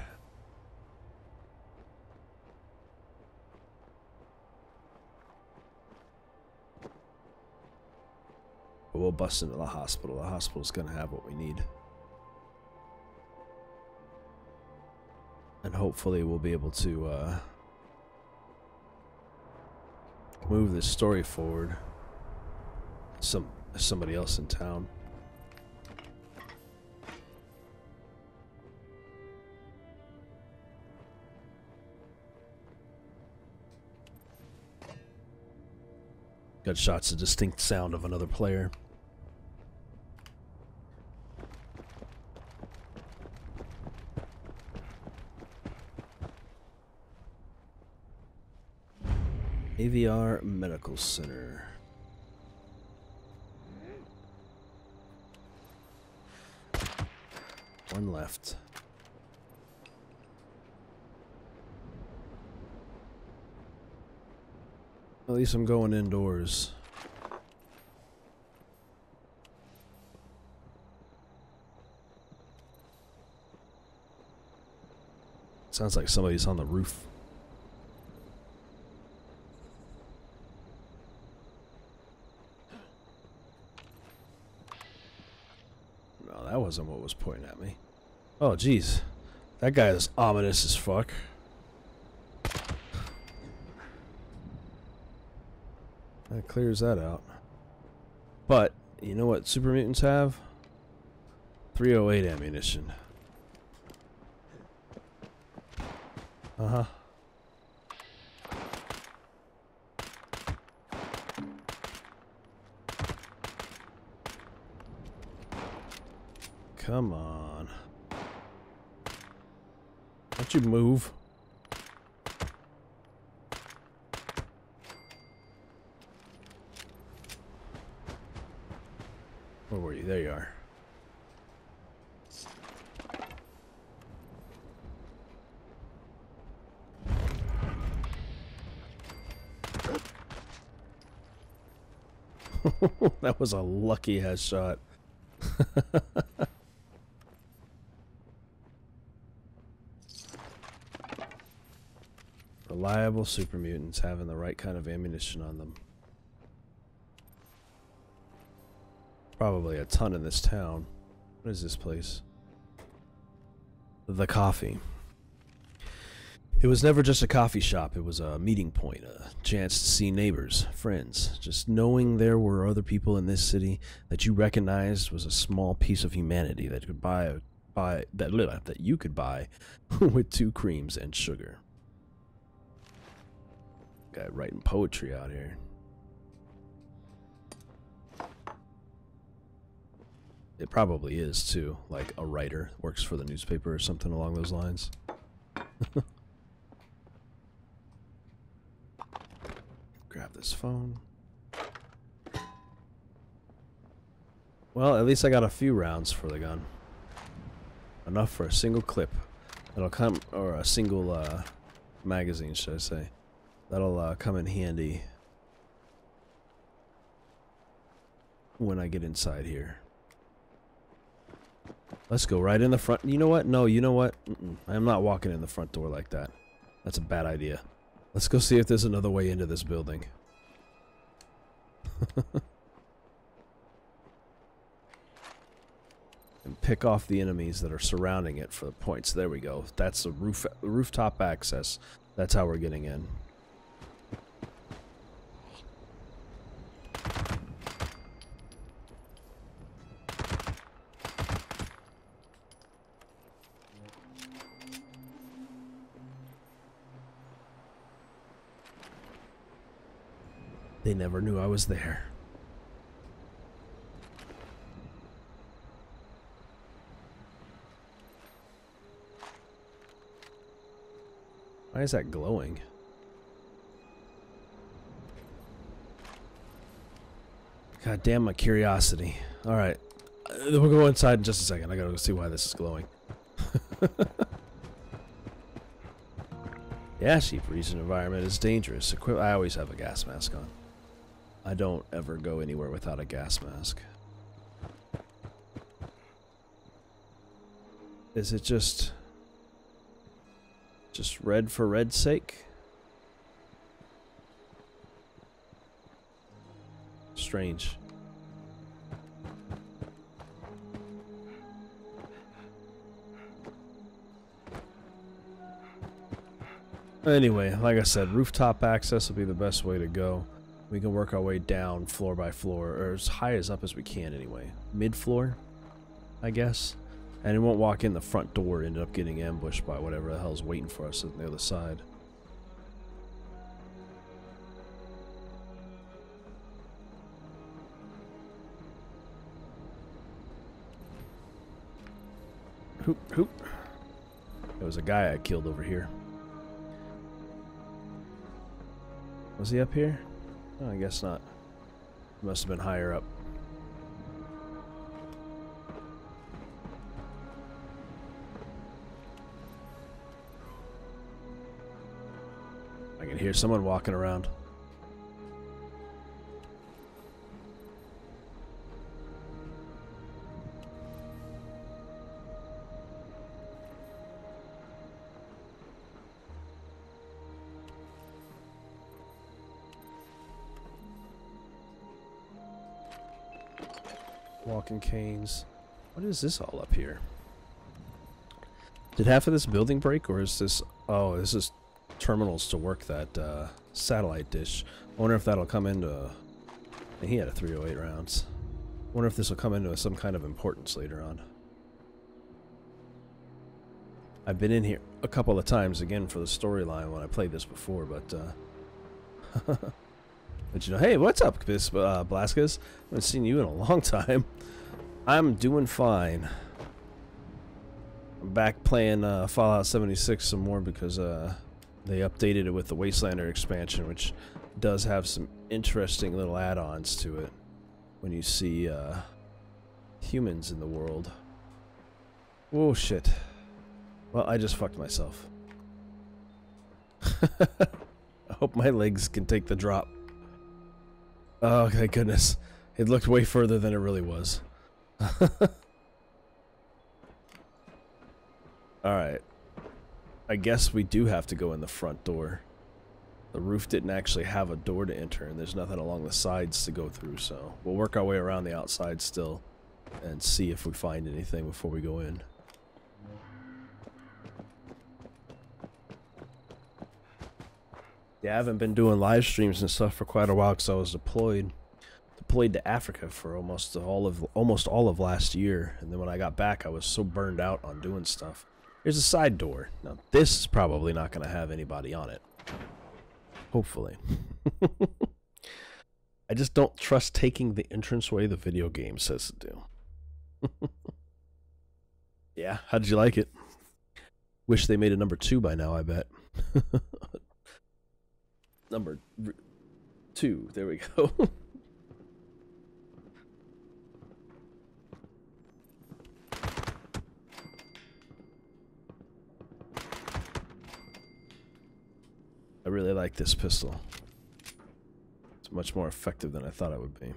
But we'll bust into the hospital. The hospital's gonna have what we need. And hopefully we'll be able to move this story forward. Somebody else in town. Got shots of distinct sound of another player. AVR Medical Center. One left. At least I'm going indoors. Sounds like somebody's on the roof. No, that wasn't what was pointing at me. Oh, jeez. That guy is ominous as fuck. That clears that out. But, you know what super mutants have? 308 ammunition. Uh-huh. Come on. Don't you move. Where were you? There you are. That was a lucky headshot. Reliable super mutants having the right kind of ammunition on them. Probably a ton in this town. What is this place? The Coffee. It was never just a coffee shop, it was a meeting point, a chance to see neighbors, friends. Just knowing there were other people in this city that you recognized was a small piece of humanity that could that you could buy with 2 creams and sugar. Guy writing poetry out here. It probably is too, like a writer works for the newspaper or something along those lines. Grab this phone. Well, at least I got a few rounds for the gun. Enough for a single clip. That'll come, or a single magazine, should I say. That'll come in handy when I get inside here. Let's go right in the front. You know what? No, you know what? I'm not walking in the front door like that. That's a bad idea. Let's go see if there's another way into this building. And pick off the enemies that are surrounding it for the points. There we go. That's the rooftop access. That's how we're getting in. They never knew I was there. Why is that glowing? God damn my curiosity. Alright. We'll go inside in just a second. I gotta go see why this is glowing. The ash-heap region environment is dangerous. I always have a gas mask on. I don't ever go anywhere without a gas mask. Is it just red for red's sake? Strange. Anyway, like I said, rooftop access will be the best way to go. We can work our way down floor by floor, or as high as up as we can anyway. Mid-floor, I guess. And we won't walk in the front door and end up getting ambushed by whatever the hell's waiting for us on the other side. Hoop, hoop. There was a guy I killed over here. Was he up here? Oh, I guess not. He must have been higher up. I can hear someone walking around. Walking canes. What is this all up here? Did half of this building break, or is this... Oh, this is terminals to work that satellite dish. I wonder if that'll come into... He had a 308 rounds. I wonder if this will come into some kind of importance later on. I've been in here a couple of times again for the storyline when I played this before, but but you know, hey, what's up, Miss Blasquez? I haven't seen you in a long time. I'm doing fine. I'm back playing Fallout 76 some more because they updated it with the Wastelander expansion, which does have some interesting little add-ons to it. When you see humans in the world. Oh shit. Well, I just fucked myself. I hope my legs can take the drop. Oh, thank goodness. It looked way further than it really was. Alright. I guess we do have to go in the front door. The roof didn't actually have a door to enter, and there's nothing along the sides to go through, so we'll work our way around the outside still and see if we find anything before we go in. Yeah, I haven't been doing live streams and stuff for quite a while because I was deployed to Africa for almost all of last year, and then when I got back I was so burned out on doing stuff. There's a side door. Now this is probably not going to have anybody on it. Hopefully. I just don't trust taking the entranceway the video game says to do. Yeah, how did you like it? Wish they made a number 2 by now, I bet. Number 2, there we go. I really like this pistol. It's much more effective than I thought it would be.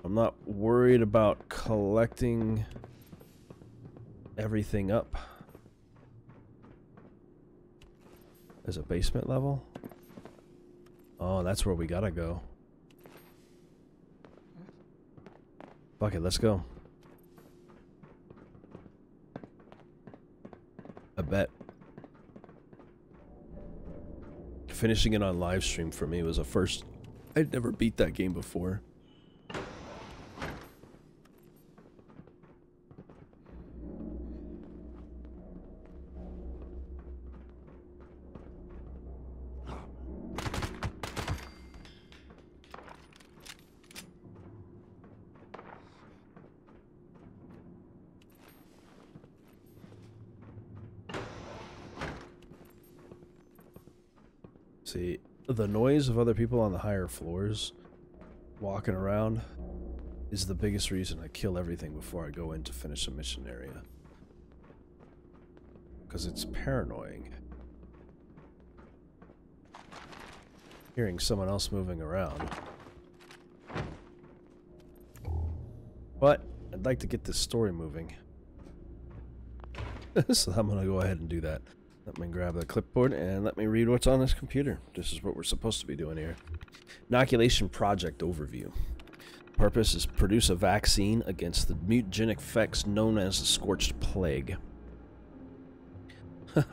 I'm not worried about collecting everything up. There's a basement level? Oh, that's where we gotta go. Fuck it, let's go. I bet. Finishing it on live stream for me was a first. I'd never beat that game before. See, the noise of other people on the higher floors walking around is the biggest reason I kill everything before I go in to finish a mission area. Because it's paranoid. Hearing someone else moving around. But I'd like to get this story moving. So I'm going to go ahead and do that. Let me grab the clipboard and let me read what's on this computer. This is what we're supposed to be doing here. Inoculation project overview. Purpose is produce a vaccine against the mutagenic effects known as the Scorched Plague.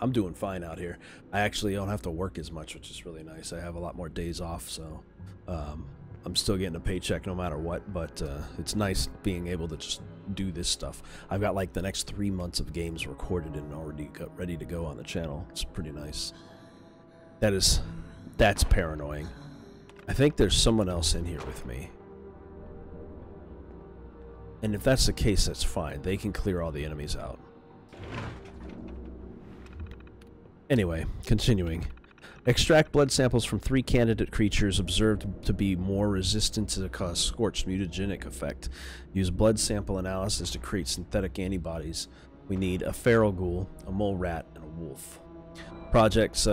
I'm doing fine out here. I actually don't have to work as much, which is really nice. I have a lot more days off, so I'm still getting a paycheck no matter what, but it's nice being able to just do this stuff. I've got like the next 3 months of games recorded and already got ready to go on the channel. It's pretty nice. That's paranoid. I think there's someone else in here with me. And if that's the case, that's fine. They can clear all the enemies out. Anyway, continuing. Extract blood samples from 3 candidate creatures observed to be more resistant to the Scorched mutagenic effect. Use blood sample analysis to create synthetic antibodies. We need a feral ghoul, a mole rat, and a wolf. Projects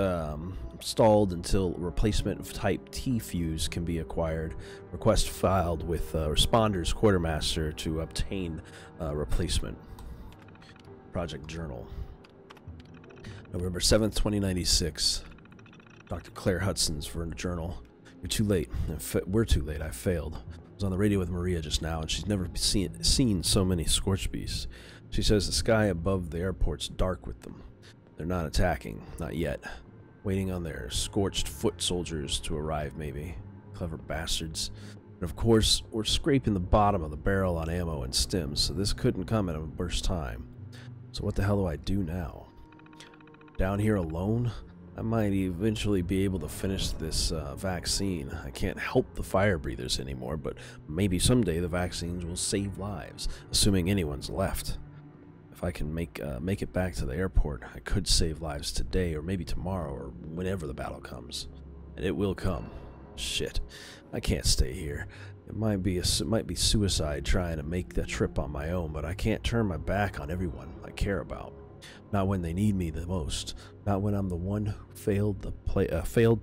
stalled until replacement of type T fuse can be acquired. Request filed with Responder's quartermaster to obtain replacement. Project Journal. November 7th, 2096. Dr. Claire Hudson's for a journal. You're too late. We're too late. I failed. I was on the radio with Maria just now, and she's never seen so many Scorched beasts. She says the sky above the airport's dark with them. They're not attacking. Not yet. Waiting on their scorched foot soldiers to arrive, maybe. Clever bastards. And of course, we're scraping the bottom of the barrel on ammo and stims, so this couldn't come at a burst time. So what the hell do I do now? Down here alone? I might eventually be able to finish this vaccine. I can't help the fire breathers anymore, but maybe someday the vaccines will save lives, assuming anyone's left. If I can make it back to the airport, I could save lives today, or maybe tomorrow, or whenever the battle comes. And it will come. Shit. I can't stay here. It might be suicide trying to make the trip on my own, but I can't turn my back on everyone I care about. Not when they need me the most. Not when I'm the one who failed to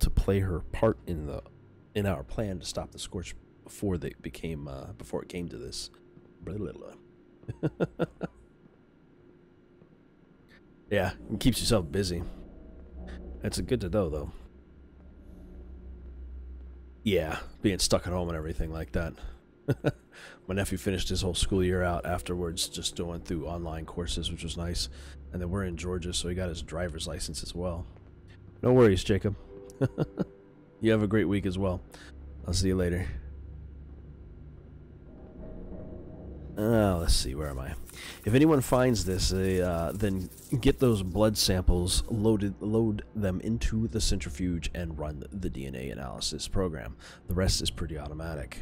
play her part in our plan to stop the Scorched before it came to this. Blah, blah, blah. Yeah, it keeps yourself busy. That's good to know, though. Yeah, being stuck at home and everything like that. My nephew finished his whole school year out afterwards, just going through online courses, which was nice. And then we're in Georgia, so he got his driver's license as well. No worries, Jacob. You have a great week as well. I'll see you later. Let's see, where am I? If anyone finds this, then get those blood samples, load them into the centrifuge, and run the DNA analysis program. The rest is pretty automatic.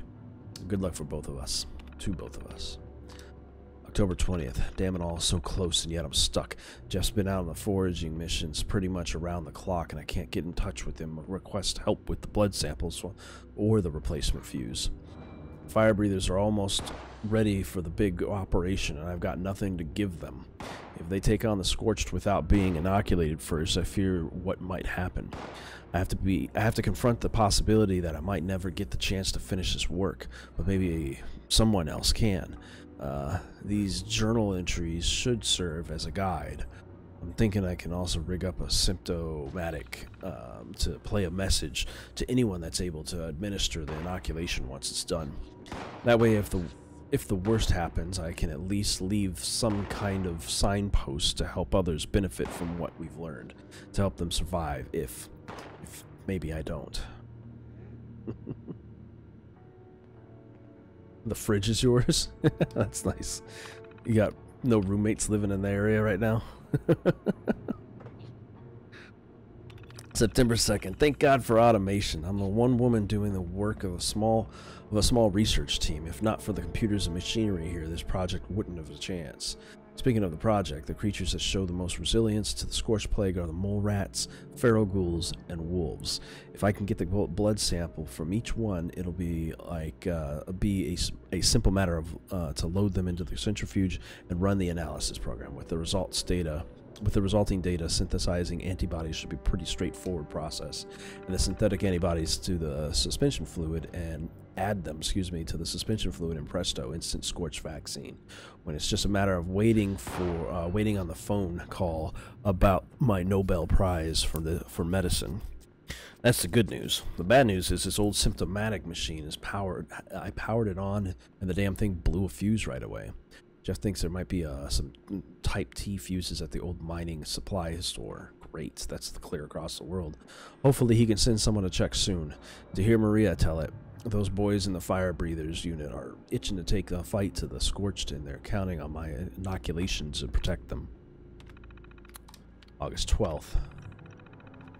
Good luck for both of us. To both of us. October 20th. Damn it all, so close, and yet I'm stuck. Jeff's been out on the foraging missions pretty much around the clock, and I can't get in touch with him or request help with the blood samples or the replacement fuse. Fire breathers are almost ready for the big operation, and I've got nothing to give them. If they take on the Scorched without being inoculated first, I fear what might happen. I have to confront the possibility that I might never get the chance to finish this work, but maybe someone else can. These journal entries should serve as a guide. I'm thinking I can also rig up a symptomatic to play a message to anyone that's able to administer the inoculation once it's done. That way, if the worst happens, I can at least leave some kind of signpost to help others benefit from what we've learned, to help them survive if maybe I don't. The fridge is yours? That's nice. You got no roommates living in the area right now? September 2nd. Thank God for automation. I'm the one woman doing the work of a small research team. If not for the computers and machinery here, this project wouldn't have a chance. Speaking of the project, the creatures that show the most resilience to the Scorched Plague are the mole rats, feral ghouls, and wolves. If I can get the blood sample from each one, it'll be like a simple matter of to load them into the centrifuge and run the analysis program. With the resulting data, synthesizing antibodies should be a pretty straightforward process. And the synthetic antibodies to the suspension fluid and add them, to the suspension fluid in presto, instant Scorched vaccine. When it's just a matter of waiting on the phone call about my Nobel Prize for medicine. That's the good news. The bad news is this old symptomatic machine is powered. I powered it on, and the damn thing blew a fuse right away. Jeff thinks there might be some Type T fuses at the old mining supply store. Great, that's clear across the world. Hopefully he can send someone to check soon. To hear Maria tell it, those boys in the fire breathers unit are itching to take the fight to the Scorched, and they're counting on my inoculations to protect them. August 12th.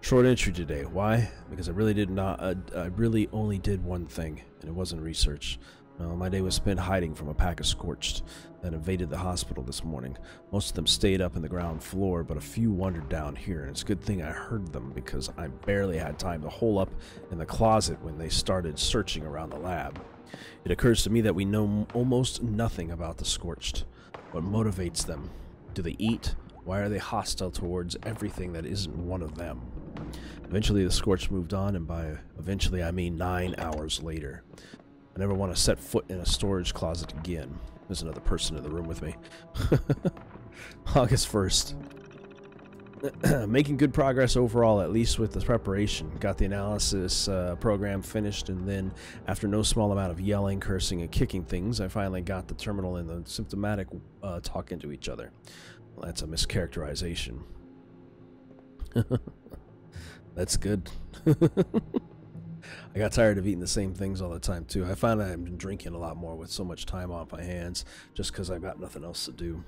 Short entry today. Why? Because I really only did one thing, and it wasn't research. No, my day was spent hiding from a pack of Scorched that invaded the hospital this morning. Most of them stayed up in the ground floor, but a few wandered down here, and it's a good thing I heard them because I barely had time to hole up in the closet when they started searching around the lab. It occurs to me that we know almost nothing about the Scorched. What motivates them? Do they eat? Why are they hostile towards everything that isn't one of them? Eventually the Scorched moved on, and by eventually I mean 9 hours later. I never want to set foot in a storage closet again. There's another person in the room with me. August 1st. Making good progress overall, at least with the preparation. Got the analysis program finished, and then, after no small amount of yelling, cursing, and kicking things, I finally got the terminal and the symptomatic talking to each other. Well, that's a mischaracterization. That's good. I got tired of eating the same things all the time, too. I found I've been drinking a lot more with so much time off my hands, just because I've got nothing else to do.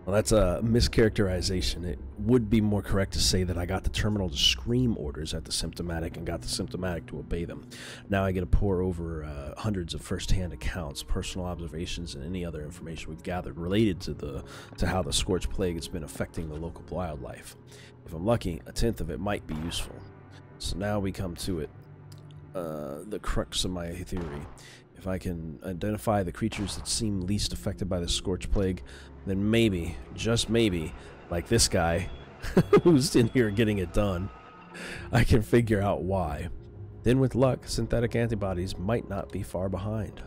Well, that's a mischaracterization. It would be more correct to say that I got the terminal to scream orders at the symptomatic and got the symptomatic to obey them. Now I get to pour over hundreds of first-hand accounts, personal observations, and any other information we've gathered related to how the Scorched Plague has been affecting the local wildlife. If I'm lucky, a tenth of it might be useful. So now we come to it. the crux of my theory. If I can identify the creatures that seem least affected by the Scorched Plague, then maybe, just maybe, like this guy who's in here getting it done, I can figure out why. Then with luck, synthetic antibodies might not be far behind.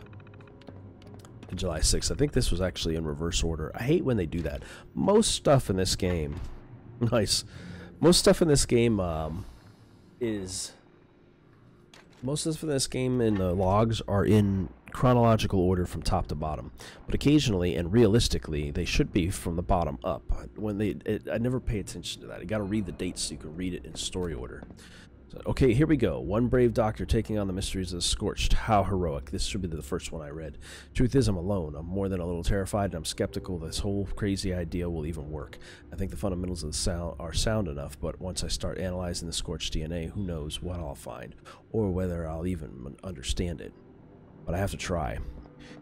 And July 6th. I think this was actually in reverse order. I hate when they do that. Most stuff in this game... Nice. Most stuff in this game Most stuff in this game in the logs are in chronological order from top to bottom. But occasionally, and realistically, they should be from the bottom up. I never pay attention to that. You gotta read the dates so you can read it in story order. So, okay, here we go. One brave doctor taking on the mysteries of the Scorched. How heroic. This should be the first one I read. Truth is, I'm alone. I'm more than a little terrified, and I'm skeptical this whole crazy idea will even work. I think the fundamentals of the sound are sound enough, but once I start analyzing the Scorched DNA, who knows what I'll find, or whether I'll even understand it. But I have to try.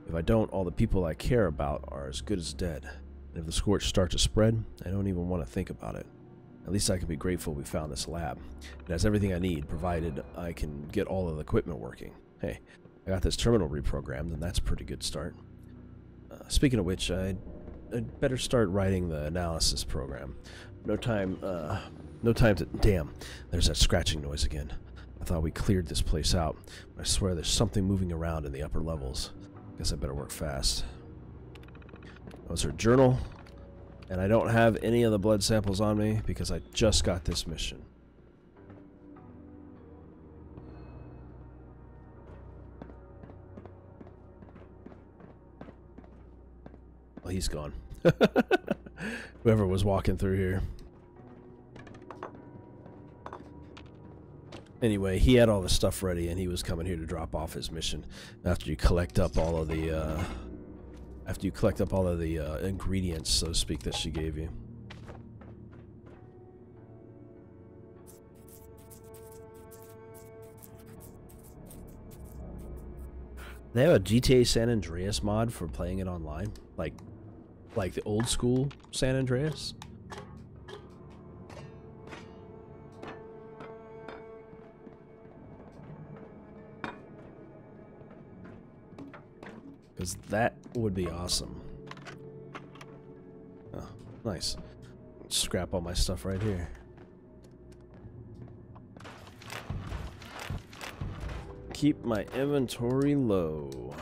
If I don't, all the people I care about are as good as dead. And if the Scorched start to spread, I don't even want to think about it. At least I can be grateful we found this lab. It has everything I need, provided I can get all of the equipment working. Hey, I got this terminal reprogrammed, and that's a pretty good start. Speaking of which, I'd better start writing the analysis program. No time to... Damn, there's that scratching noise again. I thought we cleared this place out, but I swear there's something moving around in the upper levels. Guess I better work fast. That was her journal. And I don't have any of the blood samples on me because I just got this mission. Well, he's gone. Whoever was walking through here. Anyway, he had all the stuff ready and he was coming here to drop off his mission. After you collect up all of the ingredients, so to speak, that she gave you. They have a GTA San Andreas mod for playing it online, like the old school San Andreas. Because that would be awesome. Oh, nice. Scrap all my stuff right here. Keep my inventory low.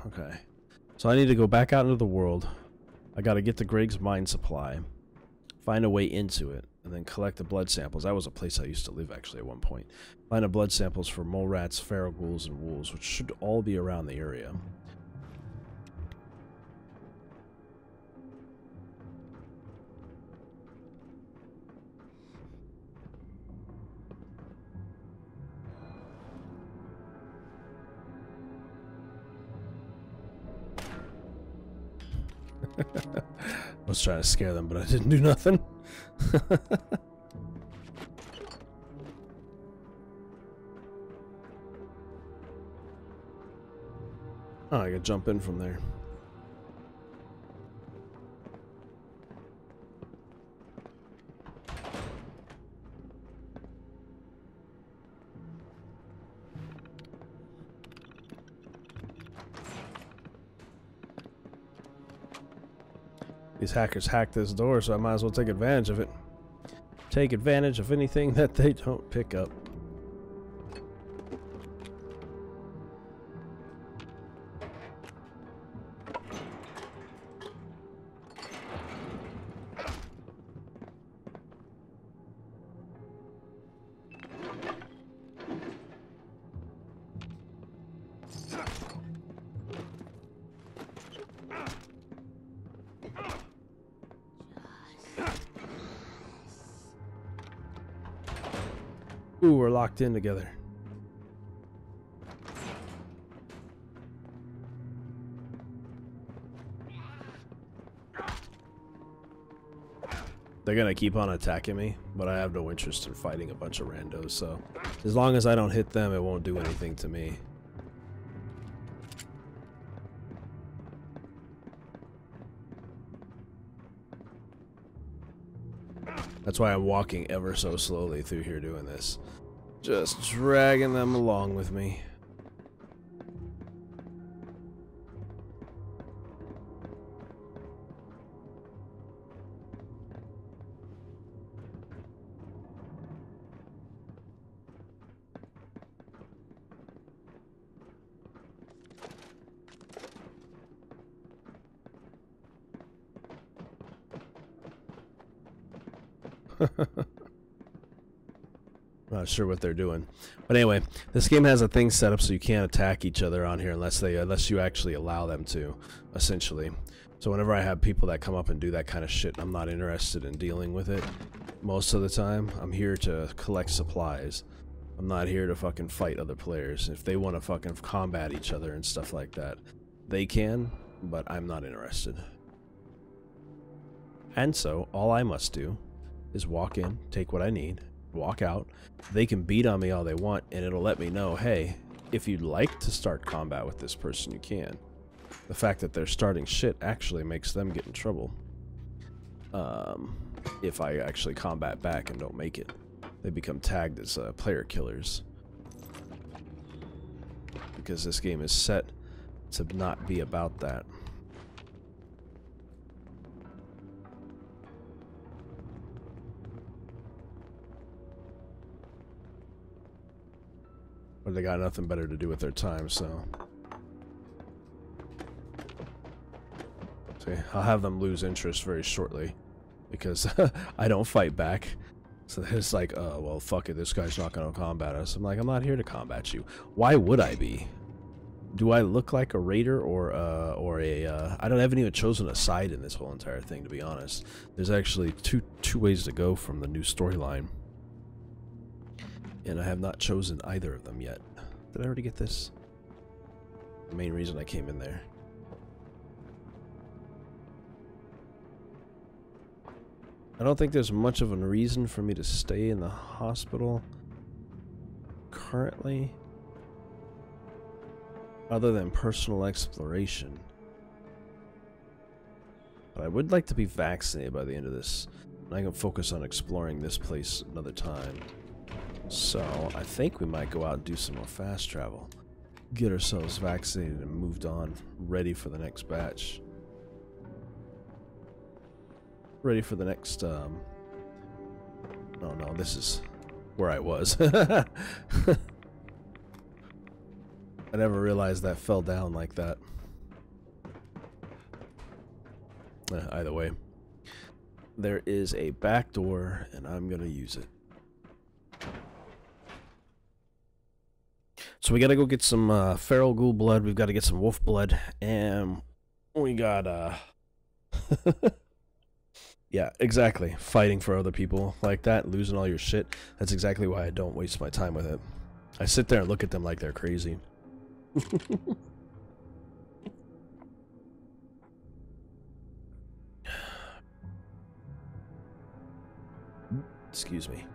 Okay, so I need to go back out into the world. I gotta get to Greg's mine supply, find a way into it, and then collect the blood samples. That was a place I used to live, actually, at one point. Find the blood samples for mole rats, feral ghouls, and wolves, which should all be around the area. I was trying to scare them, but I didn't do nothing. Oh, I could jump in from there. These hackers hacked this door, so I might as well take advantage of it. Take advantage of anything that they don't pick up. Ooh, we're locked in together. They're gonna keep on attacking me, but I have no interest in fighting a bunch of randos, so as long as I don't hit them, it won't do anything to me. That's why I'm walking ever so slowly through here doing this. Just dragging them along with me. Not sure what they're doing, but anyway, this game has a thing set up so you can't attack each other on here unless you actually allow them to, essentially. So whenever I have people that come up and do that kind of shit, I'm not interested in dealing with it. Most of the time, I'm here to collect supplies. I'm not here to fucking fight other players. If they want to fucking combat each other and stuff like that, they can, but I'm not interested. And so, all I must do is walk in, take what I need, walk out. They can beat on me all they want, and it'll let me know, hey, if you'd like to start combat with this person, you can. The fact that they're starting shit actually makes them get in trouble. If I actually combat back and don't make it, they become tagged as player killers. Because this game is set to not be about that. But they got nothing better to do with their time, so... See, I'll have them lose interest very shortly. Because I don't fight back. So it's like, oh, well, fuck it, this guy's not gonna combat us. I'm like, I'm not here to combat you. Why would I be? Do I look like a raider or a... I haven't even chosen a side in this whole entire thing, to be honest. There's actually two ways to go from the new storyline. And I have not chosen either of them yet. Did I already get this? The main reason I came in there. I don't think there's much of a reason for me to stay in the hospital currently, other than personal exploration. But I would like to be vaccinated by the end of this, and I can focus on exploring this place another time. So, I think we might go out and do some more fast travel. Get ourselves vaccinated and moved on, ready for the next batch. Ready for the next, Oh no, this is where I was. I never realized that fell down like that. Either way. There is a back door, and I'm gonna use it. So we gotta go get some feral ghoul blood, we've gotta get some wolf blood, and we got yeah, exactly. Fighting for other people like that, losing all your shit. That's exactly why I don't waste my time with it. I sit there and look at them like they're crazy. Excuse me.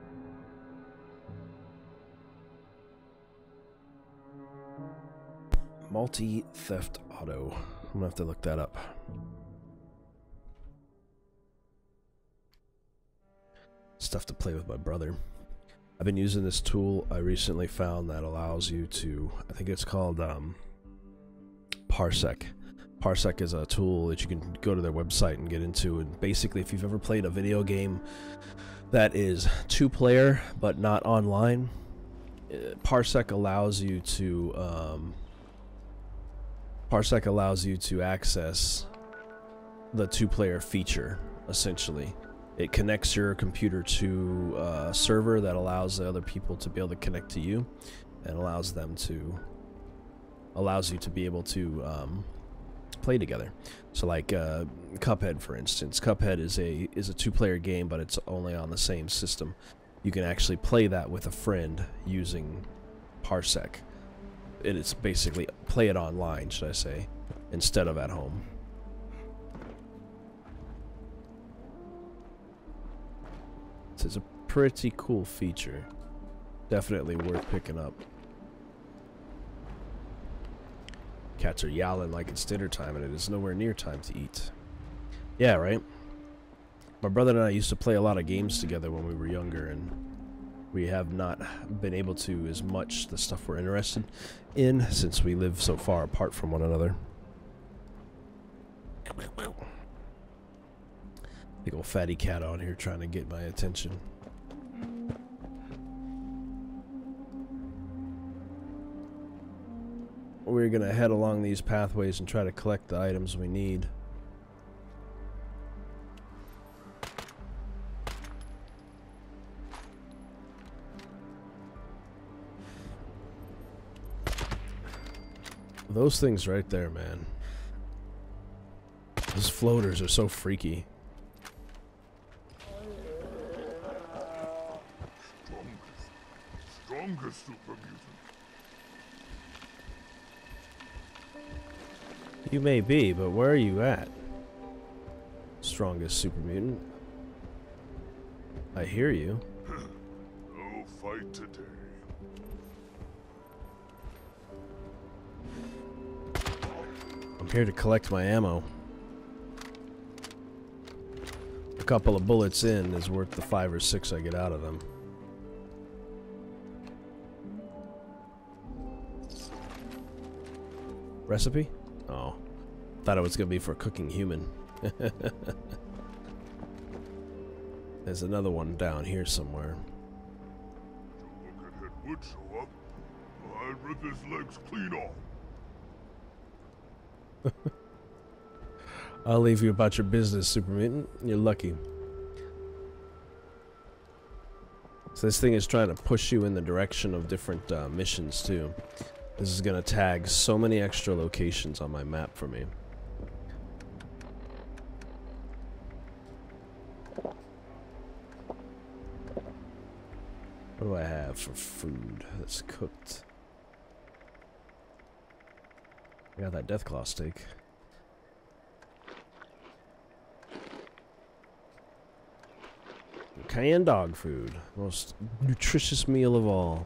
Multi-theft auto. I'm gonna have to look that up. Stuff to play with my brother. I've been using this tool I recently found that allows you to, I think it's called Parsec. Parsec is a tool that you can go to their website and get into, and basically if you've ever played a video game that is two-player but not online, Parsec allows you to access the two-player feature, essentially. It connects your computer to a server that allows the other people to be able to connect to you, and allows you to be able to play together. So like Cuphead, for instance. Cuphead is a two-player game, but it's only on the same system. You can actually play that with a friend using Parsec. It's basically play it online, should I say, instead of at home. pretty cool feature. Definitely worth picking up. Cats are yowling like it's dinner time and it is nowhere near time to eat. Yeah, right? My brother and I used to play a lot of games together when we were younger, and we have not been able to as much the stuff we're interested in since we live so far apart from one another. Big old fatty cat on here trying to get my attention. We're gonna head along these pathways and try to collect the items we need. Those things right there, man. Those floaters are so freaky. Strongest super mutant. You may be, but where are you at? Strongest super mutant. I hear you. No fight today. I'm here to collect my ammo. A couple of bullets in is worth the 5 or 6 I get out of them. Recipe? Oh. Thought it was going to be for cooking human. There's another one down here somewhere. Look at head would show up. I'd rip his legs clean off. I'll leave you about your business, Super Mutant. You're lucky. So this thing is trying to push you in the direction of different missions too. This is gonna tag so many extra locations on my map for me. What do I have for food that's cooked? I got that Deathclaw steak. Canned dog food. Most nutritious meal of all.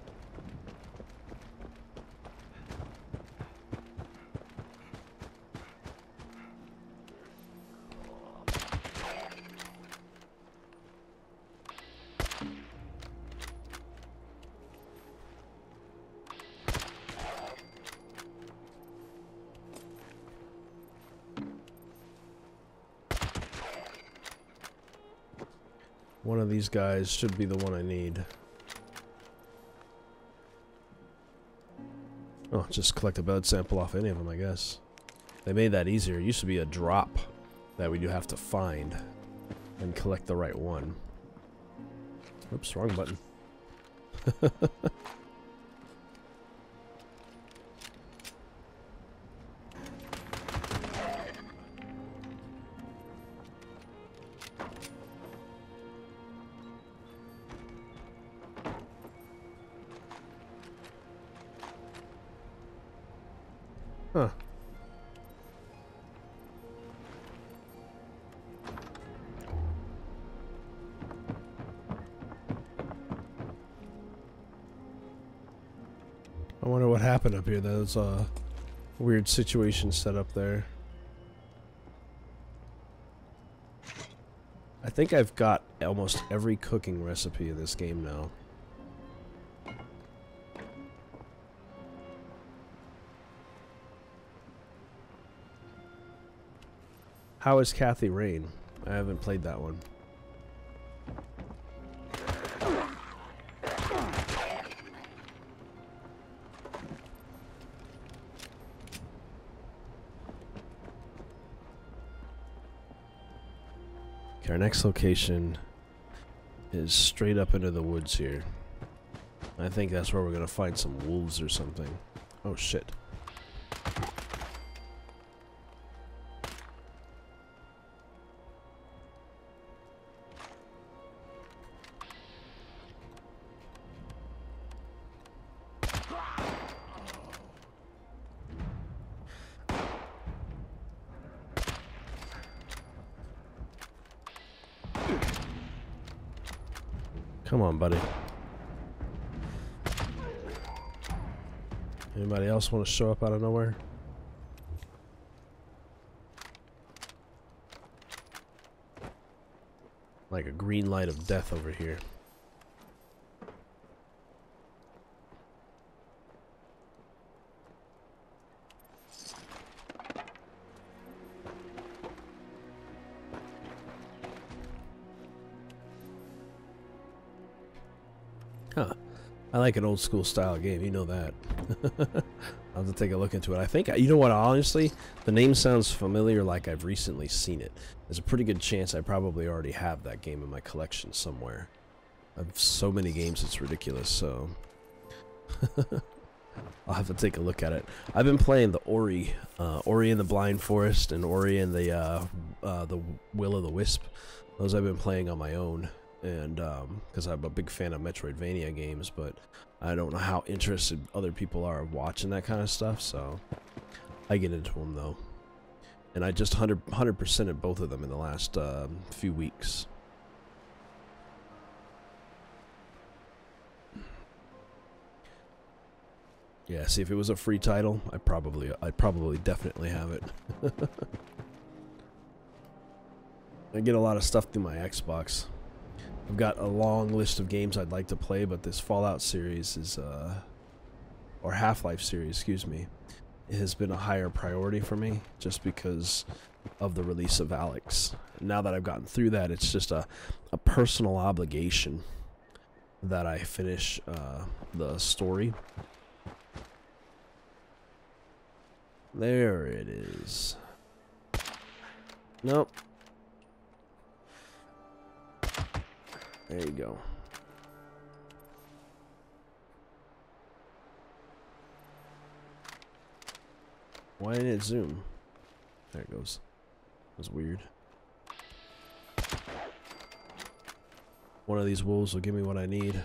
One of these guys should be the one I need. Oh, just collect a blood sample off any of them, I guess. They made that easier. It used to be a drop that we do have to find and collect the right one. Oops, wrong button. Huh. I wonder what happened up here. There's a weird situation set up there. I think I've got almost every cooking recipe in this game now. How is Kathy Rain? I haven't played that one. Okay, our next location is straight up into the woods here. I think that's where we're gonna find some wolves or something. Oh shit. Come on, buddy. Anybody else want to show up out of nowhere? Like a green light of death over here. Huh. I like an old school style game, you know that. I'll have to take a look into it. I think, you know what, honestly, the name sounds familiar, like I've recently seen it. There's a pretty good chance I probably already have that game in my collection somewhere. I have so many games, it's ridiculous, so... I'll have to take a look at it. I've been playing the Ori in the Blind Forest and Ori and the Will of the Wisp. Those I've been playing on my own. And because I'm a big fan of Metroidvania games, but I don't know how interested other people are watching that kind of stuff, so I get into them though. And I just 100%ed both of them in the last few weeks. Yeah, see, if it was a free title, I'd probably definitely have it. I get a lot of stuff through my Xbox. I've got a long list of games I'd like to play, but this Fallout series is, or Half-Life series, excuse me, it has been a higher priority for me just because of the release of Alex. Now that I've gotten through that, it's just a personal obligation that I finish the story. There it is. Nope. There you go. Why didn't it zoom? There it goes. That was weird. One of these wolves will give me what I need.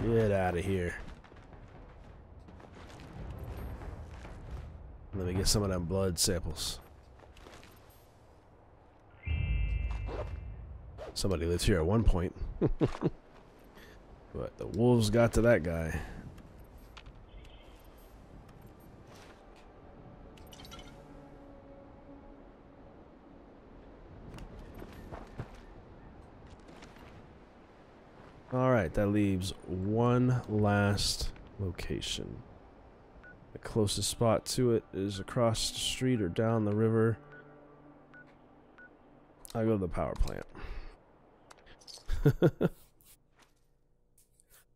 Get out of here. Let me get some of them blood samples. Somebody lived here at one point. But the wolves got to that guy. Alright, that leaves one last location. The closest spot to it is across the street or down the river. I go to the power plant.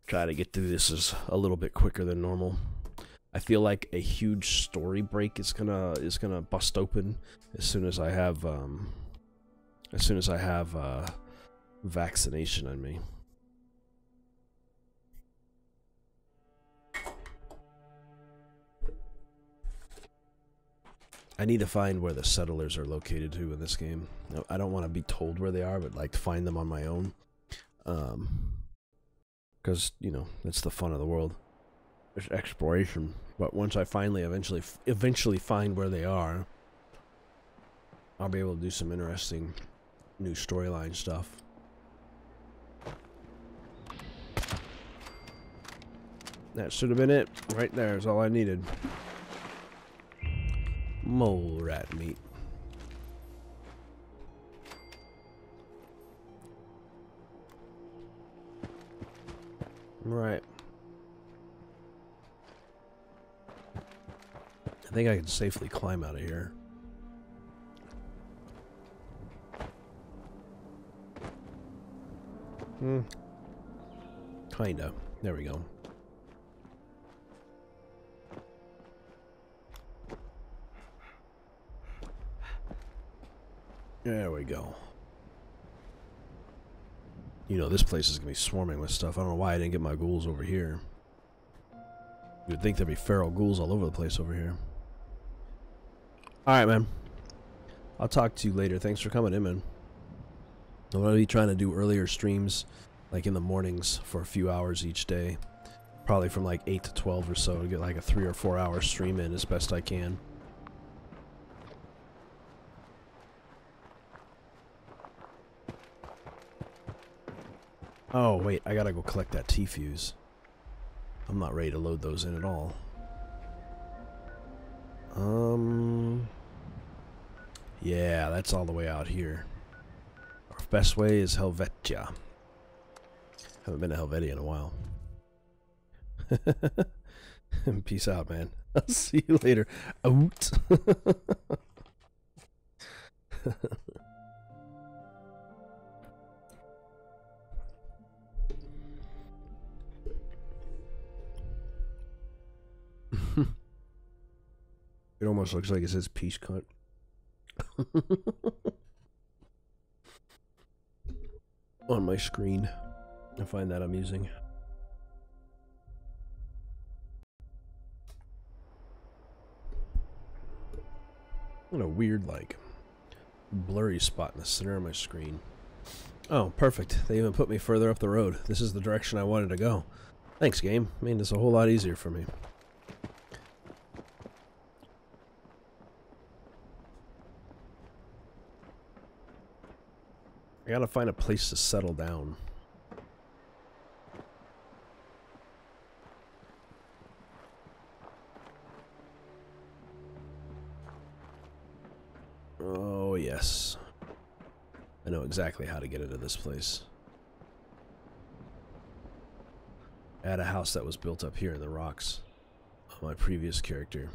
Try to get through this is a little bit quicker than normal. I feel like a huge story break is gonna bust open as soon as I have vaccination on me. I need to find where the settlers are located too in this game. I don't want to be told where they are, but like to find them on my own. Because, you know, that's the fun of the world. There's exploration. But once I finally eventually find where they are, I'll be able to do some interesting new storyline stuff. That should have been it. Right there is all I needed. Mole rat meat. Right. I think I can safely climb out of here. Kinda. There we go. There we go. You know, this place is going to be swarming with stuff. I don't know why I didn't get my ghouls over here. You'd think there'd be feral ghouls all over the place over here. Alright, man. I'll talk to you later. Thanks for coming in, man. I'm going to be trying to do earlier streams, like in the mornings, for a few hours each day. Probably from like 8 to 12 or so to get like a 3 or 4 hour stream in as best I can. Oh, wait, I gotta go collect that T-fuse. I'm not ready to load those in at all. Yeah, that's all the way out here. Our best way is Helvetia. Haven't been to Helvetia in a while. Peace out, man. I'll see you later. Out. It almost looks like it says peach cut. On my screen. I find that amusing. What a weird, like, blurry spot in the center of my screen. Oh, perfect. They even put me further up the road. This is the direction I wanted to go. Thanks, game. Made this a whole lot easier for me. I gotta find a place to settle down. Oh, yes. I know exactly how to get into this place. I had a house that was built up here in the rocks on my previous character.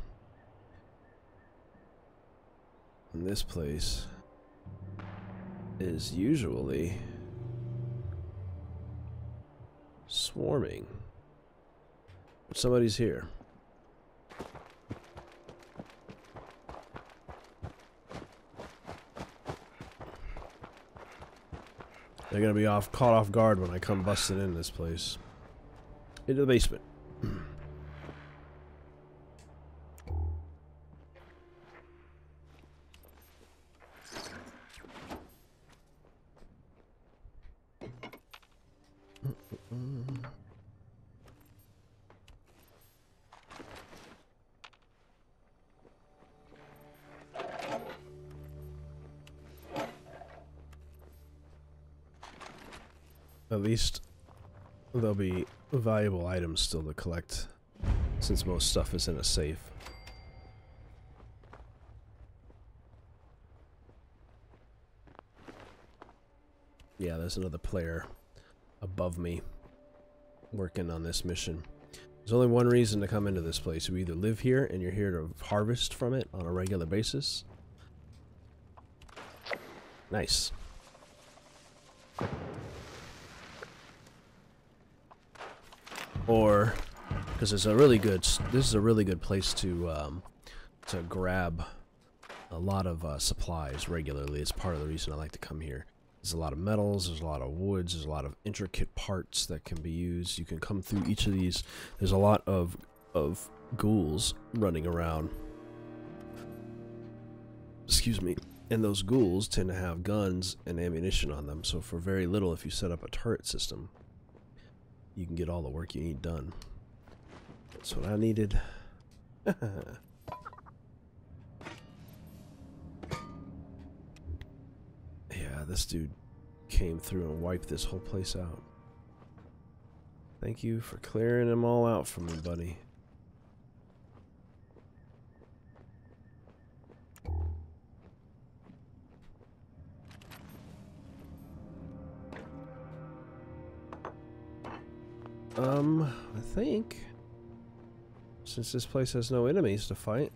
And this place is usually swarming. But somebody's here. They're gonna be caught off guard when I come busting in this place. Into the basement. At least there'll be valuable items still to collect, since most stuff is in a safe. Yeah, there's another player above me working on this mission. There's only one reason to come into this place. You either live here and you're here to harvest from it on a regular basis. Nice. Or, because it's a really good, this is a really good place to grab a lot of supplies regularly. It's part of the reason I like to come here. There's a lot of metals, there's a lot of woods, there's a lot of intricate parts that can be used. You can come through each of these. There's a lot of ghouls running around. Excuse me. And those ghouls tend to have guns and ammunition on them, so for very little, if you set up a turret system, you can get all the work you need done. That's what I needed. Yeah, this dude came through and wiped this whole place out. Thank you for clearing them all out for me, buddy. I think since this place has no enemies to fight,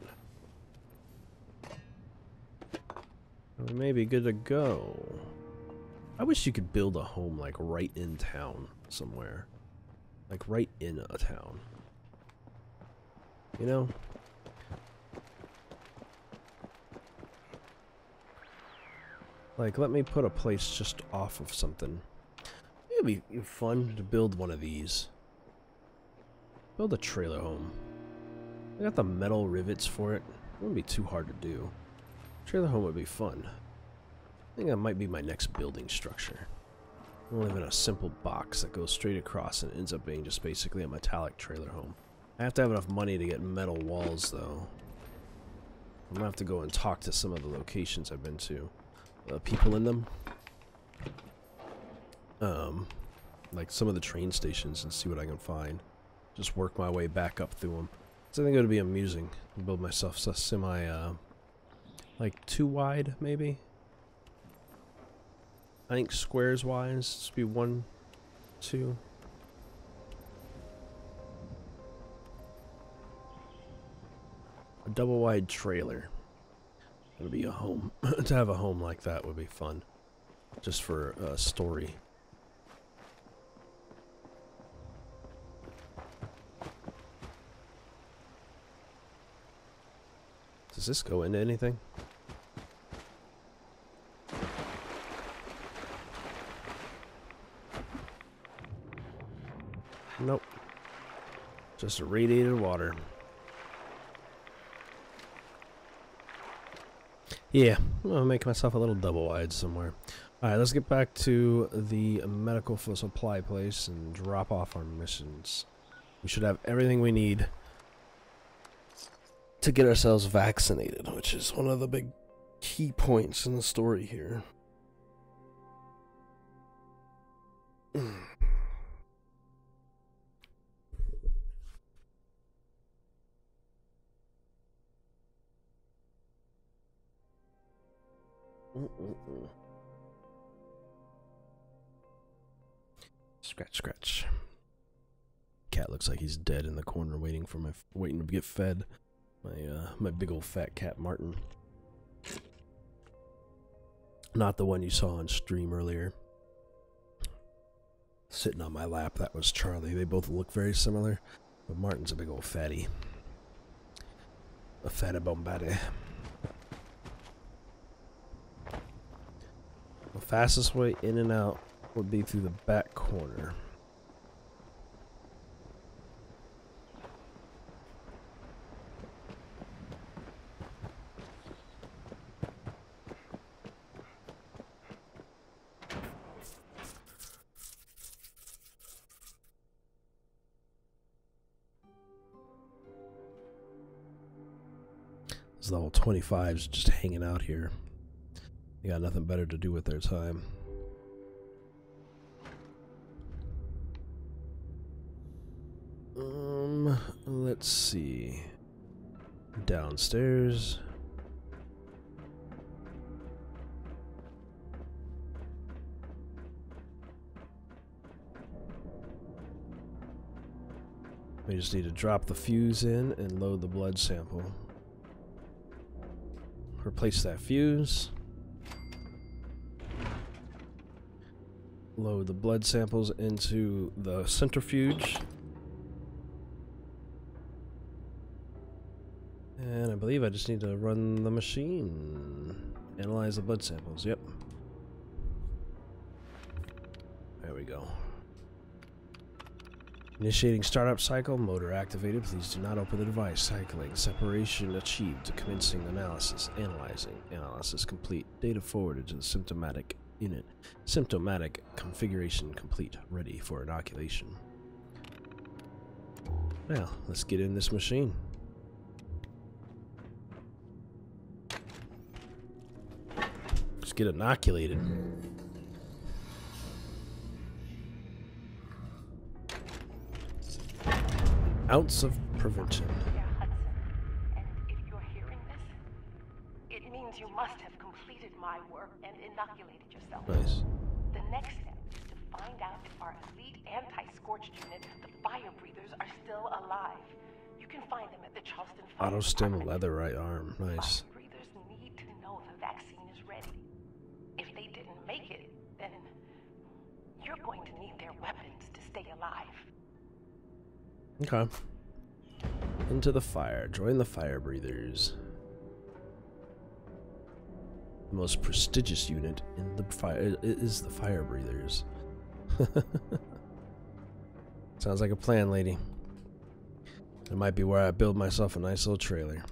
we may be good to go. I wish you could build a home like right in town somewhere. Like right in a town. You know? Like, let me put a place just off of something. It'd be fun to build one of these. Build a trailer home. I got the metal rivets for it. It wouldn't be too hard to do. Trailer home would be fun. I think that might be my next building structure. I live in a simple box that goes straight across and ends up being just basically a metallic trailer home. I have to have enough money to get metal walls, though. I'm gonna have to go and talk to some of the locations I've been to. People in them. Like some of the train stations and see what I can find. Just work my way back up through them. So I think it would be amusing. Build myself a semi, like 2 wide, maybe? I think squares wise, just be 1, 2. A double wide trailer. It'll be a home. To have a home like that would be fun. Just for a story. Does this go into anything? Nope. Just irradiated water. Yeah, I'm gonna make myself a little double wide somewhere. Alright, let's get back to the medical supply place and drop off our missions. We should have everything we need to get ourselves vaccinated, which is one of the big key points in the story here. Scratch, scratch. Cat looks like he's dead in the corner, waiting to get fed. My big old fat cat Martin. Not the one you saw on stream earlier. Sitting on my lap, that was Charlie. They both look very similar, but Martin's a big old fatty. A fatty bombati. The fastest way in and out would be through the back corner. These level 25s just hanging out here. They got nothing better to do with their time. Let's see. Downstairs. We just need to drop the fuse in and load the blood sample. Replace that fuse. Load the blood samples into the centrifuge. And I believe I just need to run the machine. Analyze the blood samples, yep. There we go. Initiating startup cycle, motor activated. Please do not open the device. Cycling, separation achieved. Commencing analysis, analyzing. Analysis complete. Data forwarded to the symptomatic unit. Symptomatic configuration complete. Ready for inoculation. Now, let's get in this machine. Let's get inoculated. Ounce of prevention. Yeah, Hudson. And if you're hearing this, it means you must have completed my work and inoculated yourself. Nice. The next step is to find out if our elite anti-Scorched unit, the fire breathers, are still alive. You can find them at the Charleston Fire Auto stem Department. leather right arm. Nice. Fire breathers need to know the vaccine is ready. If they didn't make it, then you're going to need their weapons to stay alive. Okay. Into the fire. Join the fire breathers. The most prestigious unit in the fire is the fire breathers. Sounds like a plan, lady. It might be where I build myself a nice little trailer.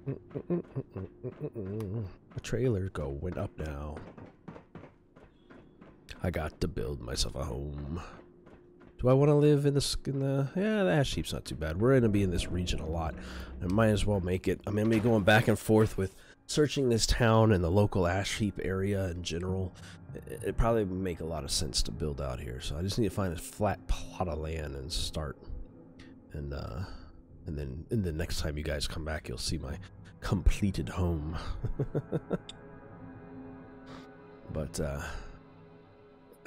The trailer going up now. I got to build myself a home. Do I want to live in the yeah, the ash heap's not too bad. We're going to be in this region a lot. I might as well make it. I'm going to be going back and forth with searching this town and the local ash heap area in general. It probably would make a lot of sense to build out here. So I just need to find a flat plot of land and start. And then the next time you guys come back, you'll see my completed home. But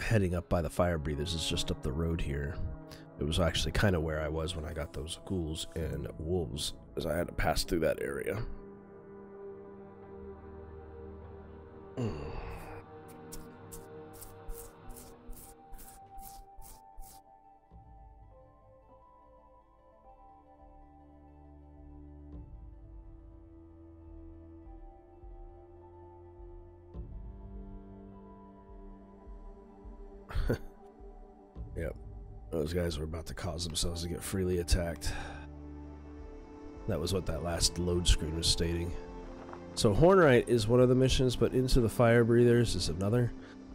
heading up by the fire breathers is just up the road here. It was actually kind of where I was when I got those ghouls and wolves, as I had to pass through that area. Yep, those guys were about to cause themselves to get freely attacked. That was what that last load screen was stating. So Hornwright is one of the missions, but Into the Fire Breathers is another.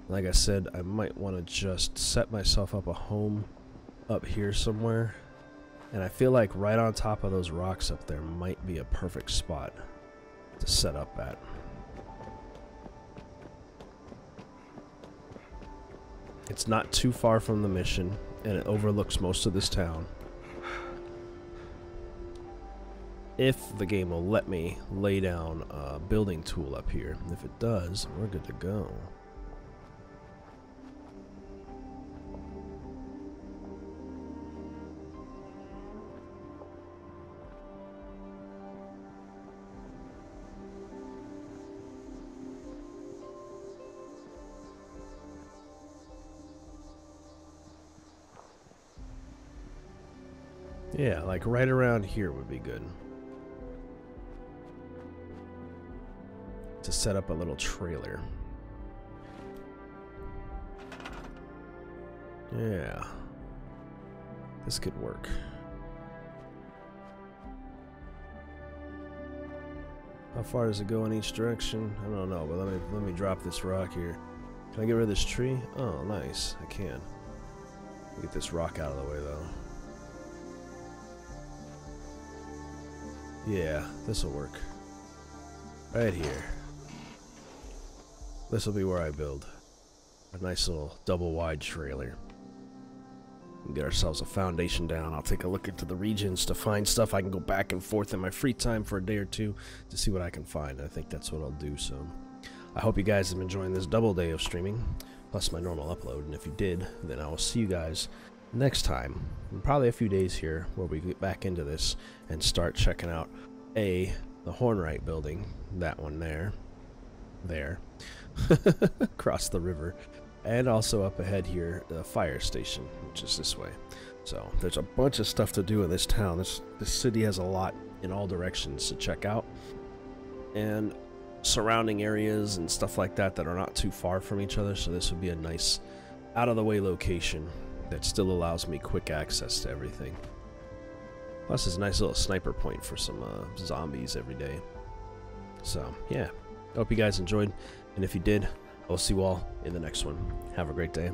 Like I said, I might want to just set myself up a home up here somewhere. And I feel like right on top of those rocks up there might be a perfect spot to set up at. It's not too far from the mission, and it overlooks most of this town. If the game will let me lay down a building tool up here. If it does, we're good to go. Yeah, like right around here would be good. To set up a little trailer. Yeah. This could work. How far does it go in each direction? I don't know, but let me drop this rock here. Can I get rid of this tree? Oh, nice. I can. Get this rock out of the way though. Yeah, this'll work. Right here. This'll be where I build. A nice little double wide trailer. We'll get ourselves a foundation down. I'll take a look into the regions to find stuff I can go back and forth in my free time for a day or two to see what I can find. I think that's what I'll do, so I hope you guys have been enjoying this double day of streaming, plus my normal upload, and if you did, then I will see you guys next time, in probably a few days here, where we get back into this and start checking out the Hornwright building, that one there, across the river, and also up ahead here, the fire station, which is this way. So there's a bunch of stuff to do in this town. This city has a lot in all directions to check out, and surrounding areas and stuff like that that are not too far from each other. So this would be a nice out-of-the-way location that still allows me quick access to everything. Plus, it's a nice little sniper point for some zombies every day. So, yeah. I hope you guys enjoyed. And if you did, I'll see you all in the next one. Have a great day.